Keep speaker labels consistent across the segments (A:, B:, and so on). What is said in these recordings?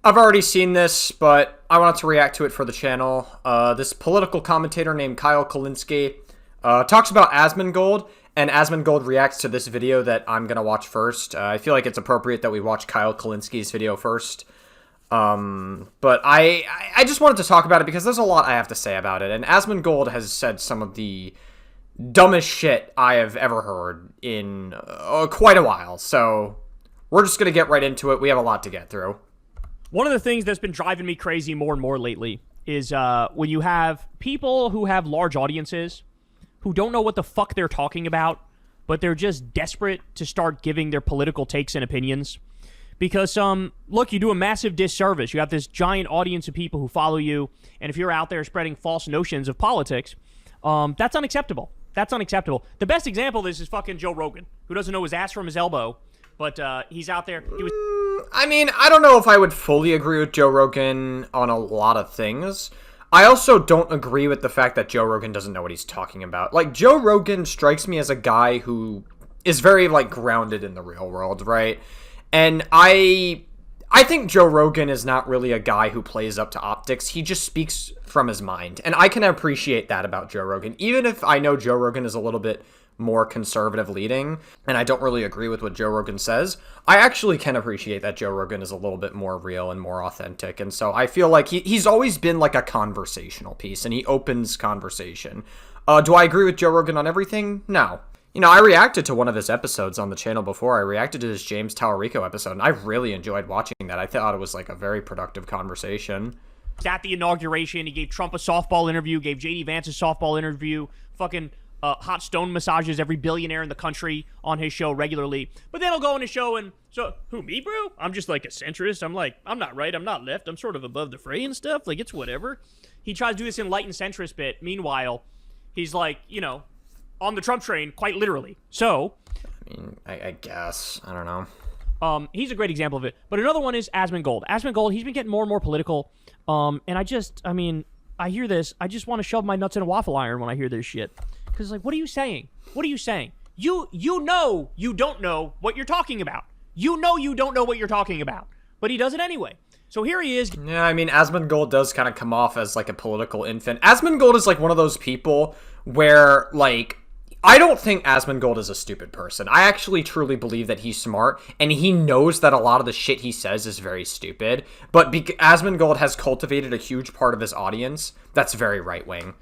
A: I've already seen this, but I wanted to react to it for the channel. This political commentator named Kulinski talks about Asmongold, and Asmongold reacts to this video that I'm going to watch first. I feel like it's appropriate that we watch Kulinski's video first. But I just wanted to talk about it because there's a lot I have to say about it, and Asmongold has said some of the dumbest shit I have ever heard in quite a while, so we're just going to get right into it. We have a lot to get through.
B: One of the things that's been driving me crazy more and more lately is when you have people who have large audiences who don't know what the fuck they're talking about, but they're just desperate to start giving their political takes and opinions. Because, look, you do a massive disservice. You have this giant audience of people who follow you, and if you're out there spreading false notions of politics, that's unacceptable. That's unacceptable. The best example of this is fucking Joe Rogan, who doesn't know his ass from his elbow, but he's out there. He was...
A: I mean, I don't know if I would fully agree with Joe Rogan on a lot of things. I also don't agree with the fact that Joe Rogan doesn't know what he's talking about. Like, Joe Rogan strikes me as a guy who is very, like, grounded in the real world, right? And I think Joe Rogan is not really a guy who plays up to optics. He just speaks from his mind. And I can appreciate that about Joe Rogan. Even if I know Joe Rogan is a little bit more conservative leading, and I don't really agree with what Joe Rogan says, I actually can appreciate that Joe Rogan is a little bit more real and more authentic. And so I feel like he's always been like a conversational piece, and he opens conversation. Do I agree with Joe Rogan on everything? No. You know, I reacted to one of his episodes on the channel before. I reacted to his James Tallarico episode, and I really enjoyed watching that. I thought it was like a very productive conversation.
B: At the inauguration, he gave Trump a softball interview, gave J.D. Vance a softball interview, fucking hot stone massages every billionaire in the country on his show regularly. But then he'll go on his show and, so, who, me, bro? I'm just like a centrist. I'm like, I'm not right, I'm not left. I'm sort of above the fray and stuff. Like, it's whatever. He tries to do this enlightened centrist bit. Meanwhile, he's like, you know, on the Trump train, quite literally. So,
A: I mean, I guess. I don't know.
B: He's a great example of it. But another one is Asmongold. Asmongold, he's been getting more and more political. And I mean, I hear this. I just want to shove my nuts in a waffle iron when I hear this shit. Because, like, what are you saying? What are you saying? You know you don't know what you're talking about. You know you don't know what you're talking about. But he does it anyway. So here he is.
A: Yeah, I mean, Asmongold does kind of come off as, like, a political infant. Asmongold is, like, one of those people where, like, I don't think Asmongold is a stupid person. I actually truly believe that he's smart, and he knows that a lot of the shit he says is very stupid. But Asmongold has cultivated a huge part of his audience that's very right-wing.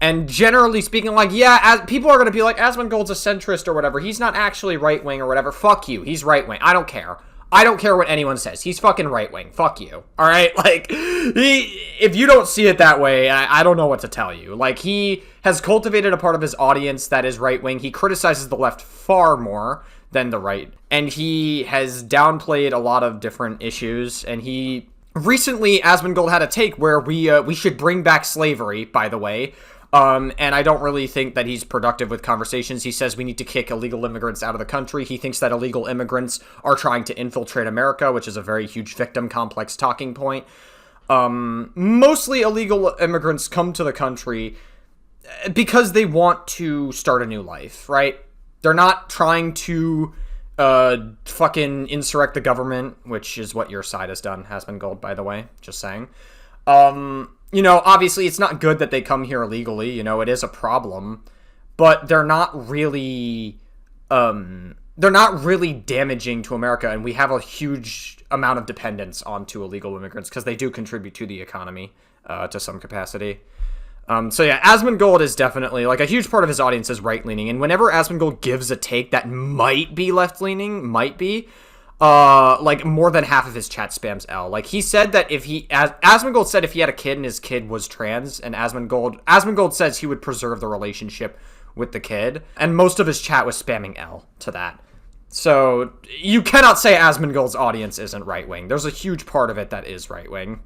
A: And generally speaking, like, yeah, people are going to be like, Asmongold's a centrist or whatever. He's not actually right-wing or whatever. Fuck you. He's right-wing. I don't care. I don't care what anyone says. He's fucking right-wing. Fuck you. All right? Like, if you don't see it that way, I don't know what to tell you. Like, he has cultivated a part of his audience that is right-wing. He criticizes the left far more than the right. And he has downplayed a lot of different issues. And he... Recently, Asmongold had a take where we should bring back slavery, by the way. And I don't really think that he's productive with conversations. He says we need to kick illegal immigrants out of the country. He thinks that illegal immigrants are trying to infiltrate America, which is a very huge victim complex talking point. Mostly illegal immigrants come to the country because they want to start a new life, right? They're not trying to fucking insurrect the government, which is what your side has done, Asmongold, by the way, just saying. You know, obviously it's not good that they come here illegally, you know, it is a problem, but they're not really damaging to America, and we have a huge amount of dependence onto illegal immigrants because they do contribute to the economy, to some capacity. So yeah, Asmongold is definitely, like, a huge part of his audience is right-leaning, and whenever Asmongold gives a take that might be left-leaning, like, more than half of his chat spams L. Like, he said that Asmongold said if he had a kid and his kid was trans, and Asmongold says he would preserve the relationship with the kid, and most of his chat was spamming L to that. So, you cannot say Asmongold's audience isn't right-wing. There's a huge part of it that is right-wing.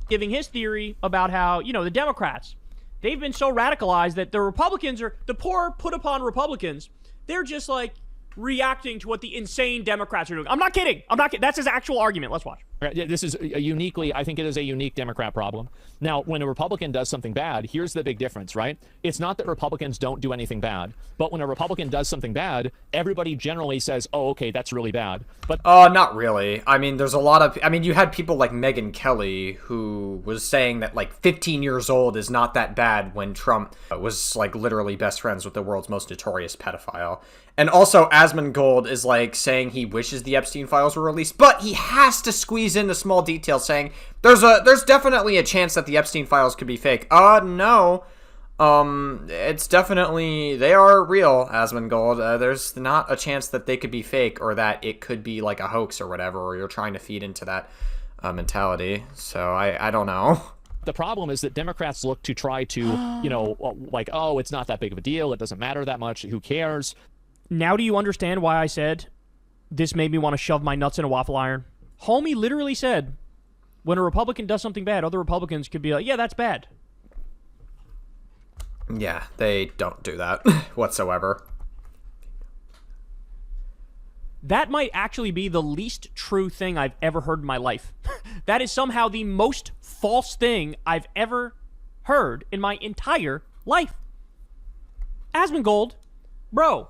B: Giving his theory about how, you know, the Democrats, they've been so radicalized that the Republicans are, the poor put upon Republicans, they're just like, reacting to what the insane Democrats are doing. I'm not kidding. That's his actual argument. Let's watch.
C: This is a uniquely, I think it is a unique Democrat problem. Now, when a Republican does something bad, here's the big difference, right? It's not that Republicans don't do anything bad, but when a Republican does something bad, everybody generally says, oh, okay, that's really bad. But
A: not really. I mean, there's a lot of, you had people like Megyn Kelly who was saying that like 15 years old is not that bad when Trump was like literally best friends with the world's most notorious pedophile. And also, Asmongold is like saying he wishes the Epstein files were released, but he has to squeeze in the small details saying there's definitely a chance that the Epstein files could be fake. No. It's definitely, they are real, Asmongold. There's not a chance that they could be fake or that it could be like a hoax or whatever, or you're trying to feed into that mentality. So I don't know.
C: the problem is that Democrats look to try to, like, oh, it's not that big of a deal. It doesn't matter that much. Who cares?
B: Now do you understand why I said this made me want to shove my nuts in a waffle iron? Homie literally said, when a Republican does something bad, other Republicans could be like, yeah, that's bad.
A: Yeah, they don't do that whatsoever.
B: That might actually be the least true thing I've ever heard in my life. That is somehow the most false thing I've ever heard in my entire life. Asmongold, bro.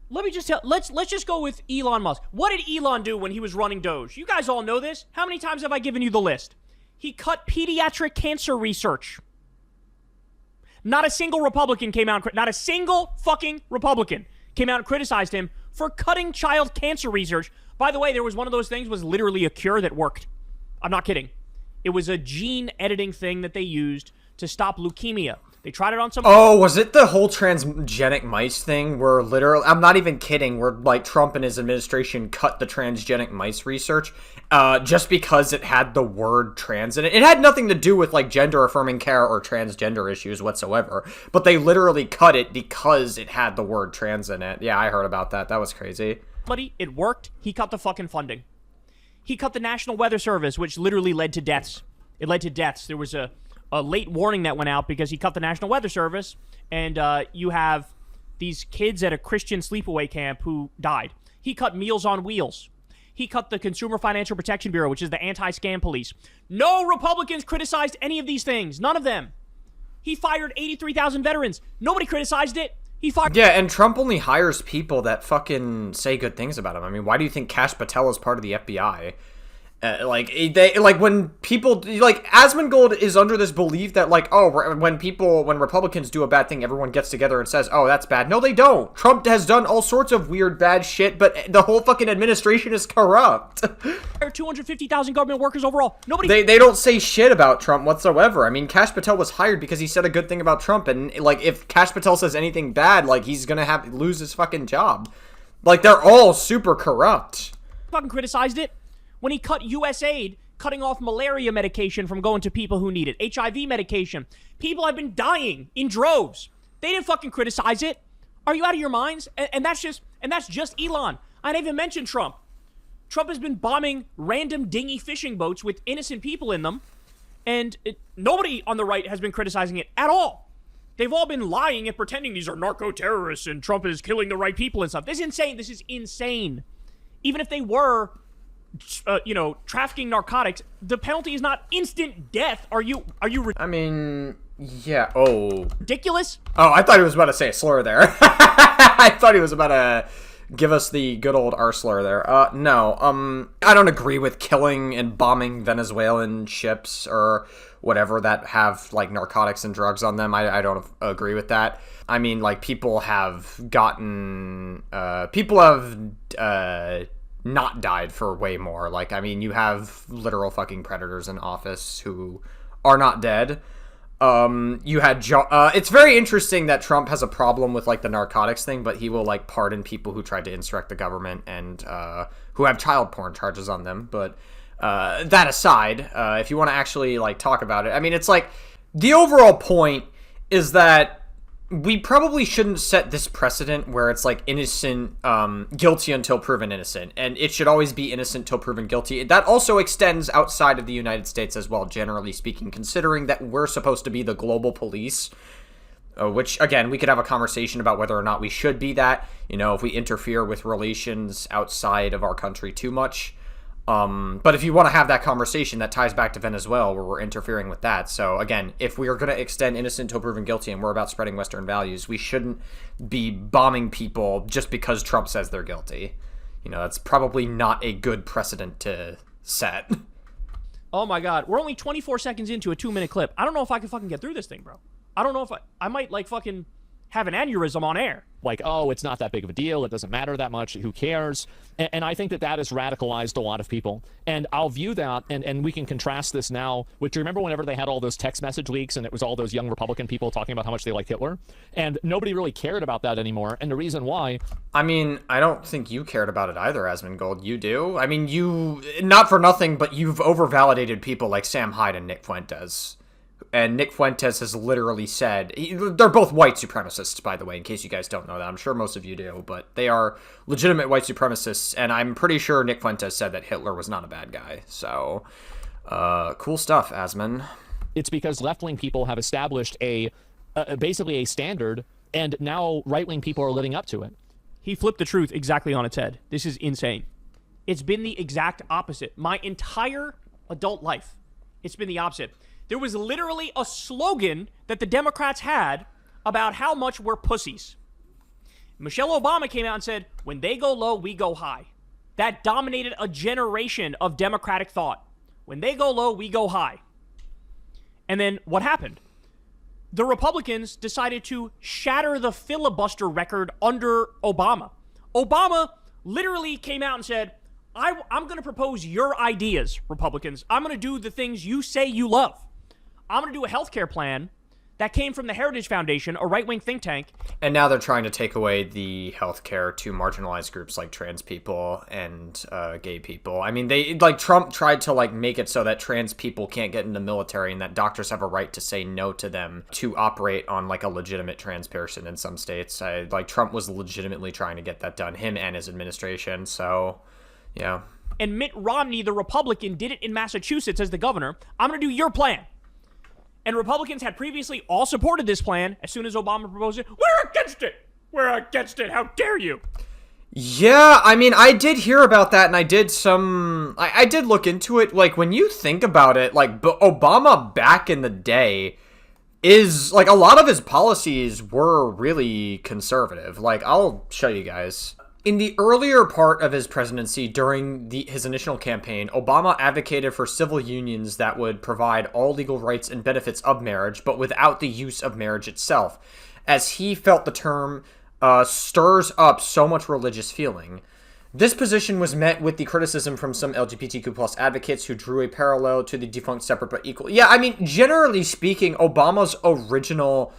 B: Let me just tell, let's just go with Elon Musk. What did Elon do when he was running Doge? You guys all know this. How many times have I given you the list? He cut pediatric cancer research. Not a single Republican came out, not a single fucking Republican came out and criticized him for cutting child cancer research. By the way, there was one of those things was literally a cure that worked. I'm not kidding. It was a gene editing thing that they used to stop leukemia. They tried it on some...
A: Oh, was it the whole transgenic mice thing where literally... I'm not even kidding, where, like, Trump and his administration cut the transgenic mice research just because it had the word trans in it. It had nothing to do with, like, gender-affirming care or transgender issues whatsoever, but they literally cut it because it had the word trans in it. Yeah, I heard about that. That was crazy.
B: Buddy, it worked. He cut the fucking funding. He cut the National Weather Service, which literally led to deaths. It led to deaths. There was a late warning that went out because he cut the National Weather Service, and you have these kids at a Christian sleepaway camp who died. He cut Meals on Wheels. He cut the Consumer Financial Protection Bureau, which is the anti-scam police. No Republicans criticized any of these things. None of them. He fired 83,000 veterans. Nobody criticized it. He fired...
A: Yeah, and Trump only hires people that fucking say good things about him. I mean, why do you think Kash Patel is part of the FBI? When people, like, Asmongold is under this belief that, like, oh, when Republicans do a bad thing, everyone gets together and says, oh, that's bad. No, they don't. Trump has done all sorts of weird, bad shit, but the whole fucking administration is corrupt.
B: 250,000 government workers overall. Nobody...
A: They don't say shit about Trump whatsoever. I mean, Kash Patel was hired because he said a good thing about Trump, and, like, if Kash Patel says anything bad, like, he's gonna lose his fucking job. Like, they're all super corrupt.
B: Fucking criticized it. When he cut USAID, cutting off malaria medication from going to people who need it, HIV medication. People have been dying in droves. They didn't fucking criticize it. Are you out of your minds? And that's just Elon. I didn't even mention Trump. Trump has been bombing random dinghy fishing boats with innocent people in them, and nobody on the right has been criticizing it at all. They've all been lying and pretending these are narco-terrorists and Trump is killing the right people and stuff. This is insane. This is insane. Even if they were... trafficking narcotics, the penalty is not instant death. Are you
A: I mean, yeah. Oh,
B: ridiculous?
A: Oh, I thought he was about to say a slur there. I thought he was about to give us the good old R slur there. No. I don't agree with killing and bombing Venezuelan ships or whatever that have, like, narcotics and drugs on them. I don't agree with that. I mean, like, people have not died for way more. Like, I mean, you have literal fucking predators in office who are not dead. You had it's very interesting that Trump has a problem with, like, the narcotics thing, but he will, like, pardon people who tried to insurrect the government and who have child porn charges on them. But that aside, if you want to actually, like, talk about it, I mean, it's like the overall point is that we probably shouldn't set this precedent where it's like innocent, guilty until proven innocent, and it should always be innocent till proven guilty. That also extends outside of the United States as well, generally speaking, considering that we're supposed to be the global police, which, again, we could have a conversation about whether or not we should be that, if we interfere with relations outside of our country too much. But if you want to have that conversation, that ties back to Venezuela, where we're interfering with that. So again, if we are going to extend innocent until proven guilty and we're about spreading Western values, we shouldn't be bombing people just because Trump says they're guilty. That's probably not a good precedent to set.
B: Oh my God, we're only 24 seconds into a 2-minute clip. I don't know if I can fucking get through this thing, bro. I don't know if I might like fucking have an aneurysm on air.
C: Like, oh, it's not that big of a deal. It doesn't matter that much. Who cares? And I think that has radicalized a lot of people. And I'll view that, and we can contrast this now with, do you remember whenever they had all those text message leaks and it was all those young Republican people talking about how much they liked Hitler? And nobody really cared about that anymore. And the reason why...
A: I mean, I don't think you cared about it either, Asmongold. You do? I mean, you... Not for nothing, but you've overvalidated people like Sam Hyde and Nick Fuentes. And Nick Fuentes has literally said, they're both white supremacists, by the way, in case you guys don't know that. I'm sure most of you do, but they are legitimate white supremacists, and I'm pretty sure Nick Fuentes said that Hitler was not a bad guy. So, cool stuff, Asmon.
C: It's because left-wing people have established basically a standard, and now right-wing people are living up to it.
B: He flipped the truth exactly on its head. This is insane. It's been the exact opposite. My entire adult life, it's been the opposite. There was literally a slogan that the Democrats had about how much we're pussies. Michelle Obama came out and said, when they go low, we go high. That dominated a generation of Democratic thought. When they go low, we go high. And then what happened? The Republicans decided to shatter the filibuster record under Obama. Obama literally came out and said, I'm going to propose your ideas, Republicans. I'm going to do the things you say you love. I'm going to do a healthcare plan that came from the Heritage Foundation, a right-wing think tank.
A: And now they're trying to take away the healthcare to marginalized groups like trans people and gay people. I mean, Trump tried to make it so that trans people can't get in the military and that doctors have a right to say no to them to operate on a legitimate trans person in some states. Trump was legitimately trying to get that done, him and his administration. So, yeah.
B: And Mitt Romney, the Republican, did it in Massachusetts as the governor. I'm going to do your plan. And Republicans had previously all supported this plan. As soon as Obama proposed it, we're against it. We're against it. How dare you?
A: Yeah, I mean, I did hear about that, and I did look into it. When you think about it, Obama back in the day is, a lot of his policies were really conservative. I'll show you guys. In the earlier part of his presidency, during his initial campaign, Obama advocated for civil unions that would provide all legal rights and benefits of marriage, but without the use of marriage itself, as he felt the term stirs up so much religious feeling. This position was met with the criticism from some LGBTQ plus advocates who drew a parallel to the defunct separate but equal. Yeah, I mean, generally speaking, Obama's original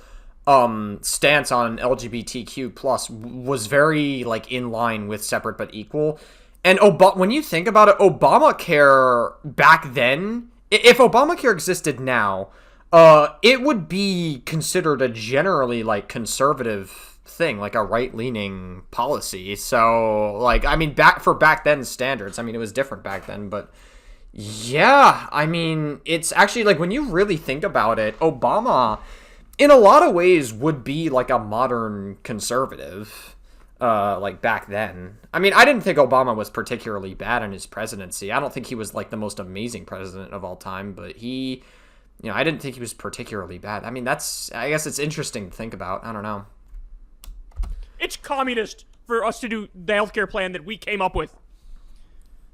A: stance on LGBTQ plus was very in line with separate but equal. And when you think about it, Obamacare back then, if Obamacare existed now, it would be considered a generally conservative thing, a right-leaning policy. So I mean, back then standards, I mean, it was different back then, but yeah, I mean, it's actually when you really think about it, Obama in a lot of ways would be a modern conservative, back then. I mean, I didn't think Obama was particularly bad in his presidency. I don't think he was the most amazing president of all time, but I didn't think he was particularly bad. I mean, I guess it's interesting to think about. I don't know.
B: It's communist for us to do the healthcare plan that we came up with.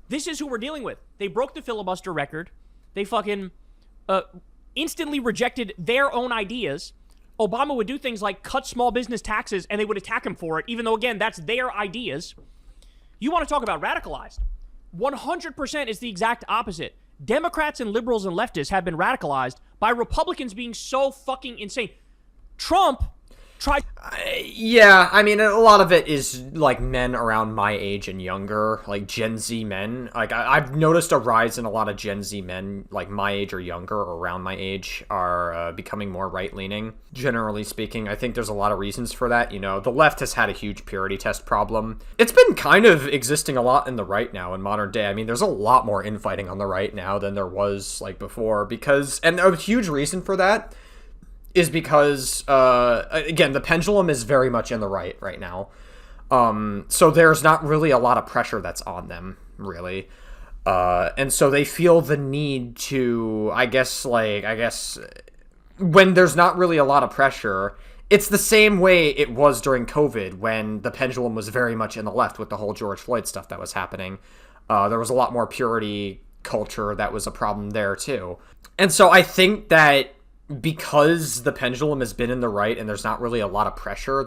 B: This is who we're dealing with. They broke the filibuster record. They fucking instantly rejected their own ideas. Obama would do things like cut small business taxes, and they would attack him for it, even though, again, that's their ideas. You want to talk about radicalized? 100% is the exact opposite. Democrats and liberals and leftists have been radicalized by Republicans being so fucking insane. Trump tried...
A: Yeah, I mean, a lot of it is, men around my age and younger, Gen Z men. I've noticed a rise in a lot of Gen Z men, my age or younger, or around my age, are becoming more right-leaning. Generally speaking, I think there's a lot of reasons for that. The left has had a huge purity test problem. It's been kind of existing a lot in the right now in modern day. I mean, there's a lot more infighting on the right now than there was, before, because... And a huge reason for that is because, again, the pendulum is very much in the right now. So there's not really a lot of pressure that's on them, really. And so they feel the need to, I guess, when there's not really a lot of pressure, it's the same way it was during COVID when the pendulum was very much in the left with the whole George Floyd stuff that was happening. There was a lot more purity culture that was a problem there too. And so I think that because the pendulum has been in the right and there's not really a lot of pressure,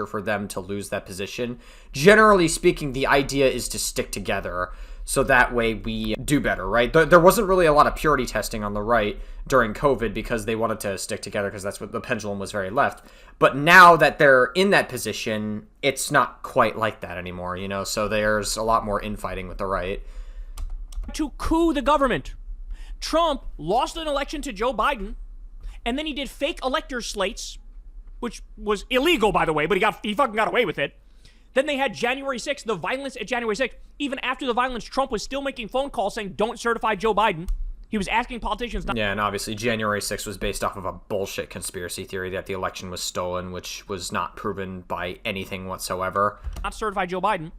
A: for them to lose that position. Generally speaking, the idea is to stick together so that way we do better, right? There wasn't really a lot of purity testing on the right during COVID because they wanted to stick together because that's what the pendulum was very left. But now that they're in that position, it's not quite like that anymore, you know? So there's a lot more infighting with the right.
B: To coup the government. Trump lost an election to Joe Biden, and then he did fake elector slates, which was illegal, by the way, but he fucking got away with it. Then they had January 6th, the violence at January 6th. Even after the violence, Trump was still making phone calls saying, don't certify Joe Biden. He was asking politicians not.
A: Yeah, and obviously January 6th was based off of a bullshit conspiracy theory that the election was stolen, which was not proven by anything whatsoever.
B: Not certify Joe Biden.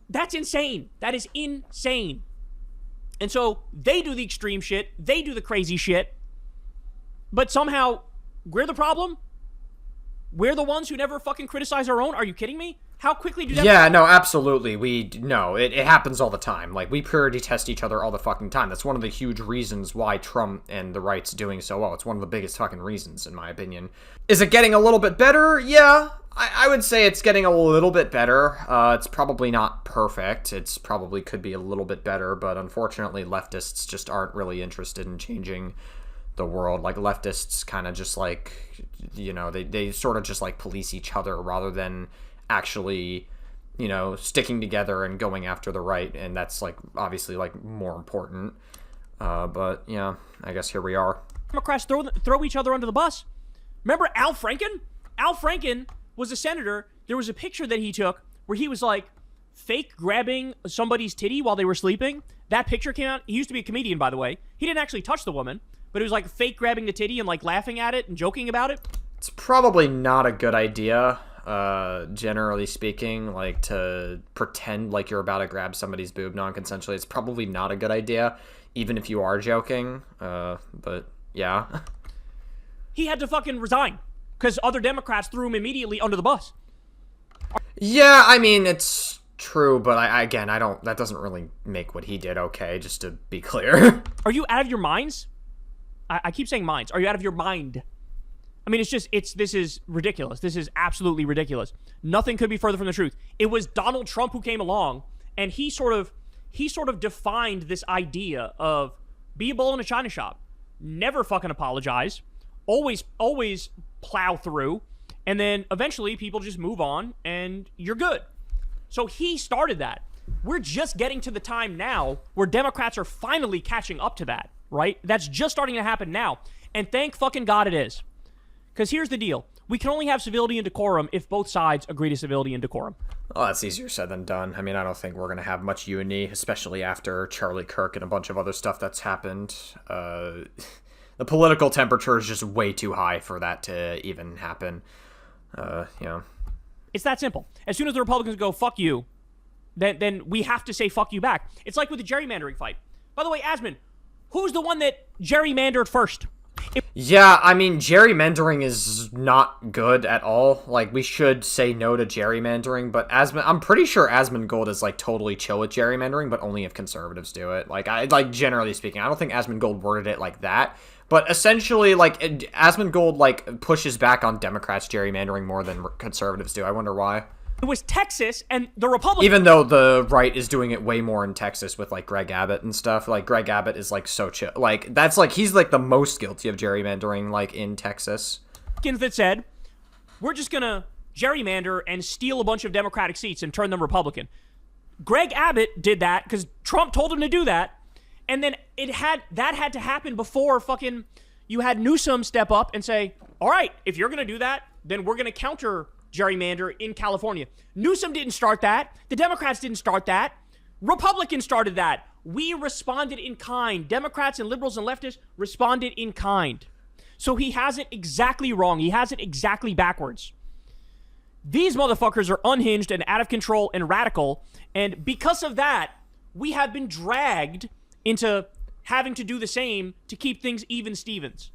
B: That's insane. That is insane. And so they do the extreme shit. They do the crazy shit. But somehow, we're the problem? We're the ones who never fucking criticize our own? Are you kidding me? How quickly do that?
A: Yeah, no, absolutely. It happens all the time. Like, we purity test each other all the fucking time. That's one of the huge reasons why Trump and the right's doing so well. It's one of the biggest fucking reasons, in my opinion. Is it getting a little bit better? Yeah, I would say it's getting a little bit better. It's probably not perfect. It's probably could be a little bit better, but unfortunately leftists just aren't really interested in changing the world. Like, leftists kind of just like, you know, they sort of just like police each other rather than actually, you know, sticking together and going after the right, and that's like obviously like more important. But yeah, I guess here we are.
B: Democrats throw each other under the bus. Remember Al Franken? Al Franken was a senator. There was a picture that he took where he was like fake grabbing somebody's titty while they were sleeping. That picture came out. He used to be a comedian, by the way. He didn't actually touch the woman, but it was like fake grabbing the titty and like laughing at it and joking about it.
A: It's probably not a good idea, generally speaking, like to pretend like you're about to grab somebody's boob non-consensually. It's probably not a good idea, even if you are joking. But yeah.
B: He had to fucking resign because other Democrats threw him immediately under the bus.
A: Yeah, I mean, it's true, but that doesn't really make what he did okay, just to be clear.
B: Are you out of your minds? I keep saying minds. Are you out of your mind? I mean, this is ridiculous. This is absolutely ridiculous. Nothing could be further from the truth. It was Donald Trump who came along, and he sort of defined this idea of be a bull in a china shop. Never fucking apologize. Always plow through. And then eventually people just move on and you're good. So he started that. We're just getting to the time now where Democrats are finally catching up to that, right? That's just starting to happen now. And thank fucking God it is. Because here's the deal. We can only have civility and decorum if both sides agree to civility and decorum.
A: Well, that's easier said than done. I mean, I don't think we're going to have much unity, especially after Charlie Kirk and a bunch of other stuff that's happened. The political temperature is just way too high for that to even happen.
B: It's that simple. As soon as the Republicans go, fuck you, then we have to say fuck you back. It's like with the gerrymandering fight. By the way, Asmon, who's the one that gerrymandered first?
A: Yeah, I mean, gerrymandering is not good at all. Like, we should say no to gerrymandering, but I'm pretty sure Asmongold is, like, totally chill with gerrymandering, but only if conservatives do it. Like, generally speaking, I don't think Asmongold worded it like that, but essentially, like, Asmongold, like, pushes back on Democrats gerrymandering more than conservatives do. I wonder why.
B: It was Texas, and the Republicans...
A: Even though the right is doing it way more in Texas with, like, Greg Abbott and stuff. Like, Greg Abbott is, like, so chill. Like, that's, like, he's, like, the most guilty of gerrymandering, like, in Texas.
B: That said, we're just gonna gerrymander and steal a bunch of Democratic seats and turn them Republican. Greg Abbott did that because Trump told him to do that, and then that had to happen before fucking you had Newsom step up and say, all right, if you're gonna do that, then we're gonna counter gerrymander in California. Newsom didn't start that. The Democrats didn't start that. Republicans started that. We responded in kind. Democrats and liberals and leftists responded in kind. So he has it exactly wrong. He has it exactly backwards. These motherfuckers are unhinged and out of control and radical, and because of that, we have been dragged into having to do the same to keep things even Stevens.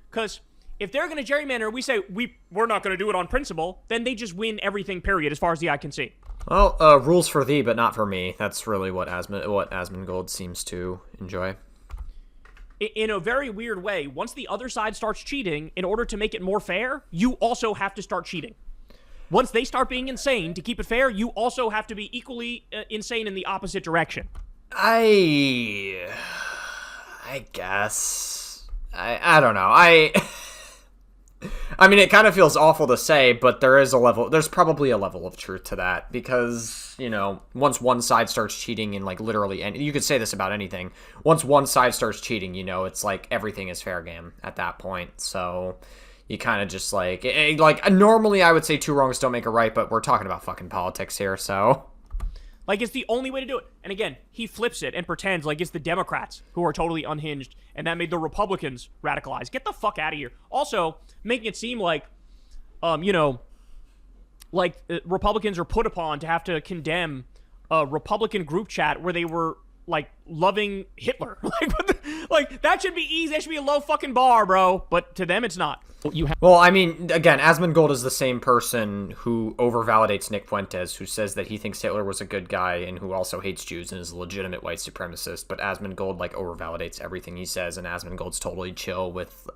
B: Because if they're going to gerrymander, we say we're not going to do it on principle, then they just win everything, period, as far as the eye can see.
A: Well, rules for thee, but not for me. That's really what Asmongold seems to enjoy.
B: In a very weird way, once the other side starts cheating, in order to make it more fair, you also have to start cheating. Once they start being insane, to keep it fair, you also have to be equally insane in the opposite direction.
A: I guess. I don't know. I mean, it kind of feels awful to say, but there's probably a level of truth to that, because, you know, once one side starts cheating in, like, literally, and you could say this about anything, once one side starts cheating, you know, it's like everything is fair game at that point, so you kind of just, like, normally I would say two wrongs don't make a right, but we're talking about fucking politics here, so...
B: Like, it's the only way to do it. And again, he flips it and pretends like it's the Democrats who are totally unhinged, and that made the Republicans radicalized. Get the fuck out of here. Also, making it seem like, Republicans are put upon to have to condemn a Republican group chat where they were, like, loving Hitler. Like, that should be easy. That should be a low fucking bar, bro. But to them, it's not.
A: Well, I mean, again, Asmongold is the same person who overvalidates Nick Fuentes, who says that he thinks Hitler was a good guy and who also hates Jews and is a legitimate white supremacist. But Asmongold, like, overvalidates everything he says, and Asmongold's totally chill with,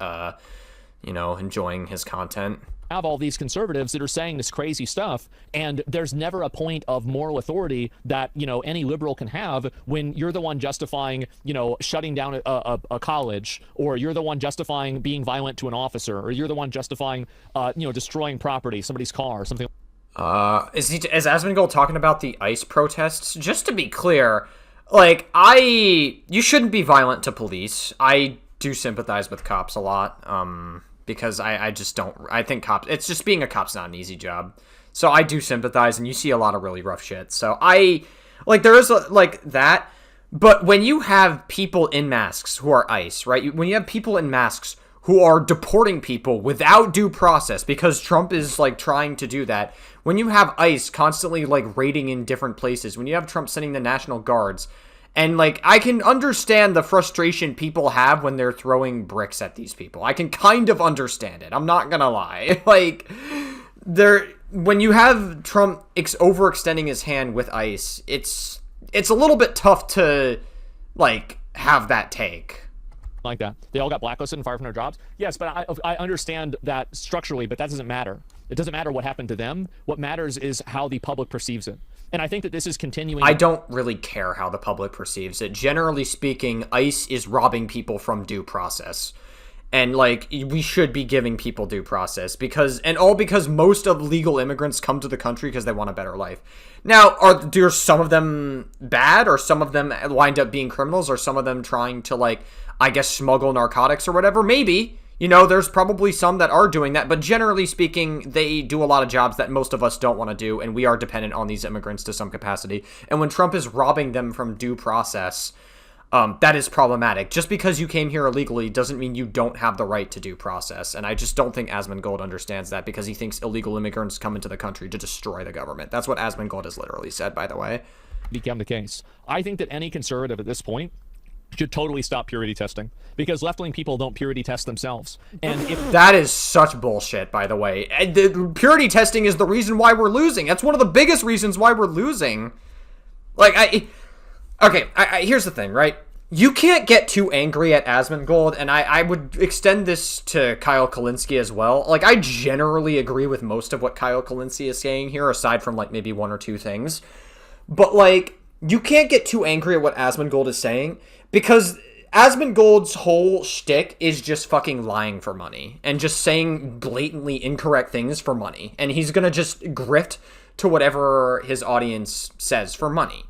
A: enjoying his content.
C: Have all these conservatives that are saying this crazy stuff, and there's never a point of moral authority that, you know, any liberal can have when you're the one justifying, you know, shutting down a college, or you're the one justifying being violent to an officer, or you're the one justifying, destroying property, somebody's car, or something.
A: Is Asmongold talking about the ICE protests? Just to be clear, like, you shouldn't be violent to police. I do sympathize with cops a lot, because I just don't, I think it's just being a cop's not an easy job. So I do sympathize, and you see a lot of really rough shit. So there is, that, but when you have people in masks who are ICE, right? When you have people in masks who are deporting people without due process, because Trump is, like, trying to do that, when you have ICE constantly, like, raiding in different places, when you have Trump sending the National Guards, and, like, I can understand the frustration people have when they're throwing bricks at these people. I can kind of understand it. I'm not gonna lie. Like, when you have Trump overextending his hand with ICE, it's a little bit tough to, like, have that take.
C: Like that. They all got blacklisted and fired from their jobs. Yes, but I understand that structurally, but that doesn't matter. It doesn't matter what happened to them. What matters is how the public perceives it. And I think that this is continuing.
A: I don't really care how the public perceives it. Generally speaking, ICE is robbing people from due process. And, like, we should be giving people due process because most of legal immigrants come to the country because they want a better life. Now, are some of them bad, or some of them wind up being criminals, or some of them trying to, like, I guess, smuggle narcotics or whatever? Maybe. You know, there's probably some that are doing that, but generally speaking, they do a lot of jobs that most of us don't want to do, and we are dependent on these immigrants to some capacity. And when Trump is robbing them from due process, that is problematic. Just because you came here illegally doesn't mean you don't have the right to due process, and I just don't think Asmongold understands that, because he thinks illegal immigrants come into the country to destroy the government. That's what Asmongold has literally said, by the way.
C: Become the case. I think that any conservative at this point should totally stop purity testing, because left-wing people don't purity test themselves. And if
A: that is such bullshit, by the way. The purity testing is the reason why we're losing. That's one of the biggest reasons why we're losing. Like, here's the thing, right? You can't get too angry at Asmongold, and I would extend this to Kyle Kulinski as well. Like, I generally agree with most of what Kyle Kulinski is saying here, aside from, like, maybe one or two things. But, like, you can't get too angry at what Asmongold is saying, because Asmongold's whole shtick is just fucking lying for money and just saying blatantly incorrect things for money. And he's gonna just grift to whatever his audience says for money.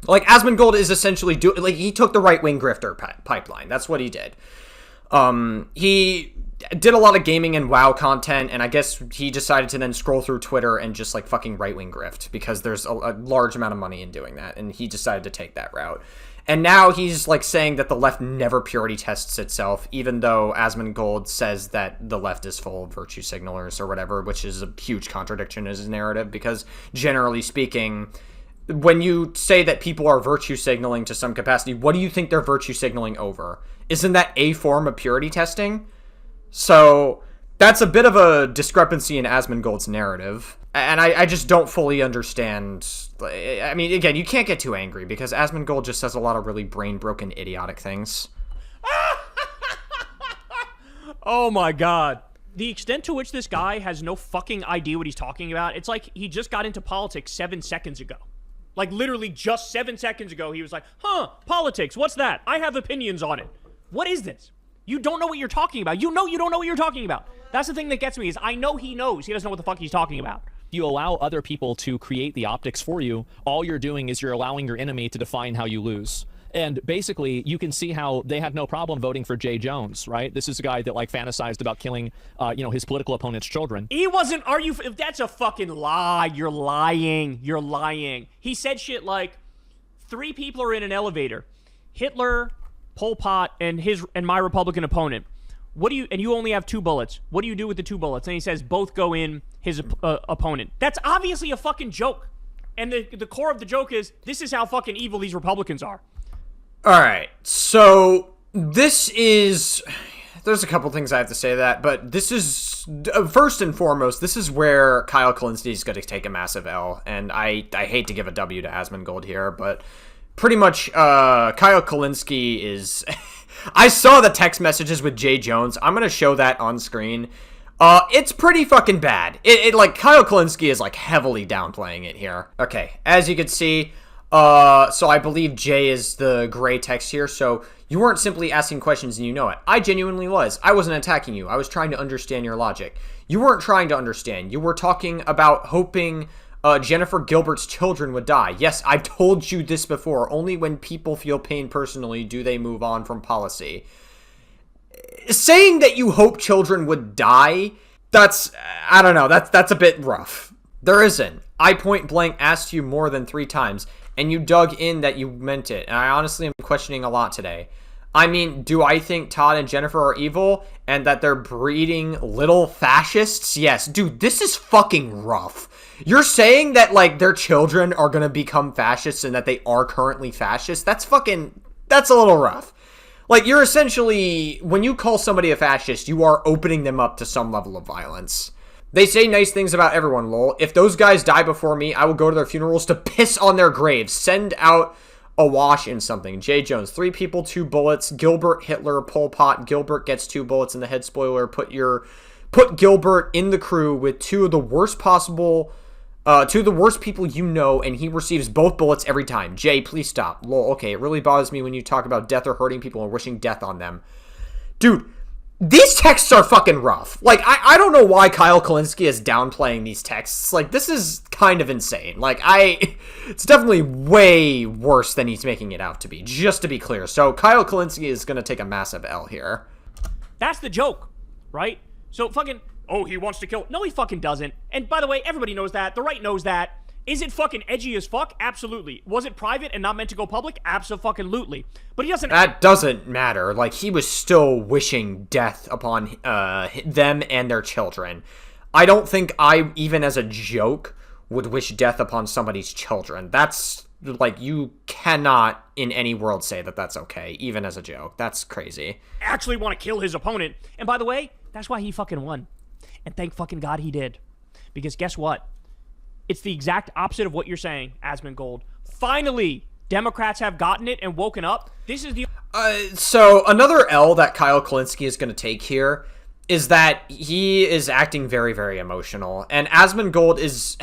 A: Like, Asmongold is essentially he took the right-wing grifter pipeline. That's what he did. did a lot of gaming and WoW content, and I guess he decided to then scroll through Twitter and just like fucking right-wing grift, because there's a large amount of money in doing that, and he decided to take that route. And now he's like saying that the left never purity tests itself, even though Asmongold says that the left is full of virtue signalers or whatever, which is a huge contradiction in his narrative, because generally speaking, when you say that people are virtue signaling to some capacity, what do you think they're virtue signaling over? Isn't that a form of purity testing? So that's a bit of a discrepancy in Asmongold's narrative. And I just don't fully understand. I mean, again, you can't get too angry, because Asmongold just says a lot of really brain-broken, idiotic things.
B: Oh my god. The extent to which this guy has no fucking idea what he's talking about, it's like he just got into politics 7 seconds ago. Like, literally just 7 seconds ago, he was like, politics, what's that? I have opinions on it. What is this? You don't know what you're talking about. You know you don't know what you're talking about. That's the thing that gets me, is I know he knows. He doesn't know what the fuck he's talking about.
C: You allow other people to create the optics for you. All you're doing is you're allowing your enemy to define how you lose. And basically, you can see how they had no problem voting for Jay Jones, right? This is a guy that like fantasized about killing, his political opponent's children.
B: He wasn't, that's a fucking lie. You're lying. You're lying. He said shit like, 3 people are in an elevator. Hitler, Pol Pot, and my Republican opponent. And you only have 2 bullets. What do you do with the 2 bullets? And he says both go in his opponent. That's obviously a fucking joke. And the core of the joke is, this is how fucking evil these Republicans are.
A: All right, so there's a couple things I have to say to that, but this is, first and foremost, this is where Kyle Kulinski is going to take a massive L, and I hate to give a W to Asmongold here, but pretty much Kyle Kulinski is... I saw the text messages with Jay Jones. I'm going to show that on screen. It's pretty fucking bad. Like, Kyle Kulinski is, like, heavily downplaying it here. Okay, as you can see... so I believe Jay is the gray text here, so you weren't simply asking questions and you know it. I genuinely was. I wasn't attacking you. I was trying to understand your logic. You weren't trying to understand. You were talking about hoping Jennifer Gilbert's children would die. Yes, I've told you this before. Only when people feel pain personally do they move on from policy. Saying that you hope children would die, I don't know, that's a bit rough. There isn't. I point blank asked you more than 3 times. And you dug in that you meant it. And I honestly am questioning a lot today. I mean, do I think Todd and Jennifer are evil and that they're breeding little fascists? Yes. Dude, this is fucking rough. You're saying that, like, their children are gonna become fascists and that they are currently fascists? That's a little rough. Like, you're essentially, when you call somebody a fascist, you are opening them up to some level of violence. They say nice things about everyone, lol. If those guys die before me, I will go to their funerals to piss on their graves. Send out a wash in something. Jay Jones, 3 people, 2 bullets. Gilbert, Hitler, Pol Pot. Gilbert gets 2 bullets in the head. Spoiler, put Gilbert in the crew with 2 of the worst people you know, and he receives both bullets every time. Jay, please stop. Lol, okay, it really bothers me when you talk about death or hurting people and wishing death on them. Dude, these texts are fucking rough. Like, I don't know why Kyle Kulinski is downplaying these texts. Like, this is kind of insane. Like, it's definitely way worse than he's making it out to be, just to be clear. So, Kyle Kulinski is going to take a massive L here.
B: That's the joke, right? So, fucking, he wants to kill... No, he fucking doesn't. And by the way, everybody knows that. The right knows that. Is it fucking edgy as fuck? Absolutely. Was it private and not meant to go public? Absolutely. But he doesn't...
A: That doesn't matter. Like, he was still wishing death upon them and their children. I don't think I, even as a joke, would wish death upon somebody's children. That's, like, you cannot in any world say that that's okay, even as a joke. That's crazy.
B: Actually want to kill his opponent. And by the way, that's why he fucking won. And thank fucking God he did. Because guess what? It's the exact opposite of what you're saying, Asmongold. Finally, Democrats have gotten it and woken up. This is the...
A: So, another L that Kyle Kulinski is going to take here is that he is acting very, very emotional. And Asmongold is...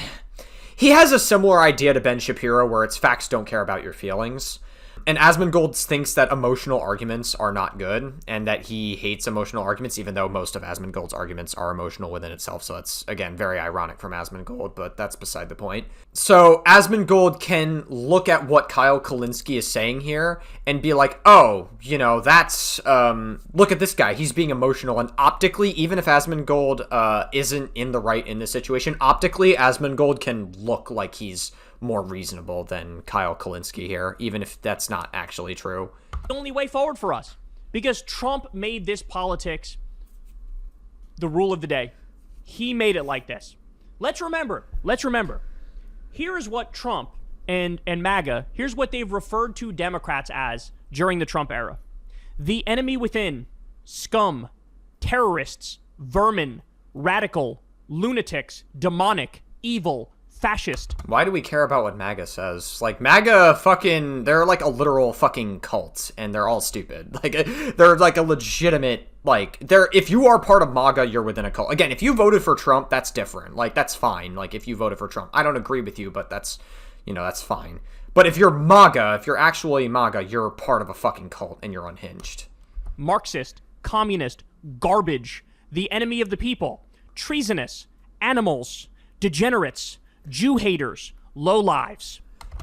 A: He has a similar idea to Ben Shapiro where it's facts don't care about your feelings. And Asmongold thinks that emotional arguments are not good, and that he hates emotional arguments, even though most of Asmongold's arguments are emotional within itself. So that's, again, very ironic from Asmongold, but that's beside the point. So Asmongold can look at what Kyle Kulinski is saying here and be like, oh, you know, that's, look at this guy. He's being emotional. And optically, even if Asmongold isn't in the right in this situation, optically, Asmongold can look like he's more reasonable than Kyle Kulinski here, even if that's not actually true.
B: The only way forward for us, because Trump made this politics the rule of the day. He made it like this. Let's remember, here is what Trump and MAGA, here's what they've referred to Democrats as during the Trump era. The enemy within, scum, terrorists, vermin, radical, lunatics, demonic, evil, fascist.
A: Why do we care about what MAGA says? Like, MAGA fucking, they're like a literal fucking cult, and they're all stupid. Like, they're like a legitimate, like, if you are part of MAGA, you're within a cult. Again, if you voted for Trump, that's different. Like, that's fine. Like, if you voted for Trump, I don't agree with you, but that's, you know, that's fine. But if you're MAGA, if you're actually MAGA, you're part of a fucking cult, and you're unhinged.
B: Marxist, communist, garbage, the enemy of the people, treasonous, animals, degenerates, Jew haters, lowlives.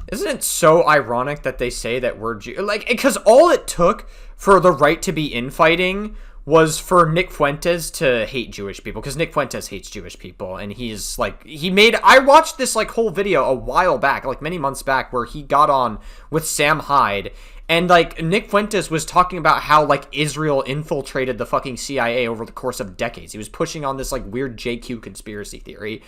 A: Isn't it so ironic that they say that we're like, because all it took for the right to be infighting was for Nick Fuentes to hate Jewish people, because Nick Fuentes hates Jewish people, and he's like, I watched this like whole video a while back, like many months back, where he got on with Sam Hyde, and like Nick Fuentes was talking about how like Israel infiltrated the fucking CIA over the course of decades. He was pushing on this like weird JQ conspiracy theory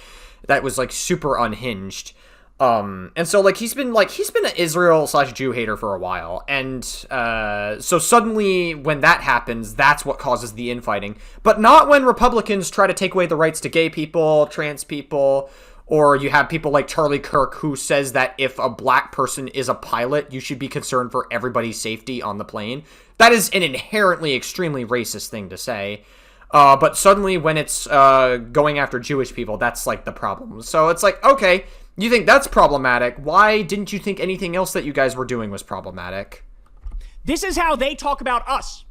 A: that was like super unhinged. And so like he's been an Israel/Jew hater for a while, and so suddenly when that happens, that's what causes the infighting, but not when Republicans try to take away the rights to gay people, trans people, or you have people like Charlie Kirk who says that if a black person is a pilot, you should be concerned for everybody's safety on the plane. That is an inherently extremely racist thing to say. But suddenly when it's going after Jewish people, that's like the problem. So it's like, okay, you think that's problematic. Why didn't you think anything else that you guys were doing was problematic?
B: This is how they talk about us.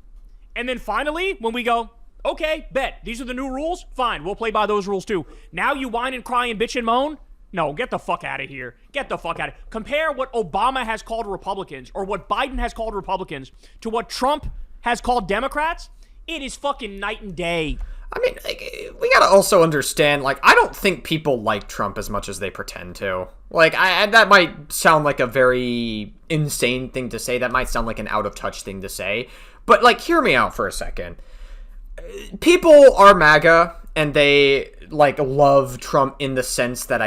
B: And then finally, when we go, okay, bet, these are the new rules, fine, we'll play by those rules too. Now you whine and cry and bitch and moan? No, get the fuck out of here. Get the fuck out of here. Compare what Obama has called Republicans, or what Biden has called Republicans, to what Trump has called Democrats. It is fucking night and day.
A: I mean, like, we gotta also understand, like, I don't think people like Trump as much as they pretend to. Like, that might sound like a very insane thing to say. That might sound like an out-of-touch thing to say. But, like, hear me out for a second. People are MAGA, and they, like, love Trump in the sense that,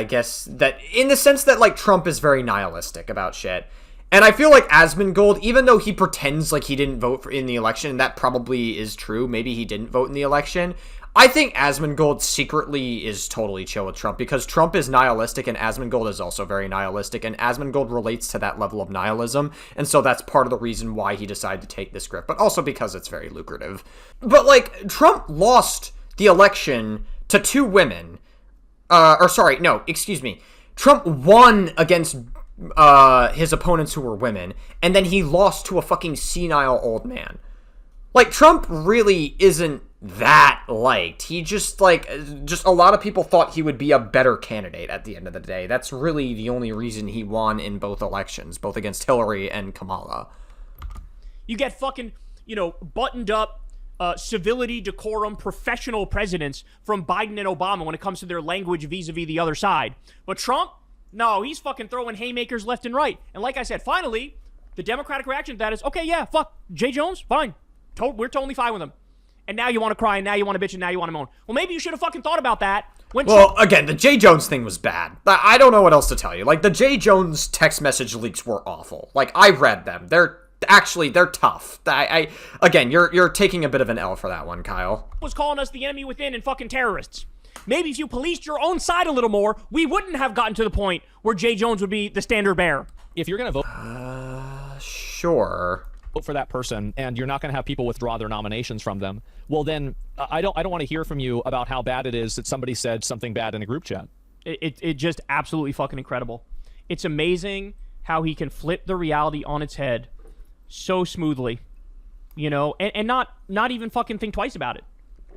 A: like, Trump is very nihilistic about shit. And I feel like Asmongold, even though he pretends like he didn't vote in the election, and that probably is true, maybe he didn't vote in the election, I think Asmongold secretly is totally chill with Trump, because Trump is nihilistic and Asmongold is also very nihilistic, and Asmongold relates to that level of nihilism, and so that's part of the reason why he decided to take this script, but also because it's very lucrative. But, like, Trump lost the election to two women. Trump won against his opponents who were women, and then he lost to a fucking senile old man. Like, Trump really isn't that liked. He just a lot of people thought he would be a better candidate at the end of the day. That's really the only reason he won in both elections, both against Hillary and Kamala.
B: You get fucking, buttoned up, civility, decorum, professional presidents from Biden and Obama when it comes to their language vis-a-vis the other side. But Trump, no, he's fucking throwing haymakers left and right. And like I said, finally, the Democratic reaction to that is, okay, yeah, fuck, Jay Jones, fine. We're totally fine with him. And now you want to cry, and now you want to bitch, and now you want to moan. Well, maybe you should have fucking thought about that.
A: Again, the Jay Jones thing was bad. I don't know what else to tell you. Like, the Jay Jones text message leaks were awful. Like, I read them. They're tough. Again, you're taking a bit of an L for that one, Kyle.
B: Was calling us the enemy within and fucking terrorists. Maybe if you policed your own side a little more, we wouldn't have gotten to the point where Jay Jones would be the standard bearer.
C: If you're going to vote...
A: Sure.
C: Vote for that person, and you're not going to have people withdraw their nominations from them, well then, I don't want to hear from you about how bad it is that somebody said something bad in a group chat.
B: It just absolutely fucking incredible. It's amazing how he can flip the reality on its head so smoothly, and not even fucking think twice about it.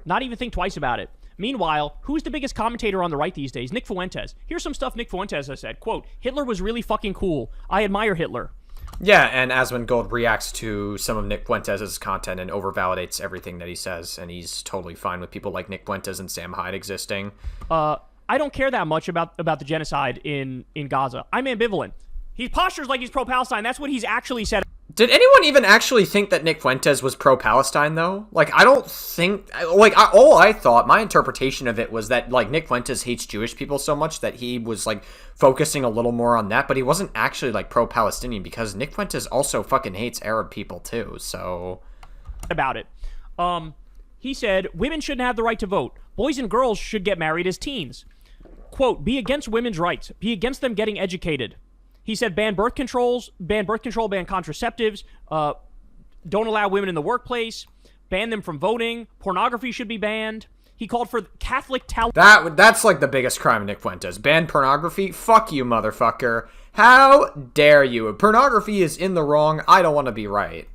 B: Not even think twice about it. Meanwhile, who's the biggest commentator on the right these days? Nick Fuentes. Here's some stuff Nick Fuentes has said. Quote, Hitler was really fucking cool. I admire Hitler.
A: Yeah, and Asmongold reacts to some of Nick Fuentes' content and overvalidates everything that he says, and he's totally fine with people like Nick Fuentes and Sam Hyde existing.
B: I don't care that much about the genocide in Gaza. I'm ambivalent. He postures like he's pro-Palestine. That's what he's actually said.
A: Did anyone even actually think that Nick Fuentes was pro-Palestine, though? Like, I don't think... Like, all I thought, my interpretation of it was that, like, Nick Fuentes hates Jewish people so much that he was, like, focusing a little more on that, but he wasn't actually, like, pro-Palestinian because Nick Fuentes also fucking hates Arab people, too, so...
B: About it. He said, women shouldn't have the right to vote. Boys and girls should get married as teens. Quote, be against women's rights. Be against them getting educated. He said ban birth control, ban contraceptives, don't allow women in the workplace, ban them from voting, pornography should be banned. He called for Catholic
A: That's like the biggest crime of Nick Fuentes. Ban pornography? Fuck you, motherfucker. How dare you? Pornography is in the wrong. I don't want to be right.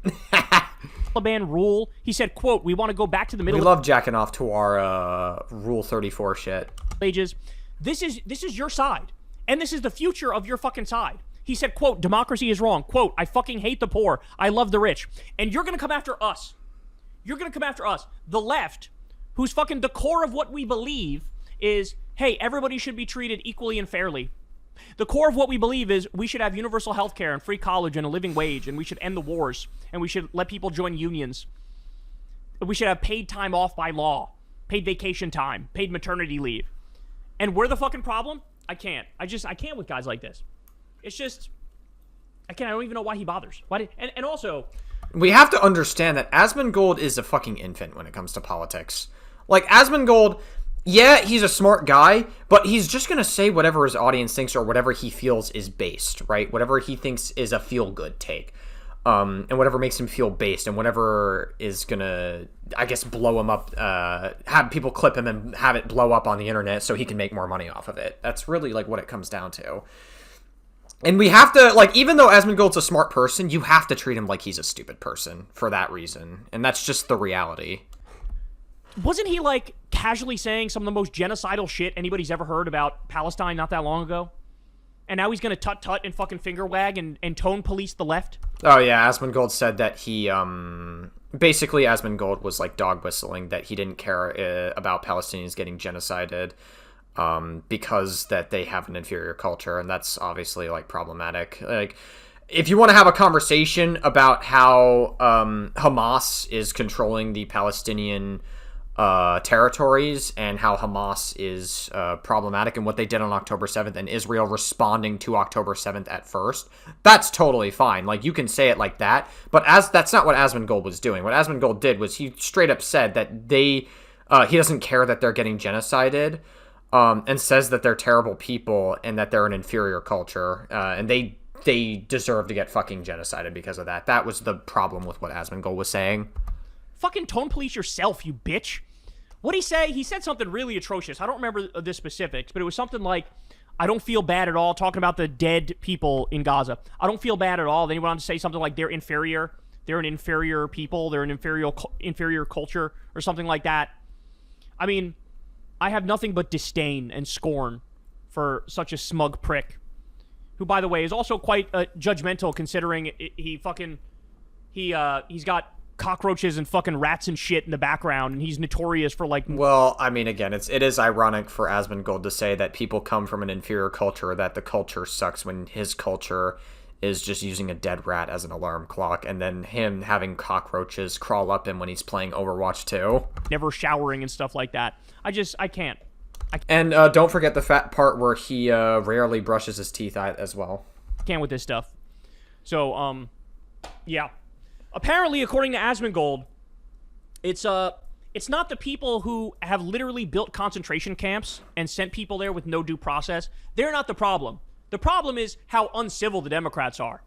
B: Taliban rule. He said, quote, we want to go back to the Middle
A: We love jacking off to our Rule 34 shit.
B: Ages. This is your side. And this is the future of your fucking side. He said, quote, democracy is wrong. Quote, I fucking hate the poor. I love the rich. And you're going to come after us. You're going to come after us. The left, who's fucking the core of what we believe is, hey, everybody should be treated equally and fairly. The core of what we believe is we should have universal health care and free college and a living wage, and we should end the wars, and we should let people join unions. We should have paid time off by law, paid vacation time, paid maternity leave. And we're the fucking problem? I can't. I can't with guys like this. It's just, I don't even know why he bothers. And also...
A: We have to understand that Asmongold is a fucking infant when it comes to politics. Like, Asmongold, yeah, he's a smart guy, but he's just going to say whatever his audience thinks or whatever he feels is based, right? Whatever he thinks is a feel-good take. And whatever makes him feel based, and whatever is going to, I guess, blow him up, have people clip him and have it blow up on the internet so he can make more money off of it. That's really, like, what it comes down to. And we have to, like, even though Asmongold's a smart person, you have to treat him like he's a stupid person for that reason. And that's just the reality.
B: Wasn't he, like, casually saying some of the most genocidal shit anybody's ever heard about Palestine not that long ago? And now he's going to tut-tut and fucking finger wag and tone police the left?
A: Oh, yeah, Asmongold said that he, basically Asmongold was, like, dog whistling, that he didn't care about Palestinians getting genocided. Because that they have an inferior culture, and that's obviously, like, problematic. Like, if you want to have a conversation about how Hamas is controlling the Palestinian territories and how Hamas is problematic and what they did on October 7th and Israel responding to October 7th at first, that's totally fine. Like, you can say it like that, but that's not what Asmongold was doing. What Asmongold did was he straight up said that he doesn't care that they're getting genocided, and says that they're terrible people and that they're an inferior culture, and they deserve to get fucking genocided because of that. That was the problem with what Asmongold was saying.
B: Fucking tone police yourself, you bitch. What'd he say? He said something really atrocious. I don't remember the specifics, but it was something like, I don't feel bad at all, talking about the dead people in Gaza. I don't feel bad at all. Then he went on to say something like they're inferior. They're an inferior people. They're an inferior culture or something like that. I mean... I have nothing but disdain and scorn for such a smug prick, who, by the way, is also quite judgmental considering he's got cockroaches and fucking rats and shit in the background, and he's notorious for, like...
A: Well, I mean, again, it is ironic for Asmongold to say that people come from an inferior culture, that the culture sucks when his culture is just using a dead rat as an alarm clock, and then him having cockroaches crawl up him when he's playing Overwatch 2.
B: Never showering and stuff like that. I can't.
A: And don't forget the fat part where he rarely brushes his teeth as well.
B: Can't with this stuff. So, yeah. Apparently, according to Asmongold, it's not the people who have literally built concentration camps and sent people there with no due process. They're not the problem. The problem is how uncivil the Democrats are.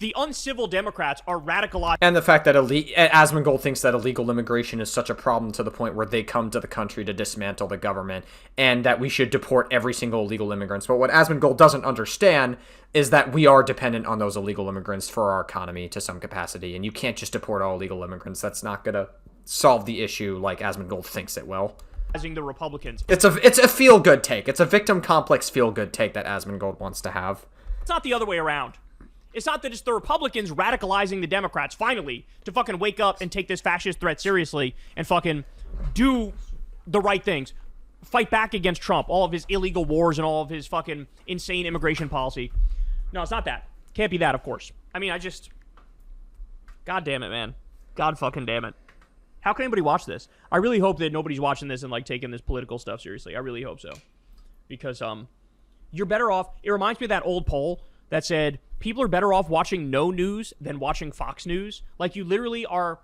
B: The uncivil Democrats are radicalized.
A: And the fact that Asmongold thinks that illegal immigration is such a problem to the point where they come to the country to dismantle the government, and that we should deport every single illegal immigrants. But what Asmongold doesn't understand is that we are dependent on those illegal immigrants for our economy to some capacity, and you can't just deport all illegal immigrants. That's not gonna solve the issue like Asmongold thinks it will.
B: The Republicans.
A: It's a feel-good take. It's a victim complex feel-good take that Asmongold wants to have.
B: It's not the other way around. It's not that it's the Republicans radicalizing the Democrats, finally, to fucking wake up and take this fascist threat seriously and fucking do the right things. Fight back against Trump, all of his illegal wars and all of his fucking insane immigration policy. No, it's not that. Can't be that, of course. I mean, God damn it, man. God fucking damn it. How can anybody watch this? I really hope that nobody's watching this and, like, taking this political stuff seriously. I really hope so. Because, you're better off. It reminds me of that old poll that said people are better off watching no news than watching Fox News. Like, you literally are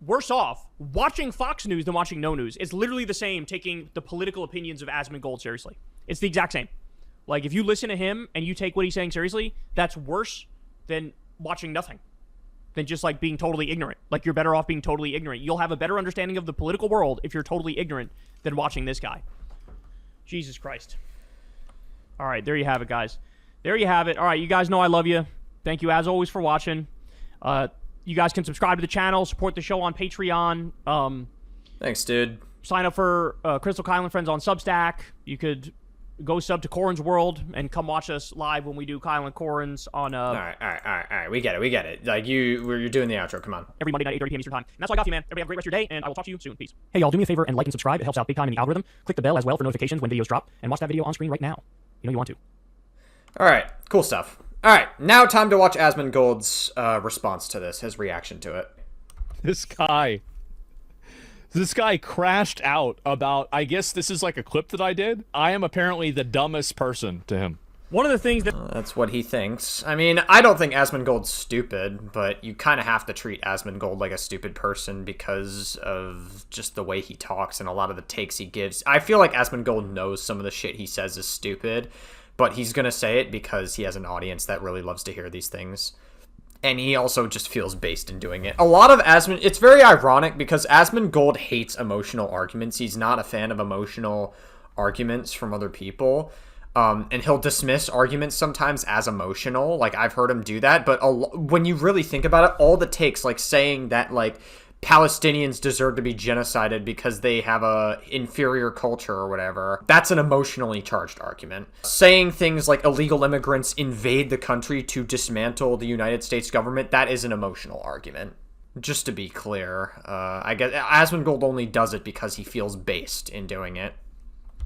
B: worse off watching Fox News than watching no news. It's literally the same taking the political opinions of Asmongold seriously. It's the exact same. Like, if you listen to him and you take what he's saying seriously, that's worse than watching nothing. Than just, like, being totally ignorant. Like, you're better off being totally ignorant. You'll have a better understanding of the political world if you're totally ignorant than watching this guy. Jesus Christ. All right, there you have it, guys. There you have it. All right, you guys know I love you. Thank you, as always, for watching. You guys can subscribe to the channel, support the show on Patreon.
A: Thanks, dude.
B: Sign up for Crystal Kylan Friends on Substack. You could go sub to Corin's World and come watch us live when we do Kylan Corin's on... All
A: right. We get it. Like, you're doing the outro. Come on.
B: Every Monday night, 8:30 p.m. Eastern Time. And that's all I got for you, man. Everybody have a great rest of your day, and I will talk to you soon. Peace. Hey, y'all, do me a favor and like and subscribe. It helps out big time in the algorithm. Click the bell as well for notifications when videos drop, and watch that video on screen right now. You know you want to.
A: All right, cool stuff. All right, now time to watch Asmongold's response to this, his reaction to it.
C: This guy crashed out about, I guess this is like a clip that I did. I am apparently the dumbest person to him.
B: One of the things that...
A: that's what he thinks. I mean, I don't think Asmongold's stupid, but you kind of have to treat Asmongold like a stupid person because of just the way he talks and a lot of the takes he gives. I feel like Asmongold knows some of the shit he says is stupid, but he's going to say it because he has an audience that really loves to hear these things. And he also just feels based in doing it. A lot of it's very ironic because Asmongold hates emotional arguments. He's not a fan of emotional arguments from other people. And he'll dismiss arguments sometimes as emotional. Like, I've heard him do that. But when you really think about it, all the takes, like saying that, like, Palestinians deserve to be genocided because they have a inferior culture or whatever, that's an emotionally charged argument. Saying things like illegal immigrants invade the country to dismantle the United States government, that is an emotional argument. Just to be clear, I guess Asmongold only does it because he feels based in doing it.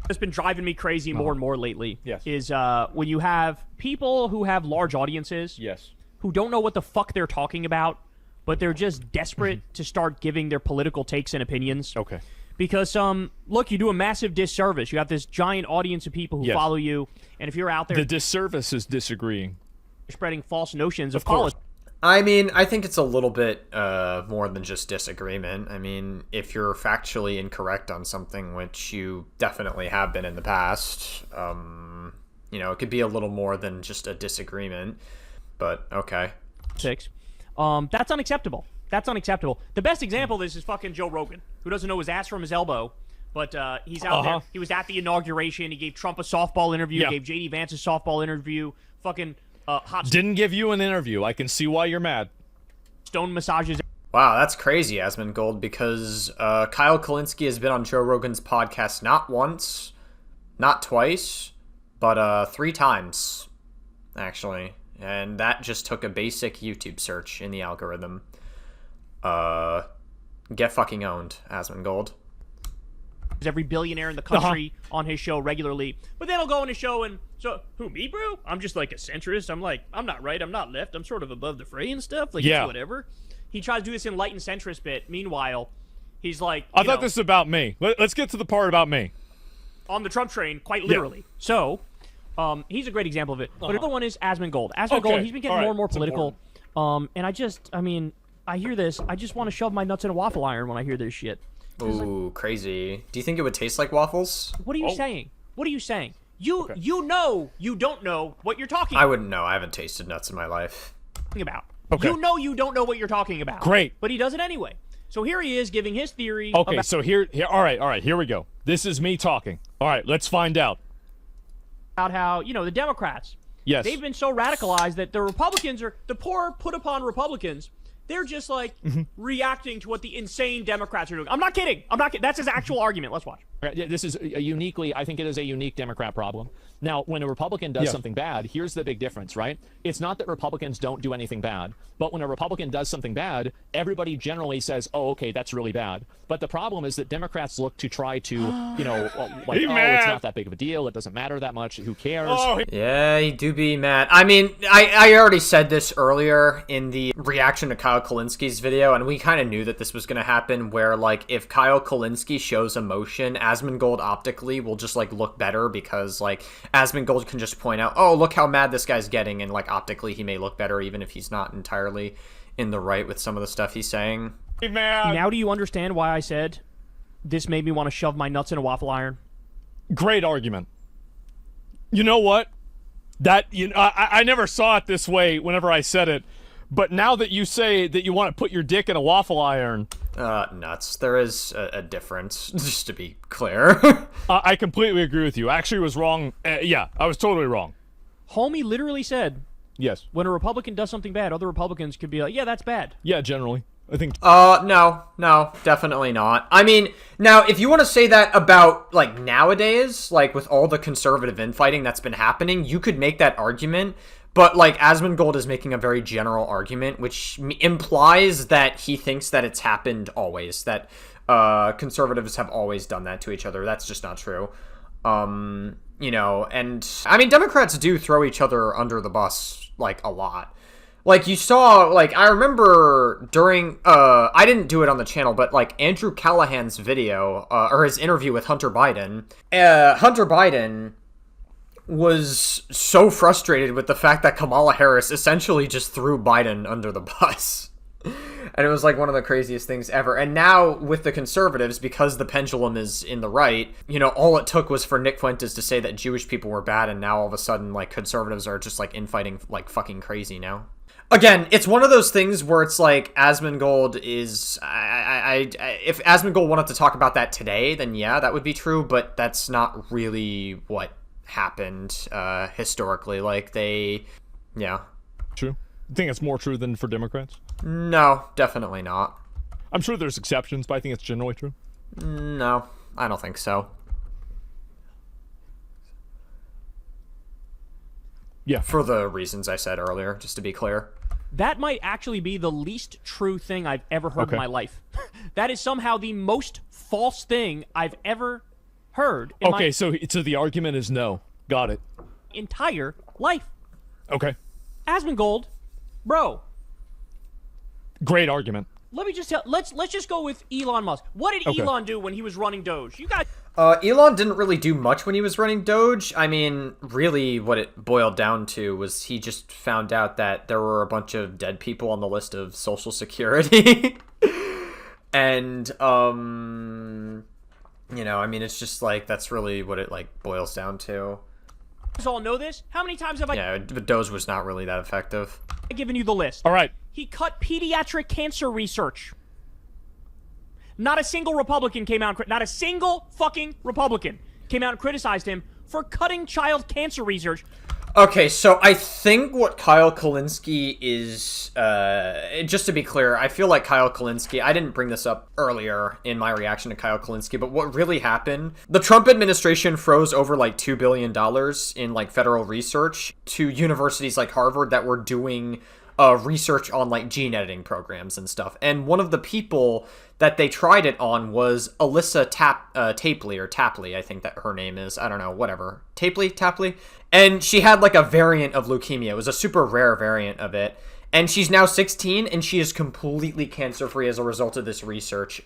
B: That's been driving me crazy more and more lately is when you have people who have large audiences who don't know what the fuck they're talking about, but they're just desperate to start giving their political takes and opinions.
C: Okay.
B: Because, look, you do a massive disservice. You have this giant audience of people who follow you, and if you're out there...
C: The disservice is disagreeing.
B: ...spreading false notions of politics.
A: I mean, I think it's a little bit more than just disagreement. I mean, if you're factually incorrect on something, which you definitely have been in the past, you know, it could be a little more than just a disagreement, but okay.
B: That's unacceptable. That's unacceptable. The best example of this is fucking Joe Rogan, who doesn't know his ass from his elbow, but he's out there. He was at the inauguration. He gave Trump a softball interview, gave J.D. Vance a softball interview, fucking...
C: Didn't give you an interview. I can see why you're mad.
B: Stone massages.
A: Wow, that's crazy, Asmongold, because Kyle Kulinski has been on Joe Rogan's podcast not once, not twice, but 3 times, actually. And that just took a basic YouTube search in the algorithm. Get fucking owned, Asmongold.
B: Every billionaire in the country on his show regularly, but then he'll go on his show and so who, me, bro? I'm just like a centrist. I'm like, I'm not right, I'm not left, I'm sort of above the fray and stuff, like it's whatever. He tries to do this enlightened centrist bit. Meanwhile, he's like,
C: I thought this was about me. Let's get to the part about me.
B: On the Trump train, quite literally. So he's a great example of it. But another one is Asmongold. Asmongold, he's been getting more and more political. And I mean, I hear this, I just want to shove my nuts in a waffle iron when I hear this shit.
A: Ooh, like, crazy. Do you think it would taste like waffles?
B: What are you saying? What are you saying? You know you don't know what you're talking about.
A: I wouldn't know. I haven't tasted nuts in my life.
B: about.
D: Okay.
B: You know you don't know what you're talking about.
D: Great.
B: But he does it anyway. So here he is giving his theory.
D: Okay,
B: about
D: so here, all right, here we go. This is me talking. All right, let's find out.
B: how, the Democrats,
D: Yes.
B: they've been so radicalized that the Republicans are, the poor put upon Republicans, they're just like reacting to what the insane Democrats are doing. I'm not kidding. That's his actual argument. Let's watch.
C: This is I think it is a unique Democrat problem. Now, when a Republican does something bad, here's the big difference, right? It's not that Republicans don't do anything bad, but when a Republican does something bad, everybody generally says, oh, okay, that's really bad. But the problem is that Democrats look to try to, like, it's not that big of a deal. It doesn't matter that much. Who cares?
A: Yeah, he do be mad. I mean, I already said this earlier in the reaction to Kyle Kulinski's video, and we kind of knew that this was going to happen, where, like, if Kyle Kulinski shows emotion, Asmongold optically will just, like, look better because, like, Asmongold can just point out, oh, look how mad this guy's getting, and, like, optically he may look better even if he's not entirely in the right with some of the stuff he's saying.
B: Now do you understand why I said this made me want to shove my nuts in a waffle iron?
D: Great argument. You know what? I never saw it this way whenever I said it, but now that you say that you want to put your dick in a waffle iron...
A: Nuts. There is a difference, just to be clear.
D: I completely agree with you. I actually was wrong. Yeah, I was totally wrong.
B: Homie literally said,
D: yes,
B: when a Republican does something bad, other Republicans could be like, yeah, that's bad.
D: Yeah, generally. I think...
A: No, definitely not. I mean, now, if you want to say that about, like, nowadays, like, with all the conservative infighting that's been happening, you could make that argument, but, like, Asmongold is making a very general argument, which implies that he thinks that it's happened always, that conservatives have always done that to each other. That's just not true. And, I mean, Democrats do throw each other under the bus, like, a lot. Like, you saw, like, I remember during, I didn't do it on the channel, but, like, Andrew Callahan's video, or his interview with Hunter Biden, Hunter Biden was so frustrated with the fact that Kamala Harris essentially just threw Biden under the bus. And it was, like, one of the craziest things ever. And now, with the conservatives, because the pendulum is in the right, all it took was for Nick Fuentes to say that Jewish people were bad, and now all of a sudden, like, conservatives are just, like, infighting like fucking crazy now. Again, it's one of those things where it's like Asmongold is... if Asmongold wanted to talk about that today, then yeah, that would be true, but that's not really what happened historically. Like, yeah.
D: True. You think it's more true than for Democrats?
A: No, definitely not.
D: I'm sure there's exceptions, but I think it's generally true.
A: No, I don't think so.
D: Yeah.
A: For the reasons I said earlier, just to be clear.
B: That might actually be the least true thing I've ever heard in my life. That is somehow the most false thing I've ever heard in my
D: so the argument is no. Got it.
B: entire life.
D: Okay.
B: Asmongold, bro.
D: Great argument.
B: Let me just tell. Let's just go with Elon Musk. What did Elon do when he was running Doge? You guys.
A: Elon didn't really do much when he was running Doge. I mean, really what it boiled down to was he just found out that there were a bunch of dead people on the list of Social Security. And, I mean, it's just like, that's really what it, like, boils down to.
B: You guys all know this? How many times have I...
A: Yeah, but Doge was not really that effective.
B: given you the list.
D: All right.
B: He cut pediatric cancer research. Not a single Republican came out, not a single fucking Republican came out and criticized him for cutting child cancer research.
A: Okay, so I think what Kyle Kulinski is, just to be clear, I feel like Kyle Kulinski, I didn't bring this up earlier in my reaction to Kyle Kulinski, but what really happened, the Trump administration froze over like $2 billion in like federal research to universities like Harvard that were doing research on like gene editing programs and stuff. And one of the people that they tried it on was Alyssa Tapley, I think that her name is. I don't know, whatever. Tapley? And she had like a variant of leukemia. It was a super rare variant of it. And she's now 16 and she is completely cancer-free as a result of this research.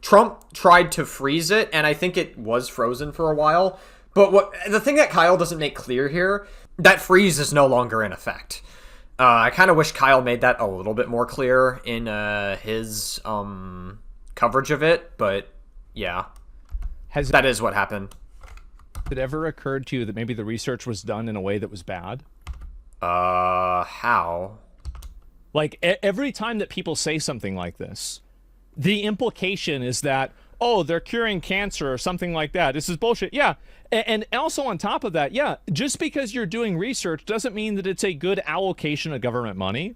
A: Trump tried to freeze it and I think it was frozen for a while. But the thing that Kyle doesn't make clear here, that freeze is no longer in effect. I kind of wish Kyle made that a little bit more clear in his coverage of it, but yeah. That is what happened.
C: Has it ever occurred to you that maybe the research was done in a way that was bad?
A: How?
C: Like, every time that people say something like this, the implication is that, oh, they're curing cancer or something like that. This is bullshit. Yeah. And also on top of that, yeah, just because you're doing research doesn't mean that it's a good allocation of government money.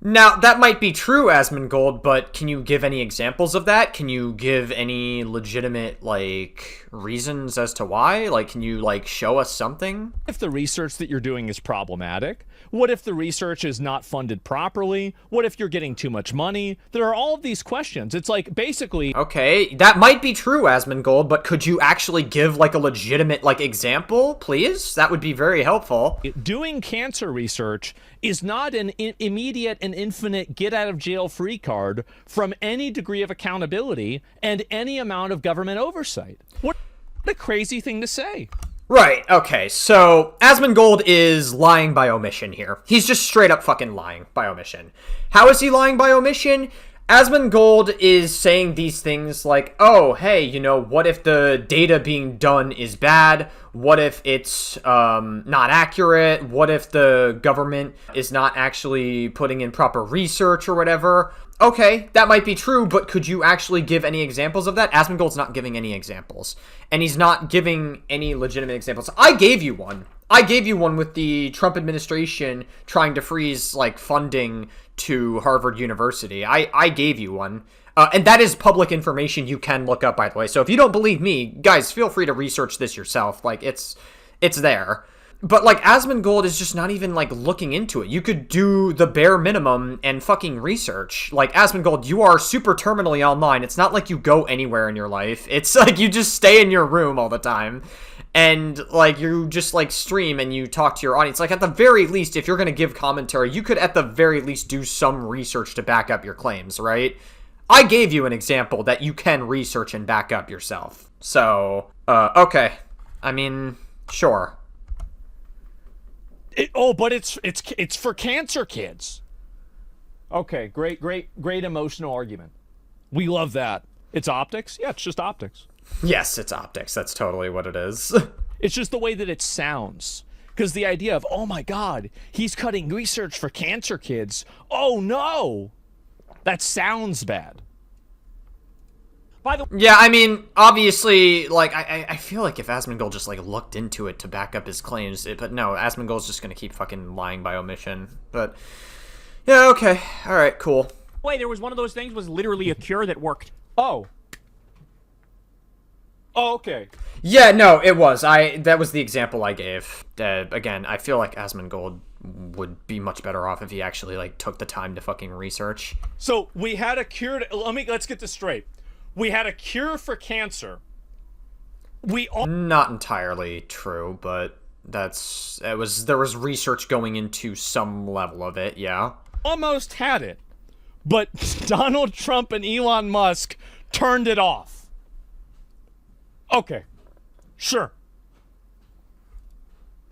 A: Now, that might be true, Asmongold, but can you give any examples of that? Can you give any legitimate, like, reasons as to why? Like, can you, like, show us something?
C: If the research that you're doing is problematic? What if the research is not funded properly? What if you're getting too much money? There are all of these questions. It's like, basically...
A: Okay, that might be true, Asmongold, but could you actually give, like, a legitimate, like, example, please? That would be very helpful.
C: Doing cancer research is not an immediate and infinite get-out-of-jail-free card from any degree of accountability and any amount of government oversight. What a crazy thing to say.
A: Right, okay, so Asmongold is lying by omission here. He's just straight up fucking lying by omission. How is he lying by omission? Asmongold is saying these things like, oh, hey, you know, what if the data being done is bad? What if it's not accurate? What if the government is not actually putting in proper research or whatever? Okay, that might be true, but could you actually give any examples of that? Asmongold's not giving any examples, and he's not giving any legitimate examples. I gave you one. I gave you one with the Trump administration trying to freeze, like, funding to Harvard University. I gave you one. And that is public information you can look up, by the way. So if you don't believe me, guys, feel free to research this yourself. Like, it's there. But, like, Asmongold is just not even, like, looking into it. You could do the bare minimum and fucking research. Like, Asmongold, you are super terminally online. It's not like you go anywhere in your life. It's like you just stay in your room all the time. And, like, you just, like, stream and you talk to your audience. Like, at the very least, if you're going to give commentary, you could at the very least do some research to back up your claims, right? I gave you an example that you can research and back up yourself. So, okay. I mean, sure.
C: But it's for cancer kids. Okay, great emotional argument. We love that. It's optics? Yeah, it's just optics.
A: Yes, it's optics. That's totally what it is.
C: It's just the way that it sounds. Because the idea of, oh my God, he's cutting research for cancer kids. Oh no! That sounds bad.
A: Yeah, I mean, obviously, like, I feel like if Asmongold just, like, looked into it to back up his claims, but no, Asmongold's just gonna keep fucking lying by omission. But, yeah, okay. Alright, cool.
B: Wait, there was one of those things was literally a cure that worked.
C: Oh, okay.
A: Yeah, no, it was. That was the example I gave. Again, I feel like Asmongold would be much better off if he actually, like, took the time to fucking research.
D: So, we had a cure to... Let's get this straight. We had a cure for cancer.
A: Not entirely true, but there was research going into some level of it, yeah.
D: Almost had it. But Donald Trump and Elon Musk turned it off. Okay. Sure.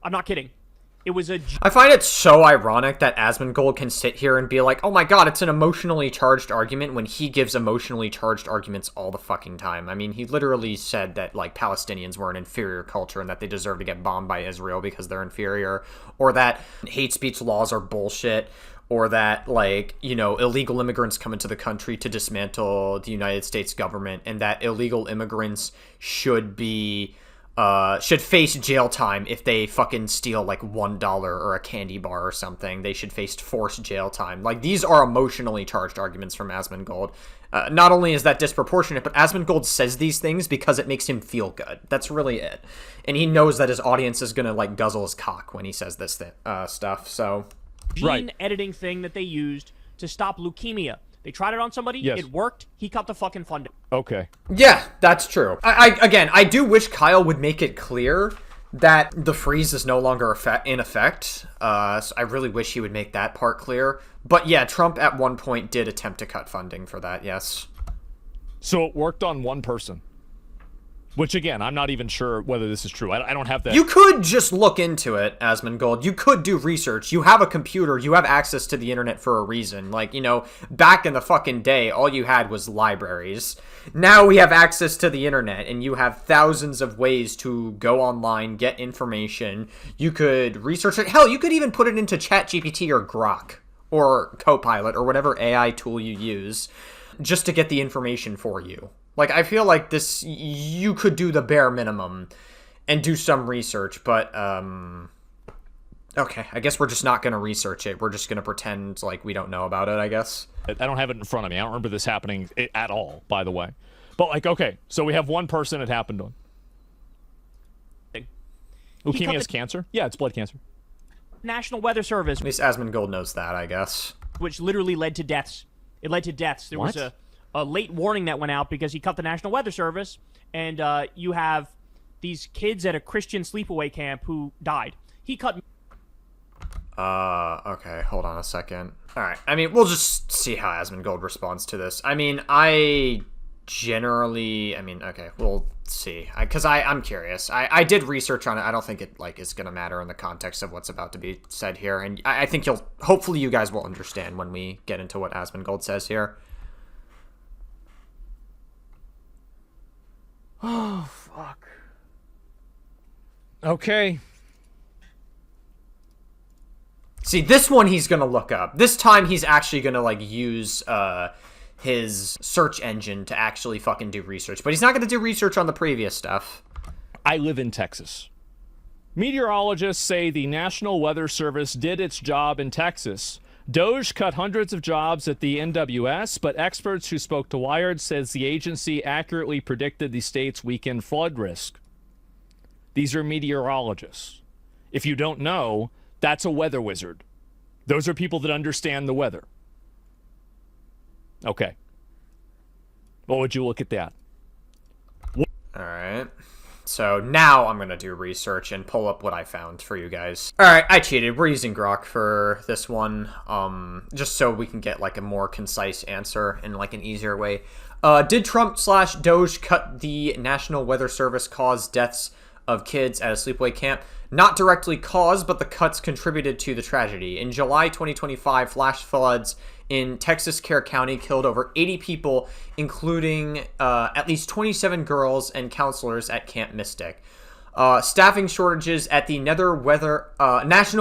B: I'm not kidding. It was
A: I find it so ironic that Asmongold can sit here and be like, oh my god, it's an emotionally charged argument when he gives emotionally charged arguments all the fucking time. I mean, he literally said that, like, Palestinians were an inferior culture and that they deserve to get bombed by Israel because they're inferior, or that hate speech laws are bullshit, or that, like, you know, illegal immigrants come into the country to dismantle the United States government, and that illegal immigrants should face jail time if they fucking steal, like, $1 or a candy bar or something. They should face forced jail time. Like, these are emotionally charged arguments from Asmongold. Not only is that disproportionate, but Asmongold says these things because it makes him feel good. That's really it. And he knows that his audience is gonna, like, guzzle his cock when he says this stuff, so...
B: gene editing thing that they used to stop leukemia. They tried it on somebody.
D: Yes.
B: It worked. He cut the fucking funding.
D: Okay.
A: Yeah, that's true. I do wish Kyle would make it clear that the freeze is no longer in effect. So I really wish he would make that part clear. But yeah, Trump at one point did attempt to cut funding for that, yes.
C: So it worked on one person. Which, again, I'm not even sure whether this is true. I don't have that.
A: You could just look into it, Asmongold. You could do research. You have a computer. You have access to the internet for a reason. Like, you know, back in the fucking day, all you had was libraries. Now we have access to the internet, and you have thousands of ways to go online, get information. You could research it. Hell, you could even put it into ChatGPT or Grok. or Copilot or whatever AI tool you use just to get the information for you. Like, I feel like this, you could do the bare minimum and do some research, but, okay, I guess we're just not going to research it. We're just going to pretend like we don't know about it, I guess.
C: I don't have it in front of me. I don't remember this happening at all, by the way. But, like, okay, so we have one person it happened on. Leukemia is cancer? Yeah, it's blood cancer.
B: National Weather Service.
A: At least Asmongold knows that, I guess.
B: Which literally led to deaths. It led to deaths. There was a late warning that went out because he cut the National Weather Service, and you have these kids at a Christian sleepaway camp who died. He cut...
A: Okay, hold on a second. Alright, I mean, we'll just see how Asmongold responds to this. I mean, okay, we'll see. Because I'm curious. I did research on it. I don't think it, like, is going to matter in the context of what's about to be said here. And I think hopefully you guys will understand when we get into what Asmongold says here.
D: Oh, fuck. Okay.
A: See, this one he's going to look up. This time he's actually going to, like, use his search engine to actually fucking do research. But he's not going to do research on the previous stuff.
C: I live in Texas. Meteorologists say the National Weather Service did its job in Texas. Doge cut hundreds of jobs at the NWS, but experts who spoke to Wired says the agency accurately predicted the state's weekend flood risk. These are meteorologists. If you don't know, that's a weather wizard. Those are people that understand the weather. Okay. What would you look at that?
A: Alright. So now I'm going to do research and pull up what I found for you guys. Alright, I cheated. We're using Grok for this one. Just so we can get like a more concise answer in like an easier way. Did Trump/Doge cut the National Weather Service cause deaths of kids at a sleepaway camp? Not directly caused, but the cuts contributed to the tragedy. In July 2025, flash floods in Texas Care County killed over 80 people, including at least 27 girls and counselors at Camp Mystic. Staffing shortages at the National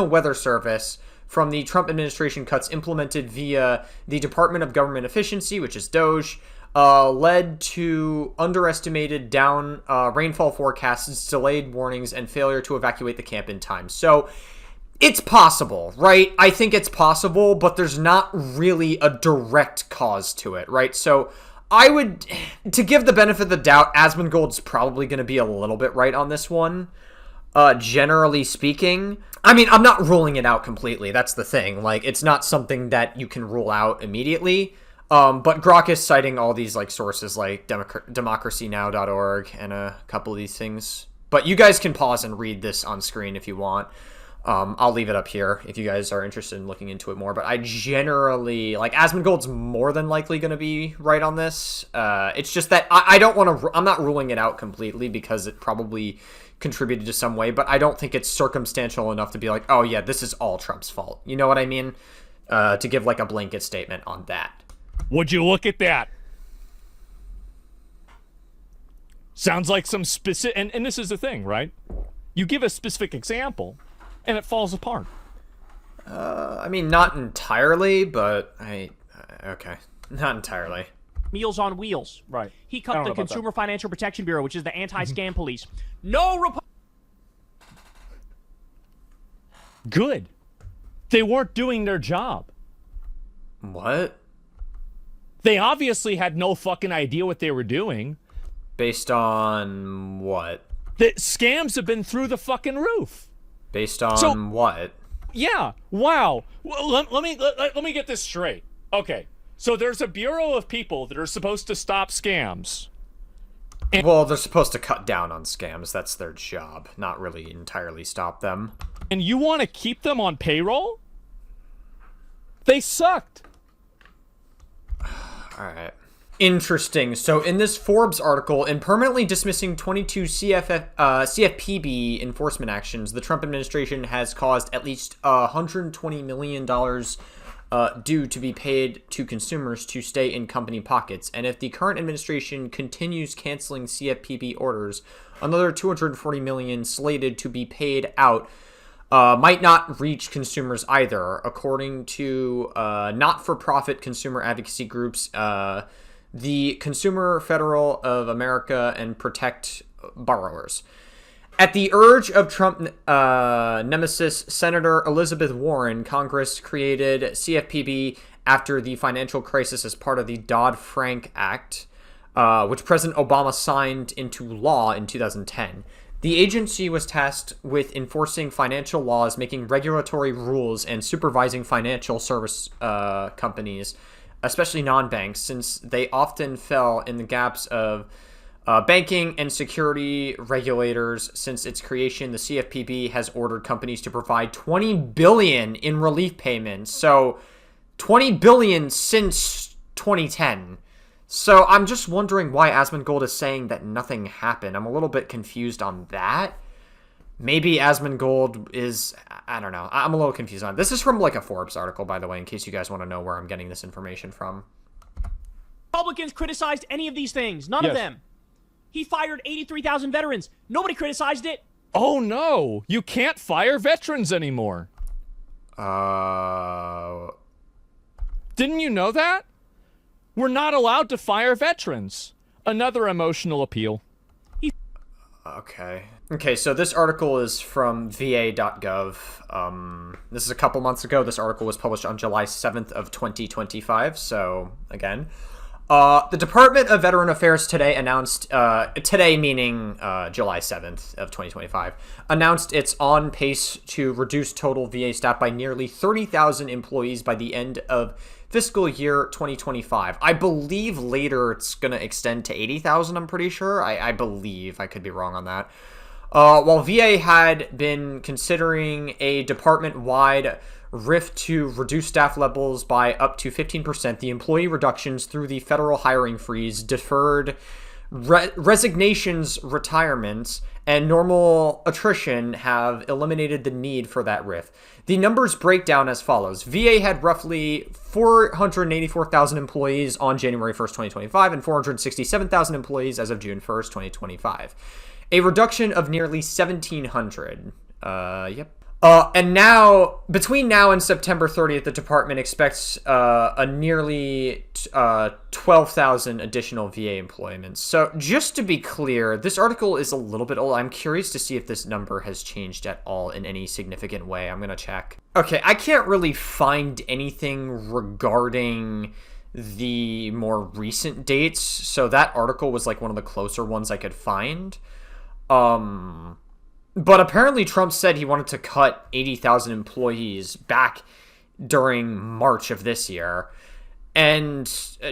A: Weather Service from the Trump administration cuts implemented via the Department of Government Efficiency, which is Doge, led to underestimated down rainfall forecasts, delayed warnings, and failure to evacuate the camp in time. So it's possible, right? I think it's possible, but there's not really a direct cause to it, right? So I would, to give the benefit of the doubt, Asmongold's probably going to be a little bit right on this one, generally speaking. I mean, I'm not ruling it out completely. That's the thing. Like, it's not something that you can rule out immediately. But Grok is citing all these like sources like democracynow.org and a couple of these things. But you guys can pause and read this on screen if you want. I'll leave it up here if you guys are interested in looking into it more. But I generally, like, Asmongold's more than likely going to be right on this. It's just that I don't want to, I'm not ruling it out completely because it probably contributed to some way. But I don't think it's circumstantial enough to be like, oh yeah, this is all Trump's fault. You know what I mean? To give like a blanket statement on that.
C: Would you look at that? Sounds like some specific, and this is the thing, right? You give a specific example, and it falls apart.
A: I mean, not entirely, but okay, not entirely.
B: Meals on Wheels.
C: Right.
B: He cut the Consumer Financial Protection Bureau, which is the anti-scam police. No
C: Good. They weren't doing their job.
A: What?
C: They obviously had no fucking idea what they were doing.
A: Based on what?
C: The scams have been through the fucking roof.
A: Based on what?
C: Yeah. Wow. Well, let me get this straight. Okay. So there's a bureau of people that are supposed to stop scams.
A: Well, they're supposed to cut down on scams. That's their job. Not really entirely stop them.
C: And you want to keep them on payroll? They sucked.
A: All right. Interesting. So in this Forbes article, in permanently dismissing 22 CFPB enforcement actions, the Trump administration has caused at least $120 million due to be paid to consumers to stay in company pockets. And if the current administration continues canceling CFPB orders, another $240 million slated to be paid out might not reach consumers either, according to not-for-profit consumer advocacy groups, the Consumer Federal of America and Protect Borrowers. At the urge of Trump nemesis Senator Elizabeth Warren, Congress created CFPB after the financial crisis as part of the Dodd-Frank Act, which President Obama signed into law in 2010. The agency was tasked with enforcing financial laws, making regulatory rules, and supervising financial service companies, especially non-banks, since they often fell in the gaps of banking and security regulators. Since its creation, the CFPB has ordered companies to provide $20 billion in relief payments. So, $20 billion since 2010. So I'm just wondering why Asmongold is saying that nothing happened. I'm a little bit confused on that. Maybe Asmongold is... I don't know. I'm a little confused on it. This is from like a Forbes article, by the way, in case you guys want to know where I'm getting this information from.
B: Republicans criticized any of these things. None of them. He fired 83,000 veterans. Nobody criticized it.
D: Oh, no. You can't fire veterans anymore. Didn't you know that? We're not allowed to fire veterans. Another emotional appeal.
A: Okay, so this article is from va.gov. This is a couple months ago. This article was published on July 7th of 2025, so again. The Department of Veteran Affairs today announced, today meaning July 7th of 2025, announced it's on pace to reduce total VA staff by nearly 30,000 employees by the end of fiscal year 2025. I believe later it's going to extend to 80,000, I'm pretty sure. I believe. I could be wrong on that. While VA had been considering a department-wide RIF to reduce staff levels by up to 15%, the employee reductions through the federal hiring freeze, deferred resignations, retirements, and normal attrition have eliminated the need for that RIF. The numbers break down as follows. VA had roughly 484,000 employees on January 1st, 2025, and 467,000 employees as of June 1st, 2025. A reduction of nearly 1,700. And now, between now and September 30th, the department expects a nearly 12,000 additional VA employments. So, just to be clear, this article is a little bit old. I'm curious to see if this number has changed at all in any significant way. I'm going to check. Okay, I can't really find anything regarding the more recent dates. So, that article was like one of the closer ones I could find. But apparently Trump said he wanted to cut 80,000 employees back during March of this year. And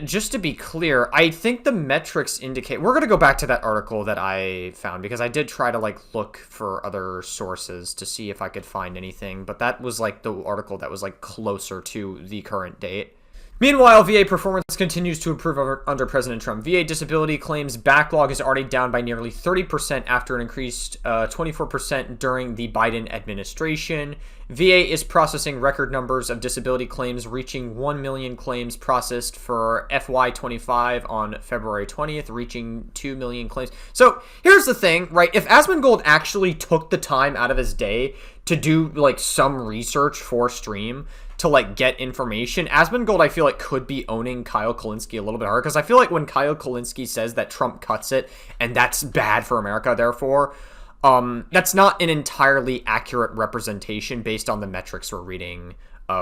A: just to be clear, I think the metrics indicate... We're going to go back to that article that I found, because I did try to look for other sources to see if I could find anything. But that was the article that was closer to the current date. Meanwhile, VA performance continues to improve under President Trump. VA disability claims backlog is already down by nearly 30% after an increased 24% during the Biden administration. VA is processing record numbers of disability claims, reaching 1 million claims processed for FY25 on February 20th, reaching 2 million claims. So here's the thing, right? If Asmongold actually took the time out of his day to do some research for stream, to get information, Asmongold I feel could be owning Kyle Kulinski a little bit harder, because I feel when Kyle Kulinski says that Trump cuts it and that's bad for America, therefore that's not an entirely accurate representation based on the metrics we're reading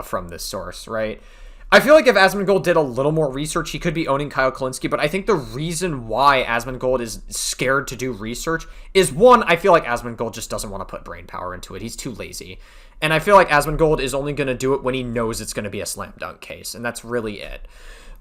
A: from this source, right? I feel if Asmongold did a little more research, he could be owning Kyle Kulinski, but I think the reason why Asmongold is scared to do research is, one, I feel Asmongold just doesn't want to put brain power into it. He's too lazy. And I feel Asmongold is only going to do it when he knows it's going to be a slam dunk case, and that's really it.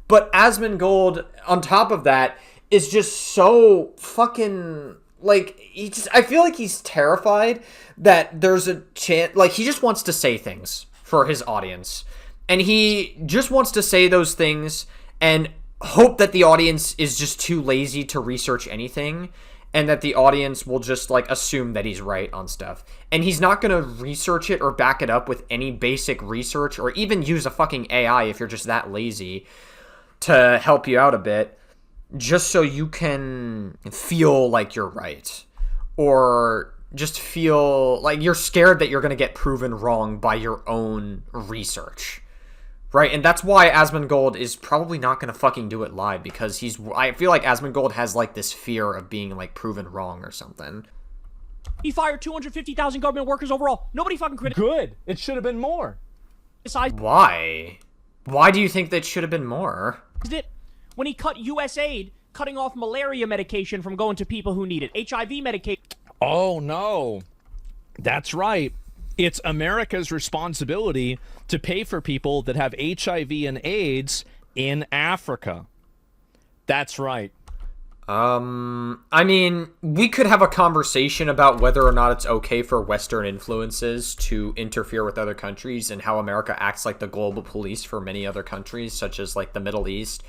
A: But Asmongold, on top of that, is just so fucking... I feel he's terrified that there's a chance... he just wants to say things for his audience. And he just wants to say those things and hope that the audience is just too lazy to research anything, and that the audience will just assume that he's right on stuff. And he's not going to research it or back it up with any basic research, or even use a fucking AI if you're just that lazy to help you out a bit, just so you can feel like you're right, or just feel like you're scared that you're going to get proven wrong by your own research. Right, and that's why Asmongold is probably not going to fucking do it live, because I feel like Asmongold has, like, this fear of being, like, proven wrong or something.
B: He fired 250,000 government workers overall. Nobody fucking criticized
C: Good. It should have been more.
A: Why? Why do you think that should have been more?
B: it when he cut USAID, cutting off malaria medication from going to people who need it, HIV medication.
C: Oh, no. That's right. It's America's responsibility to pay for people that have HIV and AIDS in Africa. That's right.
A: I mean, we could have a conversation about whether or not it's okay for Western influences to interfere with other countries and how America acts like the global police for many other countries, such as, like, the Middle East,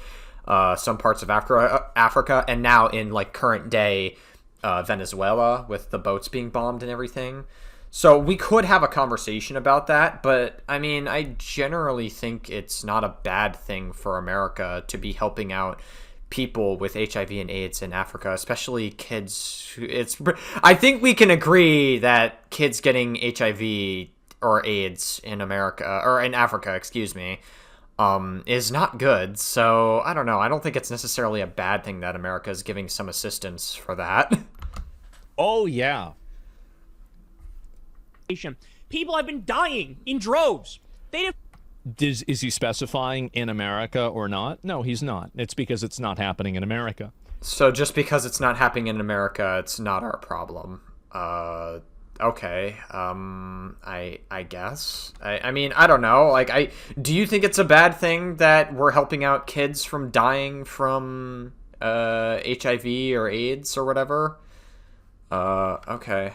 A: some parts of Africa, and now in, like, current day Venezuela with the boats being bombed and everything. So we could have a conversation about that, but I mean, I generally think it's not a bad thing for America to be helping out people with HIV and AIDS in Africa, especially kids. I think we can agree that kids getting HIV or AIDS in America, or in Africa, excuse me, is not good. So I don't know. I don't think it's necessarily a bad thing that America is giving some assistance for that.
C: Oh, yeah.
B: People have been dying in droves. They didn't.
C: Is he specifying in America or not? No, he's not. It's because it's not happening in America.
A: So just because it's not happening in America, it's not our problem. Okay. I guess. I mean, I don't know. Like, do you think it's a bad thing that we're helping out kids from dying from HIV or AIDS or whatever? Okay.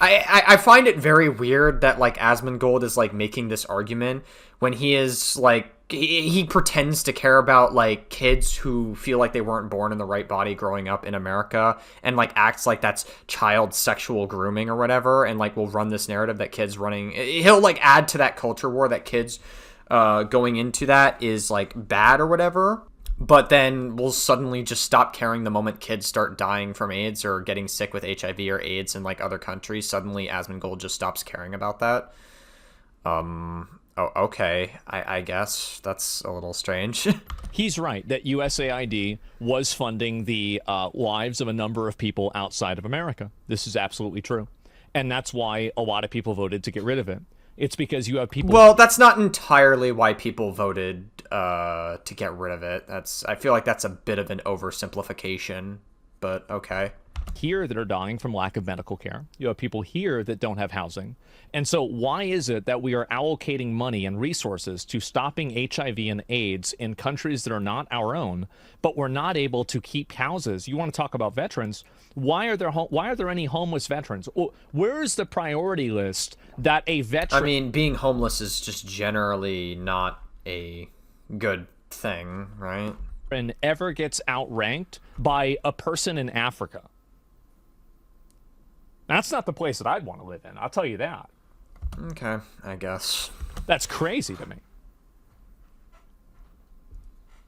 A: I find it very weird that, like, Asmongold is, like, making this argument when he is, like, he pretends to care about, like, kids who feel like they weren't born in the right body growing up in America, and, like, acts like that's child sexual grooming or whatever, and, like, will run this narrative that kids running, he'll, like, add to that culture war that kids going into that is, like, bad or whatever. But then we'll suddenly just stop caring the moment kids start dying from AIDS or getting sick with HIV or AIDS in, like, other countries. Suddenly Asmongold just stops caring about that. Oh, okay. I guess that's a little strange.
C: He's right that USAID was funding the lives of a number of people outside of America. This is absolutely true. And that's why a lot of people voted to get rid of it. It's because you have people...
A: Well, that's not entirely why people voted to get rid of it. I feel like that's a bit of an oversimplification, but okay.
C: Here that are dying from lack of medical care. You have people here that don't have housing. And so why is it that we are allocating money and resources to stopping HIV and AIDS in countries that are not our own, but we're not able to keep houses? You want to talk about veterans? Why are there any homeless veterans? Where's the priority list that a veteran...
A: I mean, being homeless is just generally not a good thing, right?
C: Ever gets outranked by a person in Africa. That's not the place that I'd want to live in. I'll tell you that.
A: Okay, I guess.
C: That's crazy to me.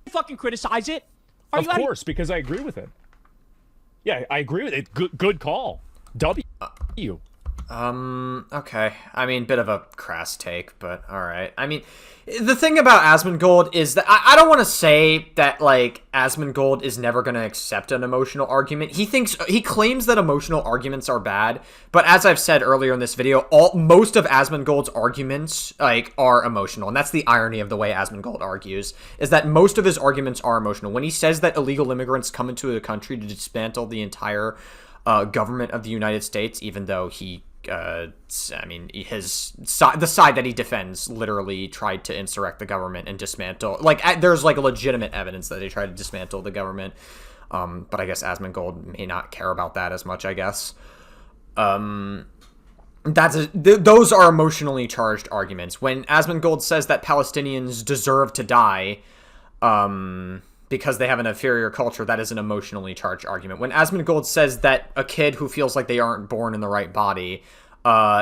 B: Fucking criticize it.
C: Of course, because I agree with it. Yeah, I agree with it. Good call. W.
A: Okay. I mean, bit of a crass take, but alright. I mean, the thing about Asmongold is that I don't want to say that, like, Asmongold is never going to accept an emotional argument. He claims that emotional arguments are bad, but as I've said earlier in this video, most of Asmongold's arguments, like, are emotional, and that's the irony of the way Asmongold argues, is that most of his arguments are emotional. When he says that illegal immigrants come into a country to dismantle the entire government of the United States, even though he the side that he defends literally tried to insurrect the government and dismantle, like, there's, like, legitimate evidence that they tried to dismantle the government, but I guess Asmongold may not care about that as much, I guess. Those are emotionally charged arguments. When Asmongold says that Palestinians deserve to die, because they have an inferior culture, that is an emotionally charged argument. When Asmongold says that a kid who feels like they aren't born in the right body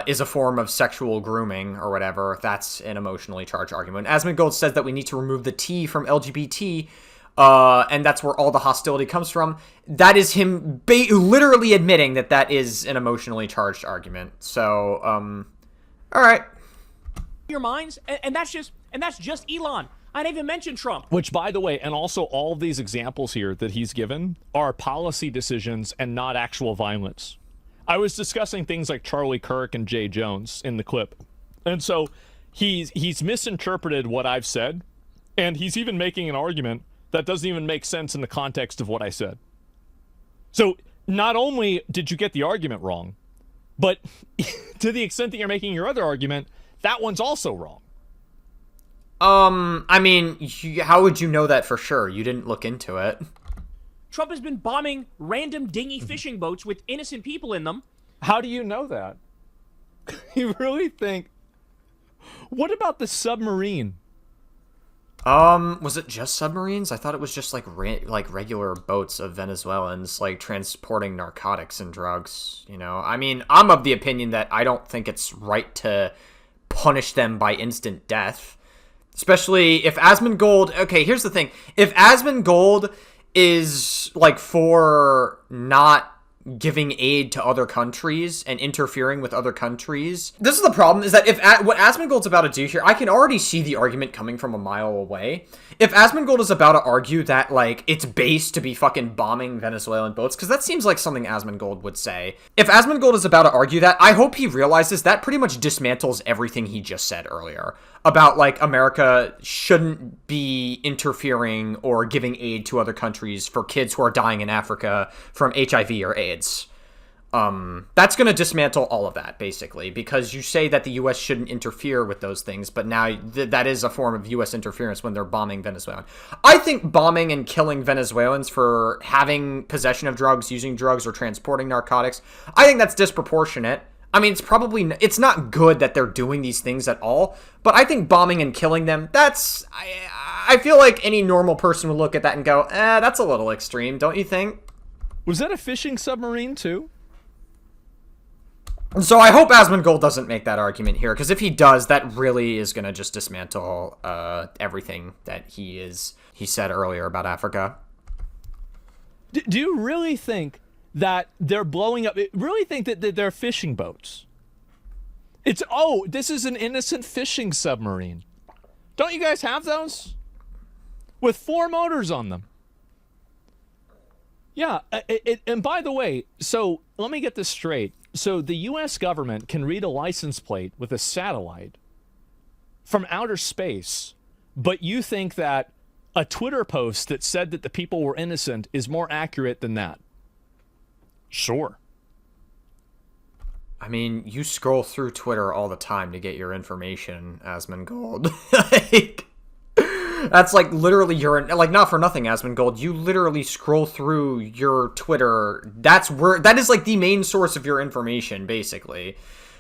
A: is a form of sexual grooming or whatever, that's an emotionally charged argument. When Asmongold says that we need to remove the T from LGBT, and that's where all the hostility comes from. That is him literally admitting that that is an emotionally charged argument. So, all right.
B: Your minds, and that's just Elon. I didn't even mention Trump.
C: Which, by the way, and also all of these examples here that he's given are policy decisions and not actual violence. I was discussing things like Charlie Kirk and Jay Jones in the clip. And so he's misinterpreted what I've said, and he's even making an argument that doesn't even make sense in the context of what I said. So not only did you get the argument wrong, but to the extent that you're making your other argument, that one's also wrong.
A: I mean, how would you know that for sure? You didn't look into it.
B: Trump has been bombing random dinghy fishing boats with innocent people in them.
C: How do you know that? You really think... What about the submarine?
A: Was it just submarines? I thought it was just like regular boats of Venezuelans like transporting narcotics and drugs, you know? I mean, I'm of the opinion that I don't think it's right to punish them by instant death. Especially if Asmongold... Okay, here's the thing. If Asmongold is, like, for not giving aid to other countries and interfering with other countries... This is the problem, is that if what Asmongold's about to do here, I can already see the argument coming from a mile away. If Asmongold is about to argue that, like, it's base to be fucking bombing Venezuelan boats, because that seems like something Asmongold would say. If Asmongold is about to argue that, I hope he realizes that pretty much dismantles everything he just said earlier about, like, America shouldn't be interfering or giving aid to other countries for kids who are dying in Africa from HIV or AIDS. That's going to dismantle all of that, basically, because you say that the U.S. shouldn't interfere with those things, but now that is a form of U.S. interference when they're bombing Venezuela. I think bombing and killing Venezuelans for having possession of drugs, using drugs, or transporting narcotics, I think that's disproportionate. I mean, it's not good that they're doing these things at all, but I think bombing and killing them, I feel like any normal person would look at that and go, that's a little extreme, don't you think?
C: Was that a fishing submarine, too?
A: So I hope Asmongold doesn't make that argument here, because if he does, that really is going to just dismantle everything that he said earlier about Africa.
C: Do you really think that they're blowing up? Really think that they're fishing boats? This is an innocent fishing submarine. Don't you guys have those? With 4 motors on them. Yeah, and by the way, so let me get this straight. So the U.S. government can read a license plate with a satellite from outer space, but you think that a Twitter post that said that the people were innocent is more accurate than that? Sure.
A: I mean, you scroll through Twitter all the time to get your information, Asmongold. Like, that's like literally not for nothing, Asmongold. You literally scroll through your Twitter. That is like the main source of your information, basically.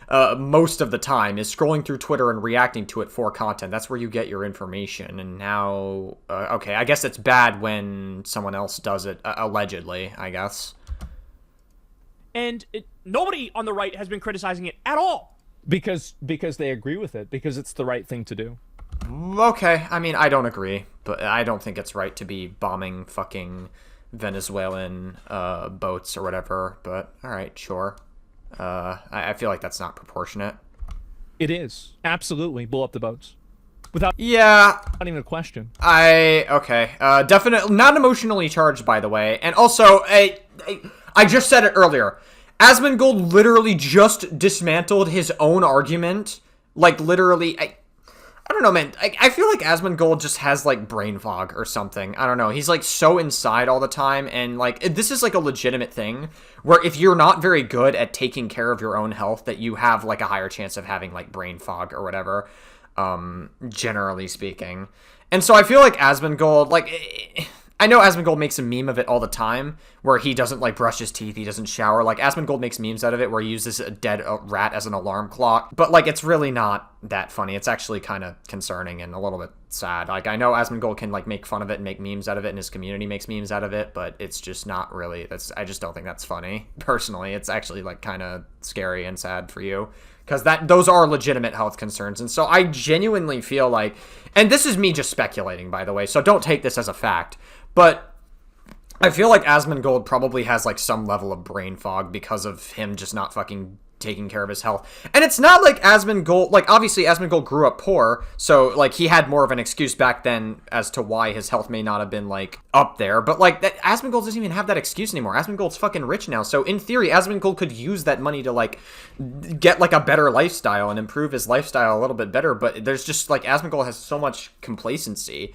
A: Most of the time is scrolling through Twitter and reacting to it for content. That's where you get your information. And now, okay, I guess it's bad when someone else does it, allegedly, I guess.
B: And nobody on the right has been criticizing it at all.
C: Because they agree with it, because it's the right thing to do.
A: Okay, I mean, I don't agree, but I don't think it's right to be bombing fucking Venezuelan boats or whatever, but alright, sure. I feel like that's not proportionate.
C: It is. Absolutely. Blow up the boats. Without not even a question.
A: Okay. Definitely not emotionally charged, by the way. And also, I just said it earlier. Asmongold literally just dismantled his own argument. Like, literally, I don't know, man. I feel like Asmongold just has, like, brain fog or something. I don't know. He's, like, so inside all the time, and, like, this is, like, a legitimate thing, where if you're not very good at taking care of your own health, that you have, like, a higher chance of having, like, brain fog or whatever, generally speaking. And so I feel like Asmongold, like... I know Asmongold makes a meme of it all the time, where he doesn't, like, brush his teeth, he doesn't shower. Like, Asmongold makes memes out of it where he uses a dead rat as an alarm clock. But, like, it's really not that funny. It's actually kind of concerning and a little bit sad. Like, I know Asmongold can, like, make fun of it and make memes out of it, and his community makes memes out of it, but it's just not really... I just don't think that's funny. Personally, it's actually, like, kind of scary and sad for you, because those are legitimate health concerns. And so I genuinely feel like, and this is me just speculating, by the way, so don't take this as a fact, but I feel like Asmongold probably has like some level of brain fog because of him just not fucking taking care of his health. And it's not like Asmongold, like obviously Asmongold grew up poor, so like he had more of an excuse back then as to why his health may not have been like up there, but like that Asmongold doesn't even have that excuse anymore. Asmongold's fucking rich now, so in theory Asmongold could use that money to like get like a better lifestyle and improve his lifestyle a little bit better, but there's just like Asmongold has so much complacency.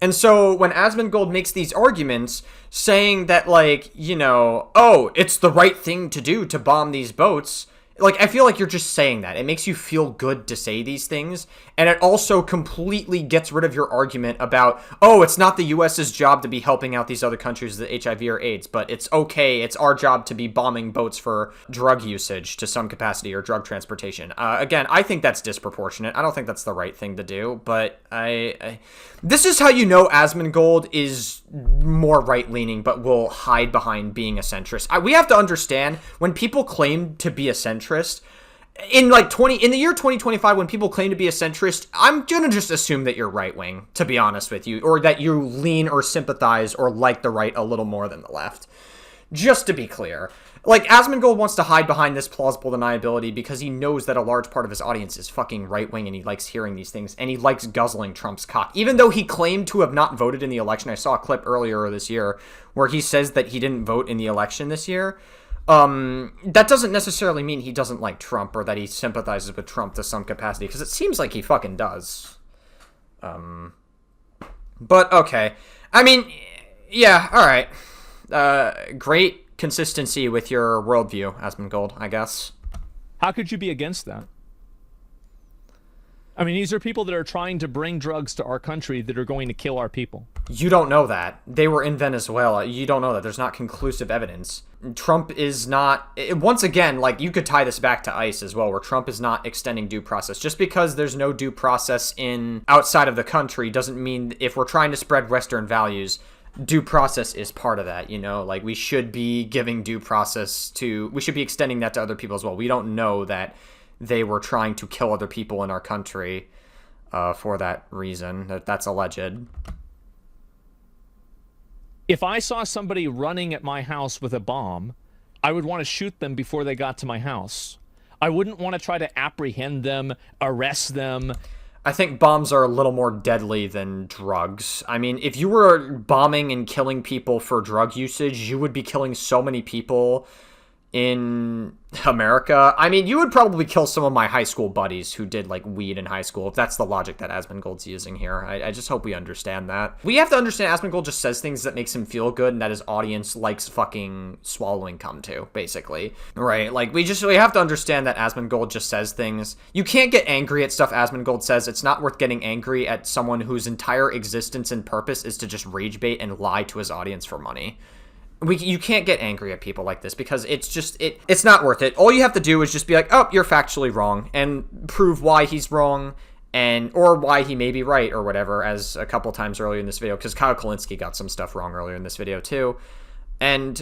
A: And so when Asmongold makes these arguments saying that like, you know, oh, it's the right thing to do to bomb these boats, like, I feel like you're just saying that. It makes you feel good to say these things, and it also completely gets rid of your argument about, oh, it's not the U.S.'s job to be helping out these other countries with HIV or AIDS, but it's okay, it's our job to be bombing boats for drug usage to some capacity or drug transportation. Again, I think that's disproportionate. I don't think that's the right thing to do, but this is how you know Asmongold is more right-leaning, but will hide behind being a centrist. We have to understand, when people claim to be a centrist, in the year 2025, when people claim to be a centrist, I'm gonna just assume that you're right-wing, to be honest with you, or that you lean or sympathize or like the right a little more than the left. Just to be clear. Like, Asmongold wants to hide behind this plausible deniability because he knows that a large part of his audience is fucking right-wing, and he likes hearing these things, and he likes guzzling Trump's cock. Even though he claimed to have not voted in the election, I saw a clip earlier this year where he says that he didn't vote in the election this year. That doesn't necessarily mean he doesn't like Trump or that he sympathizes with Trump to some capacity, because it seems like he fucking does. But okay. I mean, yeah, alright. Great consistency with your worldview, Asmongold, I guess.
C: How could you be against that? I mean, these are people that are trying to bring drugs to our country that are going to kill our people.
A: You don't know that. They were in Venezuela. You don't know that. There's not conclusive evidence. Trump is not... Once again, like, you could tie this back to ICE as well, where Trump is not extending due process. Just because there's no due process outside of the country doesn't mean, if we're trying to spread Western values, due process is part of that, you know? Like, we should be giving due process to... We should be extending that to other people as well. We don't know that they were trying to kill other people in our country for that reason. That's alleged.
C: If I saw somebody running at my house with a bomb, I would want to shoot them before they got to my house. I wouldn't want to try to apprehend them, arrest them.
A: I think bombs are a little more deadly than drugs. I mean, if you were bombing and killing people for drug usage, you would be killing so many people in America. I mean, you would probably kill some of my high school buddies who did like weed in high school, if that's the logic that Asmongold's using here. I just hope we understand that. We have to understand Asmongold just says things that makes him feel good and that his audience likes fucking swallowing cum to, basically. Right? Like, we have to understand that Asmongold just says things. You can't get angry at stuff Asmongold says. It's not worth getting angry at someone whose entire existence and purpose is to just rage bait and lie to his audience for money. You can't get angry at people like this because it's just, it's not worth it. All you have to do is just be like, oh, you're factually wrong, and prove why he's wrong, or why he may be right, or whatever, as a couple times earlier in this video, because Kyle Kulinski got some stuff wrong earlier in this video too. And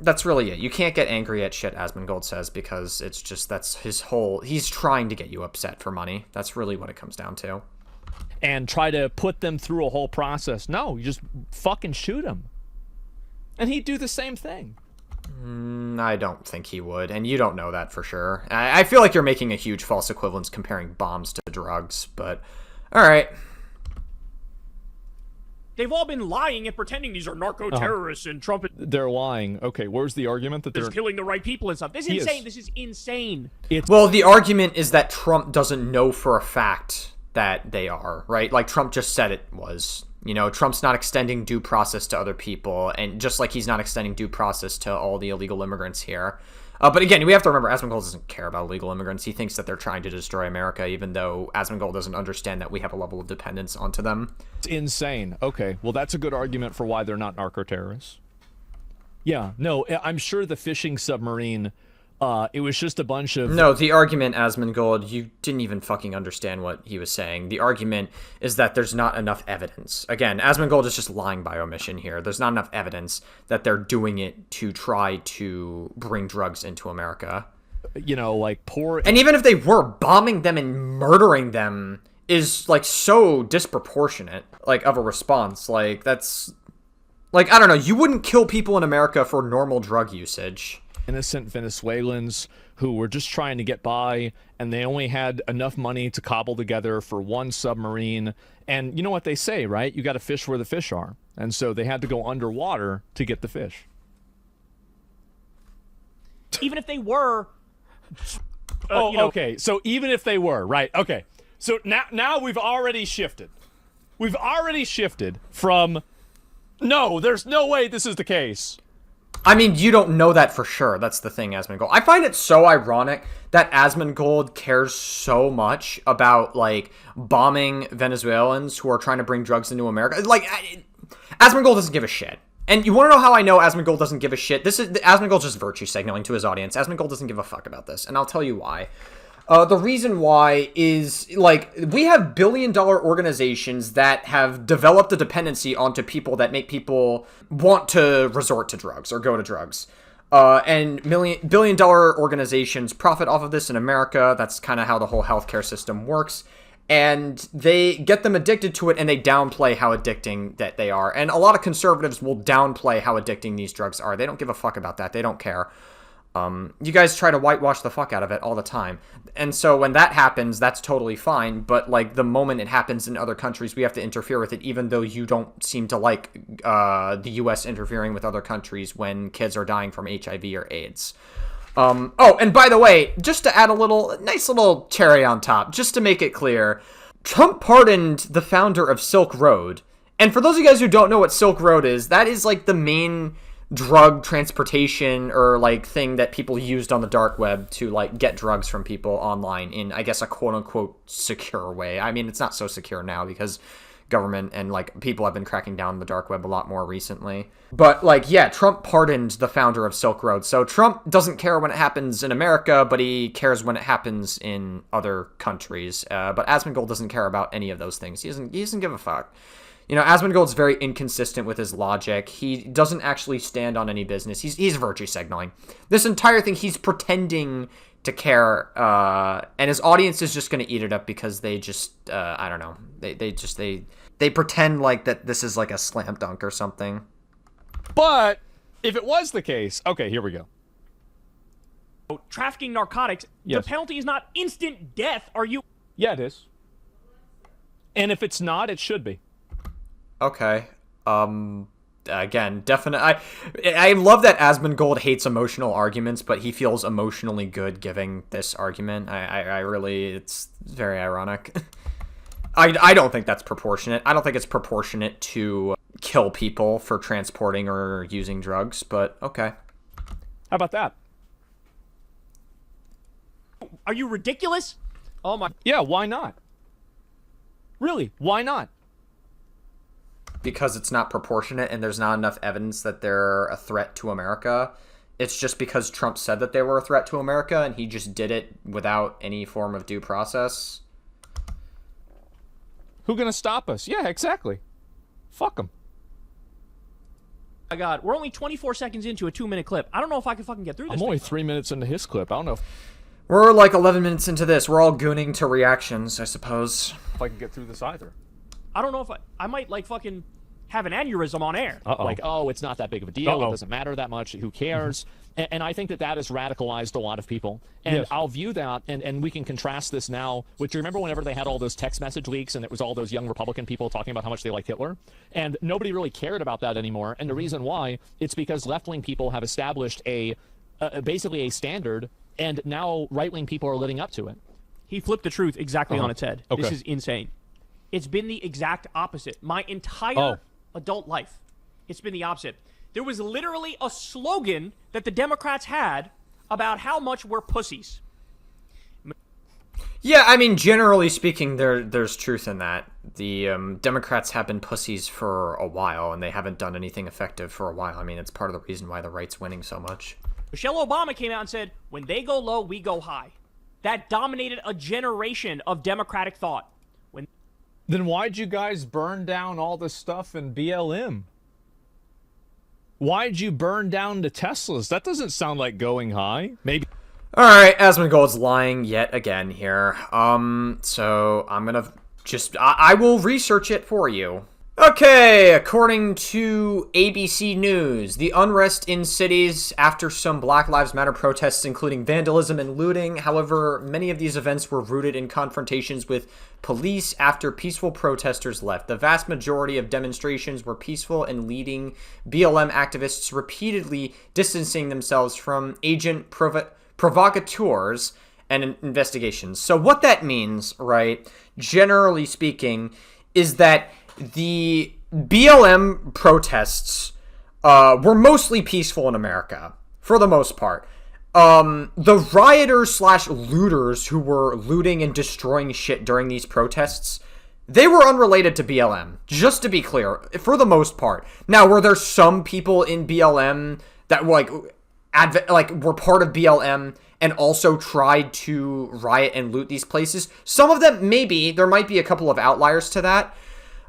A: that's really it. You can't get angry at shit Asmongold says, because it's just, that's his whole, he's trying to get you upset for money. That's really what it comes down to.
C: And try to put them through a whole process. No, you just fucking shoot them. And he'd do the same thing.
A: I don't think he would, and you don't know that for sure. I feel like you're making a huge false equivalence comparing bombs to drugs, but alright.
B: They've all been lying and pretending these are narco-terrorists and Trump...
D: They're lying. Okay, where's the argument that they're...
B: killing the right people and stuff. This is insane. This is insane.
A: Well, the argument is that Trump doesn't know for a fact that they are, right? Like, Trump just said it was... You know, Trump's not extending due process to other people, and just like he's not extending due process to all the illegal immigrants here. But again, we have to remember, Asmongold doesn't care about illegal immigrants. He thinks that they're trying to destroy America, even though Asmongold doesn't understand that we have a level of dependence onto them.
C: It's insane. Okay, well, that's a good argument for why they're not narco-terrorists. Yeah, no, I'm sure the fishing submarine... it was just a bunch of...
A: No, the argument, Asmongold, you didn't even fucking understand what he was saying. The argument is that there's not enough evidence. Again, Asmongold is just lying by omission here. There's not enough evidence that they're doing it to try to bring drugs into America.
C: you know, like poor.
A: And even if they were, bombing them and murdering them is like so disproportionate, like, of a response. Like, that's like, I don't know, you wouldn't kill people in America for normal drug usage.
C: Innocent Venezuelans who were just trying to get by, and they only had enough money to cobble together for one submarine. And you know what they say, right? You got to fish where the fish are. And so they had to go underwater to get the fish.
B: Even if they were...
D: Okay. So even if they were, right. Okay. So now we've already shifted. We've already shifted from, no, there's no way this is the case.
A: I mean, you don't know that for sure. That's the thing, Asmongold. I find it so ironic that Asmongold cares so much about, like, bombing Venezuelans who are trying to bring drugs into America. Like, Asmongold doesn't give a shit. And you want to know how I know Asmongold doesn't give a shit? Asmongold's just virtue signaling to his audience. Asmongold doesn't give a fuck about this, and I'll tell you why. The reason why is, like, we have billion-dollar organizations that have developed a dependency onto people that make people want to resort to drugs or go to drugs. And billion-dollar organizations profit off of this in America. That's kind of how the whole healthcare system works. And they get them addicted to it, and they downplay how addicting that they are. And a lot of conservatives will downplay how addicting these drugs are. They don't give a fuck about that. They don't care. You guys try to whitewash the fuck out of it all the time. And so when that happens, that's totally fine. But, like, the moment it happens in other countries, we have to interfere with it, even though you don't seem to like the U.S. interfering with other countries when kids are dying from HIV or AIDS. Oh, and by the way, just to add a nice little cherry on top, just to make it clear, Trump pardoned the founder of Silk Road. And for those of you guys who don't know what Silk Road is, that is, like, the main drug transportation or, like, thing that people used on the dark web to, like, get drugs from people online in, I guess, a quote-unquote secure way. I mean, it's not so secure now because government and, like, people have been cracking down on the dark web a lot more recently. But, like, yeah, Trump pardoned the founder of Silk Road. So Trump doesn't care when it happens in America, but he cares when it happens in other countries. But Asmongold doesn't care about any of those things. He doesn't give a fuck. You know, Asmongold's very inconsistent with his logic. He doesn't actually stand on any business. He's virtue signaling. This entire thing, he's pretending to care, and his audience is just going to eat it up because they just, I don't know. They pretend like that this is like a slam dunk or something.
D: But if it was the case, okay, here we go.
B: Trafficking narcotics,
D: Yes.
B: the penalty is not instant death. Are you...
D: Yeah, it is. And if it's not, it should be.
A: Okay. Again, definitely. I love that Asmongold hates emotional arguments, but he feels emotionally good giving this argument. I really, it's very ironic. I don't think that's proportionate. I don't think it's proportionate to kill people for transporting or using drugs, but okay.
D: How about that?
B: Are you ridiculous? Oh my...
D: Yeah, why not? Really, why not?
A: Because it's not proportionate and there's not enough evidence that they're a threat to America. It's just because Trump said that they were a threat to America and he just did it without any form of due process.
D: Who gonna stop us? Yeah, exactly. Fuck them.
B: My God, we're only 24 seconds into a 2-minute clip. I don't know if I can fucking get through this.
C: I'm only 3 minutes into his clip. I don't know
A: We're like 11 minutes into this. We're all gooning to reactions, I suppose.
D: if I can get through this either.
B: I don't know if I might, like, fucking have an aneurysm on air.
C: like, oh, it's not that big of a deal.
D: Uh-oh.
C: It doesn't matter that much. Who cares? And I think that has radicalized a lot of people. And
D: Yes.
C: I'll view that, and we can contrast this now with, do you remember whenever they had all those text message leaks and it was all those young Republican people talking about how much they liked Hitler? And nobody really cared about that anymore. And the reason why, it's because left-wing people have established basically a standard, and now right-wing people are living up to it.
B: He flipped the truth exactly on its head.
D: Okay.
B: This is insane. It's been the exact opposite. My entire adult life, it's been the opposite. There was literally a slogan that the Democrats had about how much we're pussies.
A: Yeah, I mean, generally speaking, there's truth in that. The Democrats have been pussies for a while, and they haven't done anything effective for a while. I mean, it's part of the reason why the right's winning so much.
B: Michelle Obama came out and said, when they go low, we go high. That dominated a generation of Democratic thought.
D: Then why'd you guys burn down all the stuff in BLM? Why'd you burn down the Teslas? That doesn't sound like going high. Maybe.
A: Alright, Asmongold's lying yet again here. So I'm gonna I will research it for you. Okay, according to ABC News, the unrest in cities after some Black Lives Matter protests, including vandalism and looting. However, many of these events were rooted in confrontations with police after peaceful protesters left. The vast majority of demonstrations were peaceful and leading BLM activists repeatedly distancing themselves from agent provocateurs and investigations. So what that means, right, generally speaking, is that the BLM protests were mostly peaceful in America, for the most part. The rioters slash looters who were looting and destroying shit during these protests, they were unrelated to BLM, just to be clear, for the most part. Now, were there some people in BLM that were were part of BLM and also tried to riot and loot these places? Some of them, maybe. There might be a couple of outliers to that.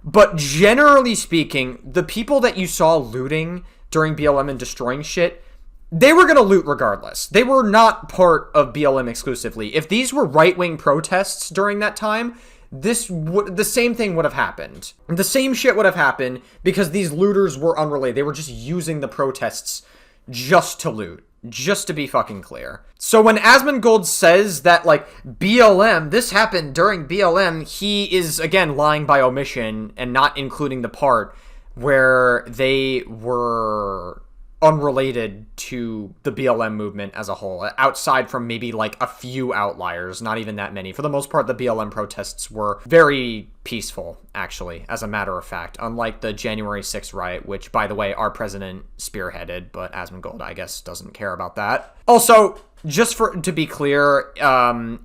A: But generally speaking, the people that you saw looting during BLM and destroying shit, they were going to loot regardless. They were not part of BLM exclusively. If these were right-wing protests during that time, the same thing would have happened. The same shit would have happened because these looters were unrelated. They were just using the protests just to loot. Just to be fucking clear. So when Asmongold says that, BLM, this happened during BLM, he is, again, lying by omission and not including the part where they were unrelated to the BLM movement as a whole, outside from maybe, a few outliers, not even that many. For the most part, the BLM protests were very peaceful, actually, as a matter of fact, unlike the January 6th riot, which, by the way, our president spearheaded, but Asmongold, I guess, doesn't care about that. Also, just to be clear,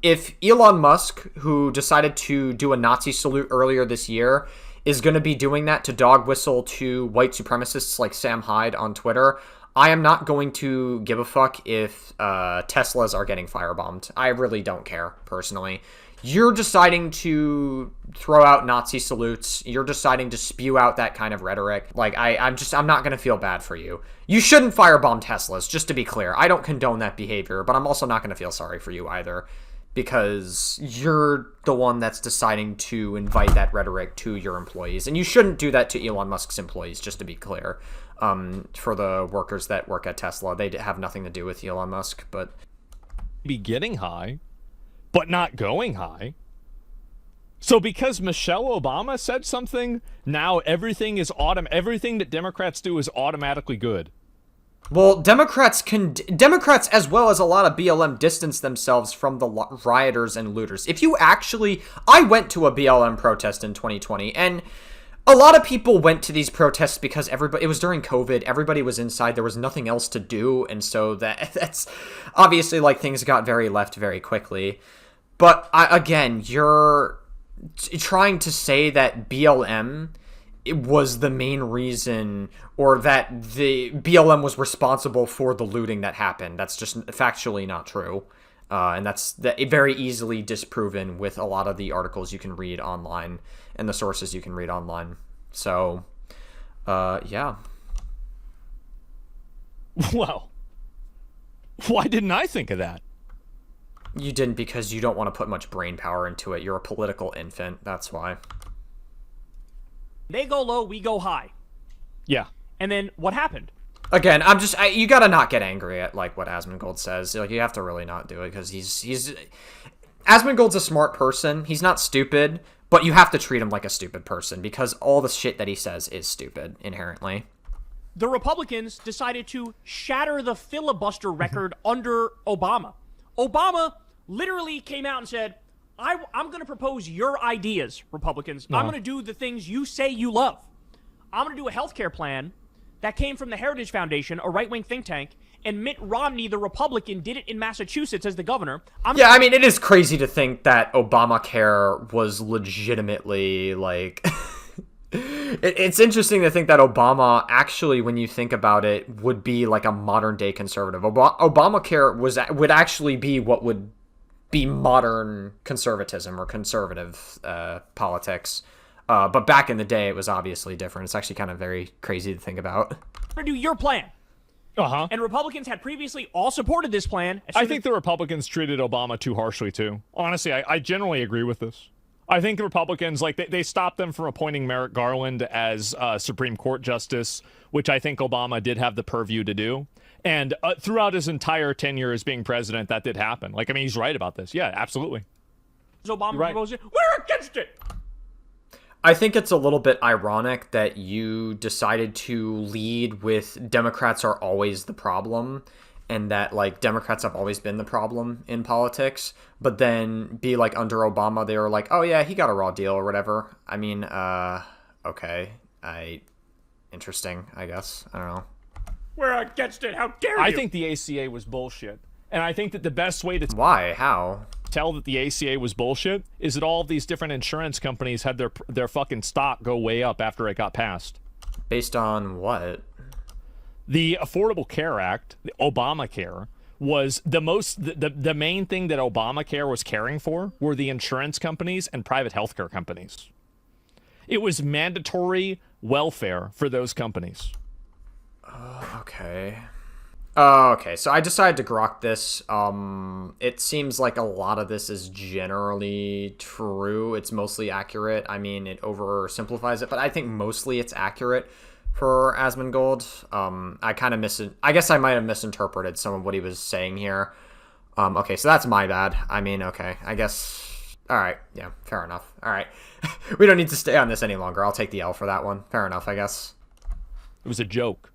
A: if Elon Musk, who decided to do a Nazi salute earlier this year, is going to be doing that to dog whistle to white supremacists like Sam Hyde on Twitter, I am not going to give a fuck if Teslas are getting firebombed. I really don't care, personally. You're deciding to throw out Nazi salutes. You're deciding to spew out that kind of rhetoric. I'm not going to feel bad for you. You shouldn't firebomb Teslas, just to be clear. I don't condone that behavior, but I'm also not going to feel sorry for you either, because you're the one that's deciding to invite that rhetoric to your employees. And you shouldn't do that to Elon Musk's employees, just to be clear. For the workers that work at Tesla, they have nothing to do with Elon Musk, but...
D: Be getting high, but not going high. So because Michelle Obama said something, now everything that Democrats do is automatically good.
A: Well, Democrats as well as a lot of BLM distance themselves from the rioters and looters. I went to a BLM protest in 2020, and a lot of people went to these protests because it was during COVID, everybody was inside, there was nothing else to do, and so that's obviously, things got very left very quickly. But, again, you're trying to say that BLM... it was the main reason, or that the BLM was responsible for the looting that happened. That's just factually not true. And that's very easily disproven with a lot of the articles you can read online and the sources you can read online. So, yeah.
D: Well, why didn't I think of that?
A: You didn't, because you don't want to put much brain power into it. You're a political infant. That's why.
B: They go low, we go high.
D: Yeah.
B: And then what happened?
A: Again, you gotta not get angry at what Asmongold says. You have to really not do it, because he's Asmongold's a smart person. He's not stupid, but you have to treat him like a stupid person, because all the shit that he says is stupid inherently.
B: The Republicans decided to shatter the filibuster record under Obama. Obama literally came out and said, I'm going to propose your ideas, Republicans. I'm going to do the things you say you love. I'm going to do a healthcare plan that came from the Heritage Foundation, a right-wing think tank, and Mitt Romney, the Republican, did it in Massachusetts as the governor.
A: It is crazy to think that Obamacare was legitimately, it's interesting to think that Obama, actually, when you think about it, would be a modern-day conservative. Obamacare would actually be what would be modern conservatism or conservative politics. But back in the day, it was obviously different. It's actually kind of very crazy to think about.
B: I'm going to do your plan.
D: Uh-huh.
B: And Republicans had previously all supported this plan.
D: I think the Republicans treated Obama too harshly, too. Honestly, I generally agree with this. I think the Republicans, like, they stopped them from appointing Merrick Garland as Supreme Court Justice, which I think Obama did have the purview to do. And throughout his entire tenure as being president, that did happen. Like, I mean, he's right about this. Yeah, absolutely.
B: Obama proposed it. We're against it.
A: I think it's a little bit ironic that you decided to lead with Democrats are always the problem, and that, like, Democrats have always been the problem in politics, but then be like, under Obama, they were like, oh yeah, he got a raw deal or whatever. I mean, okay. Interesting, I guess. I don't know.
B: We're against it. How dare you?
D: I think the ACA was bullshit. And I think that the best way to
A: Why? How?
D: tell that the ACA was bullshit is that all of these different insurance companies had their fucking stock go way up after it got passed.
A: Based on what?
D: The Affordable Care Act, the Obamacare, was the main thing that Obamacare was caring for were the insurance companies and private healthcare companies. It was mandatory welfare for those companies.
A: Okay. Okay, so I decided to grok this. It seems like a lot of this is generally true. It's mostly accurate. I mean, it oversimplifies it, but I think mostly it's accurate for Asmongold. I guess I might have misinterpreted some of what he was saying here. Okay, so that's my bad. I mean, okay, I guess... Alright, yeah, fair enough. Alright. We don't need to stay on this any longer. I'll take the L for that one. Fair enough, I guess.
D: It was a joke.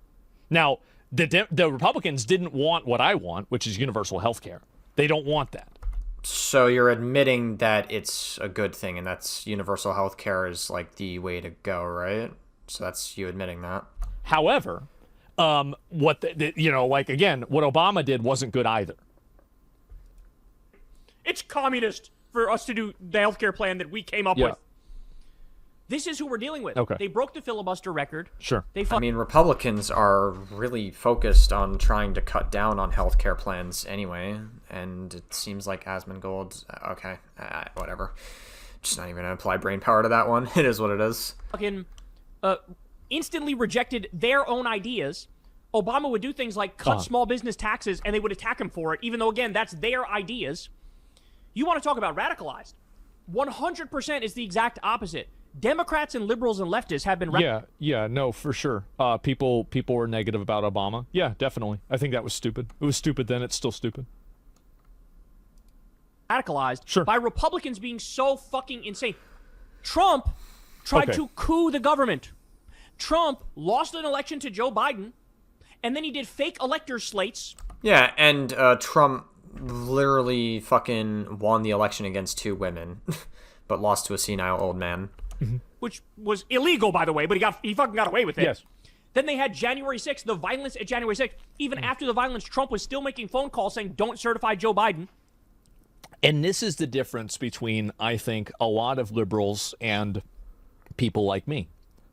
D: Now, the Republicans didn't want what I want, which is universal health care. They don't want that.
A: So you're admitting that it's a good thing, and that's universal health care is, like, the way to go, right? So that's you admitting that.
D: However, what again, what Obama did wasn't good either.
B: It's communist for us to do the healthcare plan that we came up with. This is who we're dealing with.
D: Okay.
B: They broke the filibuster record.
D: Sure.
A: I mean, Republicans are really focused on trying to cut down on healthcare plans anyway, and it seems like Asmongold... Okay, whatever. Just not even going to apply brain power to that one. It is what it is.
B: Fucking instantly rejected their own ideas. Obama would do things like cut small business taxes, and they would attack him for it, even though, again, that's their ideas. You want to talk about radicalized. 100% is the exact opposite. Democrats and liberals and leftists have been...
D: No, for sure. People were negative about Obama. Yeah, definitely. I think that was stupid. It was stupid then. It's still stupid.
B: Radicalized by Republicans being so fucking insane. Trump tried to coup the government. Trump lost an election to Joe Biden, and then he did fake elector slates.
A: Yeah, and Trump literally fucking won the election against 2 women, but lost to a senile old man.
B: Which was illegal, by the way, but he fucking got away with it.
D: Yes.
B: Then they had January 6th, the violence at January 6th. Even after the violence, Trump was still making phone calls saying, don't certify Joe Biden.
C: And this is the difference between, I think, a lot of liberals and people like me.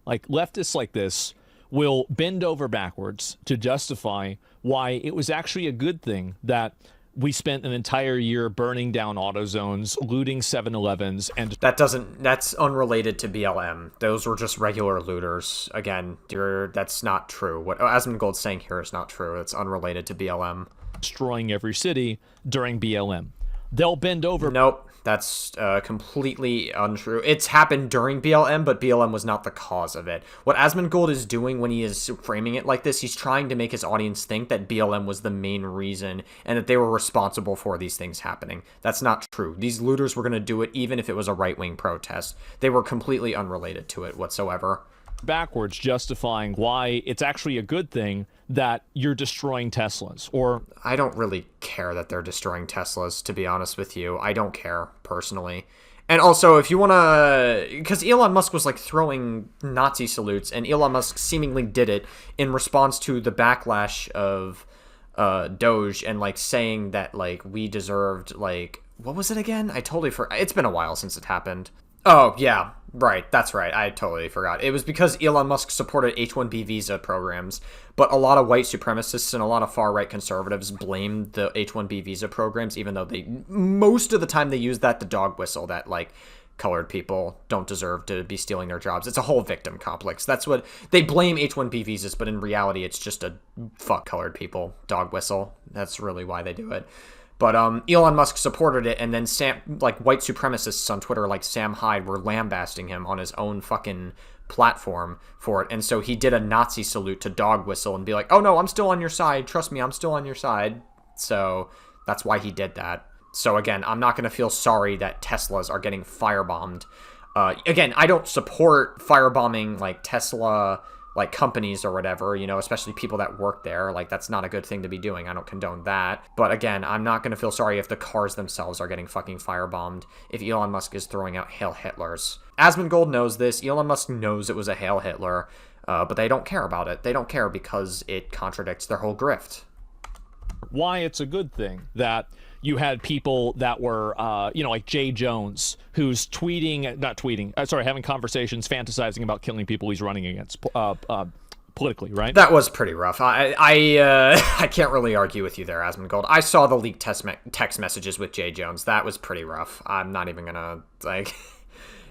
C: Like, leftists like this will bend over backwards to justify why it was actually a good thing that we spent an entire year burning down AutoZones, looting 7-Elevens, and...
A: That's unrelated to BLM. Those were just regular looters. Again, that's not true. What Asmongold's saying here is not true. It's unrelated to BLM.
C: destroying every city during BLM. They'll bend over...
A: Nope. That's completely untrue. It's happened during BLM, but BLM was not the cause of it. What Asmongold is doing when he is framing it like this, he's trying to make his audience think that BLM was the main reason and that they were responsible for these things happening. That's not true. These looters were going to do it even if it was a right-wing protest. They were completely unrelated to it whatsoever.
C: Backwards, justifying why it's actually a good thing that you're destroying Teslas. Or
A: I don't really care that they're destroying Teslas, to be honest with you. I don't care, personally. And also, if you want to... Because Elon Musk was, like, throwing Nazi salutes, and Elon Musk seemingly did it in response to the backlash of Doge, and, like, saying that, like, we deserved, like... What was it again? I totally forgot. It's been a while since it happened. Oh, yeah. Right, that's right. I totally forgot. It was because Elon Musk supported H-1B visa programs, but a lot of white supremacists and a lot of far-right conservatives blamed the H-1B visa programs, even though most of the time they used that to dog whistle that, like, colored people don't deserve to be stealing their jobs. It's a whole victim complex. That's what they blame H-1B visas, but in reality, it's just a fuck colored people dog whistle. That's really why they do it. But Elon Musk supported it, and then white supremacists on Twitter like Sam Hyde were lambasting him on his own fucking platform for it. And so he did a Nazi salute to dog whistle and be like, oh no, I'm still on your side. Trust me, I'm still on your side. So that's why he did that. So again, I'm not going to feel sorry that Teslas are getting firebombed. Again, I don't support firebombing like Tesla like companies or whatever, especially people that work there. Like, that's not a good thing to be doing. I don't condone that. But again, I'm not going to feel sorry if the cars themselves are getting fucking firebombed, if Elon Musk is throwing out Hail Hitlers. Asmongold knows this. Elon Musk knows it was a Hail Hitler, but they don't care about it. They don't care because it contradicts their whole grift.
C: Why it's a good thing that you had people that were, like Jay Jones, who's having conversations, fantasizing about killing people he's running against politically, right?
A: That was pretty rough. I can't really argue with you there, Asmongold. I saw the leaked text messages with Jay Jones. That was pretty rough. I'm not even gonna,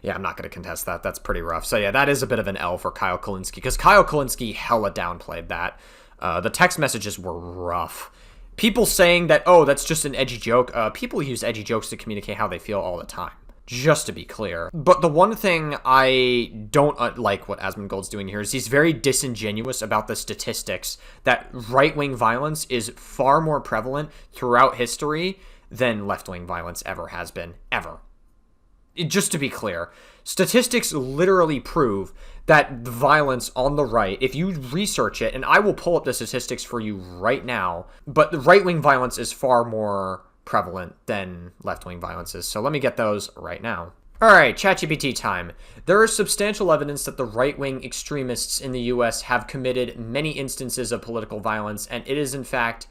A: yeah, I'm not gonna contest that. That's pretty rough. So yeah, that is a bit of an L for Kyle Kulinski, because Kyle Kulinski hella downplayed that. The text messages were rough. People saying that, oh, that's just an edgy joke. People use edgy jokes to communicate how they feel all the time, just to be clear. But the one thing I don't like what Asmongold's doing here is he's very disingenuous about the statistics that right-wing violence is far more prevalent throughout history than left-wing violence ever has been, ever. Just to be clear, statistics literally prove that the violence on the right, if you research it, and I will pull up the statistics for you right now, but the right-wing violence is far more prevalent than left-wing violence is. So let me get those right now. All right, ChatGPT time. There is substantial evidence that the right-wing extremists in the U.S. have committed many instances of political violence, and it is in fact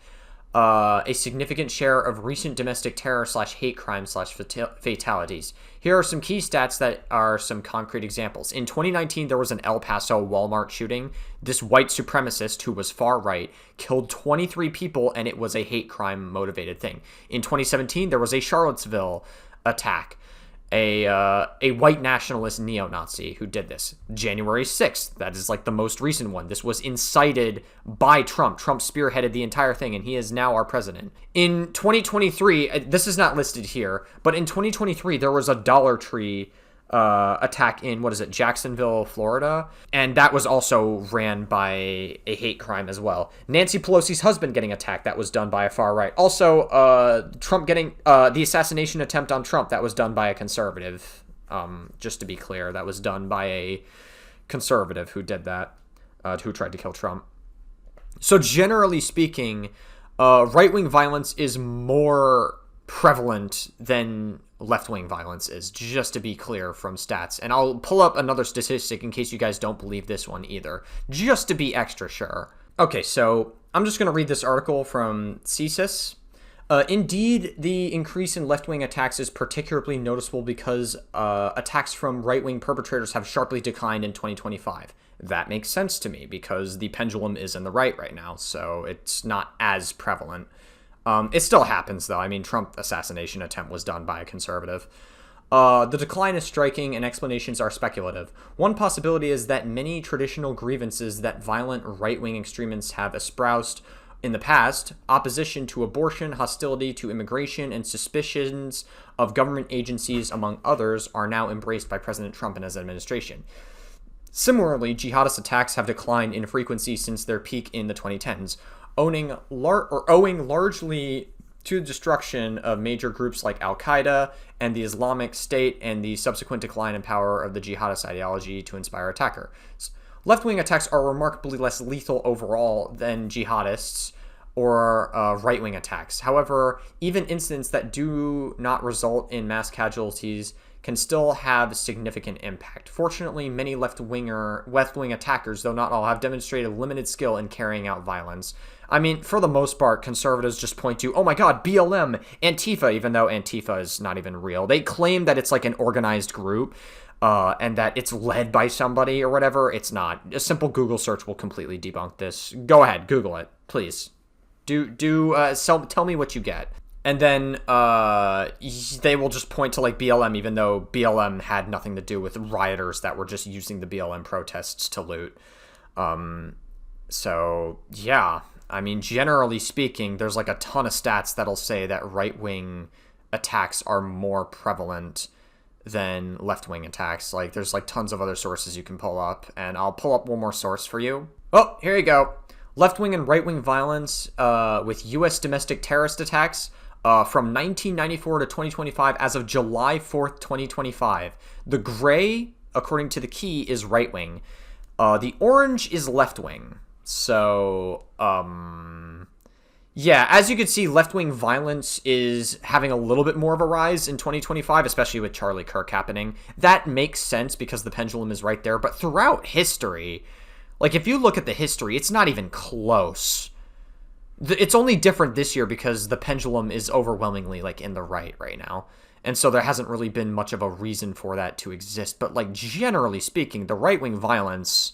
A: a significant share of recent domestic terror / hate crimes / fatalities. Here are some key stats that are some concrete examples. In 2019, there was an El Paso Walmart shooting. This white supremacist, who was far right, killed 23 people, and it was a hate crime motivated thing. In 2017, there was a Charlottesville attack. A white nationalist neo-Nazi who did this. January 6th, that is like the most recent one. This was incited by Trump. Trump spearheaded the entire thing, and he is now our president. In 2023, this is not listed here, but in 2023, there was a Dollar Tree attack in, Jacksonville, Florida, and that was also ran by a hate crime as well. Nancy Pelosi's husband getting attacked, that was done by a far right. Also, Trump getting the assassination attempt on Trump, that was done by a conservative. Just to be clear, that was done by a conservative who did that, who tried to kill Trump. So generally speaking, right-wing violence is more prevalent than left-wing violence is, just to be clear from stats. And I'll pull up another statistic in case you guys don't believe this one either, just to be extra sure. Okay, so I'm just going to read this article from CSIS. Indeed, the increase in left-wing attacks is particularly noticeable because attacks from right-wing perpetrators have sharply declined in 2025. That makes sense to me because the pendulum is in the right now, so it's not as prevalent. It still happens, though. I mean, Trump assassination attempt was done by a conservative. The decline is striking and explanations are speculative. One possibility is that many traditional grievances that violent right-wing extremists have espoused in the past, opposition to abortion, hostility to immigration, and suspicions of government agencies, among others, are now embraced by President Trump and his administration. Similarly, jihadist attacks have declined in frequency since their peak in the 2010s. Owing largely to the destruction of major groups like Al-Qaeda and the Islamic State and the subsequent decline in power of the jihadist ideology to inspire attackers. Left-wing attacks are remarkably less lethal overall than jihadists or right-wing attacks. However, even incidents that do not result in mass casualties can still have significant impact. Fortunately, many left-wing attackers, though not all, have demonstrated limited skill in carrying out violence. I mean, for the most part, conservatives just point to, oh my god, BLM, Antifa, even though Antifa is not even real. They claim that it's like an organized group, and that it's led by somebody or whatever. It's not. A simple Google search will completely debunk this. Go ahead, Google it, please. Tell me what you get. And then they will just point to like BLM, even though BLM had nothing to do with rioters that were just using the BLM protests to loot. So yeah, I mean, generally speaking, there's like a ton of stats that'll say that right-wing attacks are more prevalent than left-wing attacks. Like, there's like tons of other sources you can pull up, and I'll pull up one more source for you. Oh, here you go. Left-wing and right-wing violence with U.S. domestic terrorist attacks from 1994 to 2025 as of July 4th, 2025. The gray, according to the key, is right-wing. The orange is left-wing. So, yeah, as you can see, left-wing violence is having a little bit more of a rise in 2025, especially with Charlie Kirk happening. That makes sense because the pendulum is right there. But throughout history, like, if you look at the history, it's not even close. It's only different this year because the pendulum is overwhelmingly, like, in the right now. And so there hasn't really been much of a reason for that to exist. But, like, generally speaking, the right-wing violence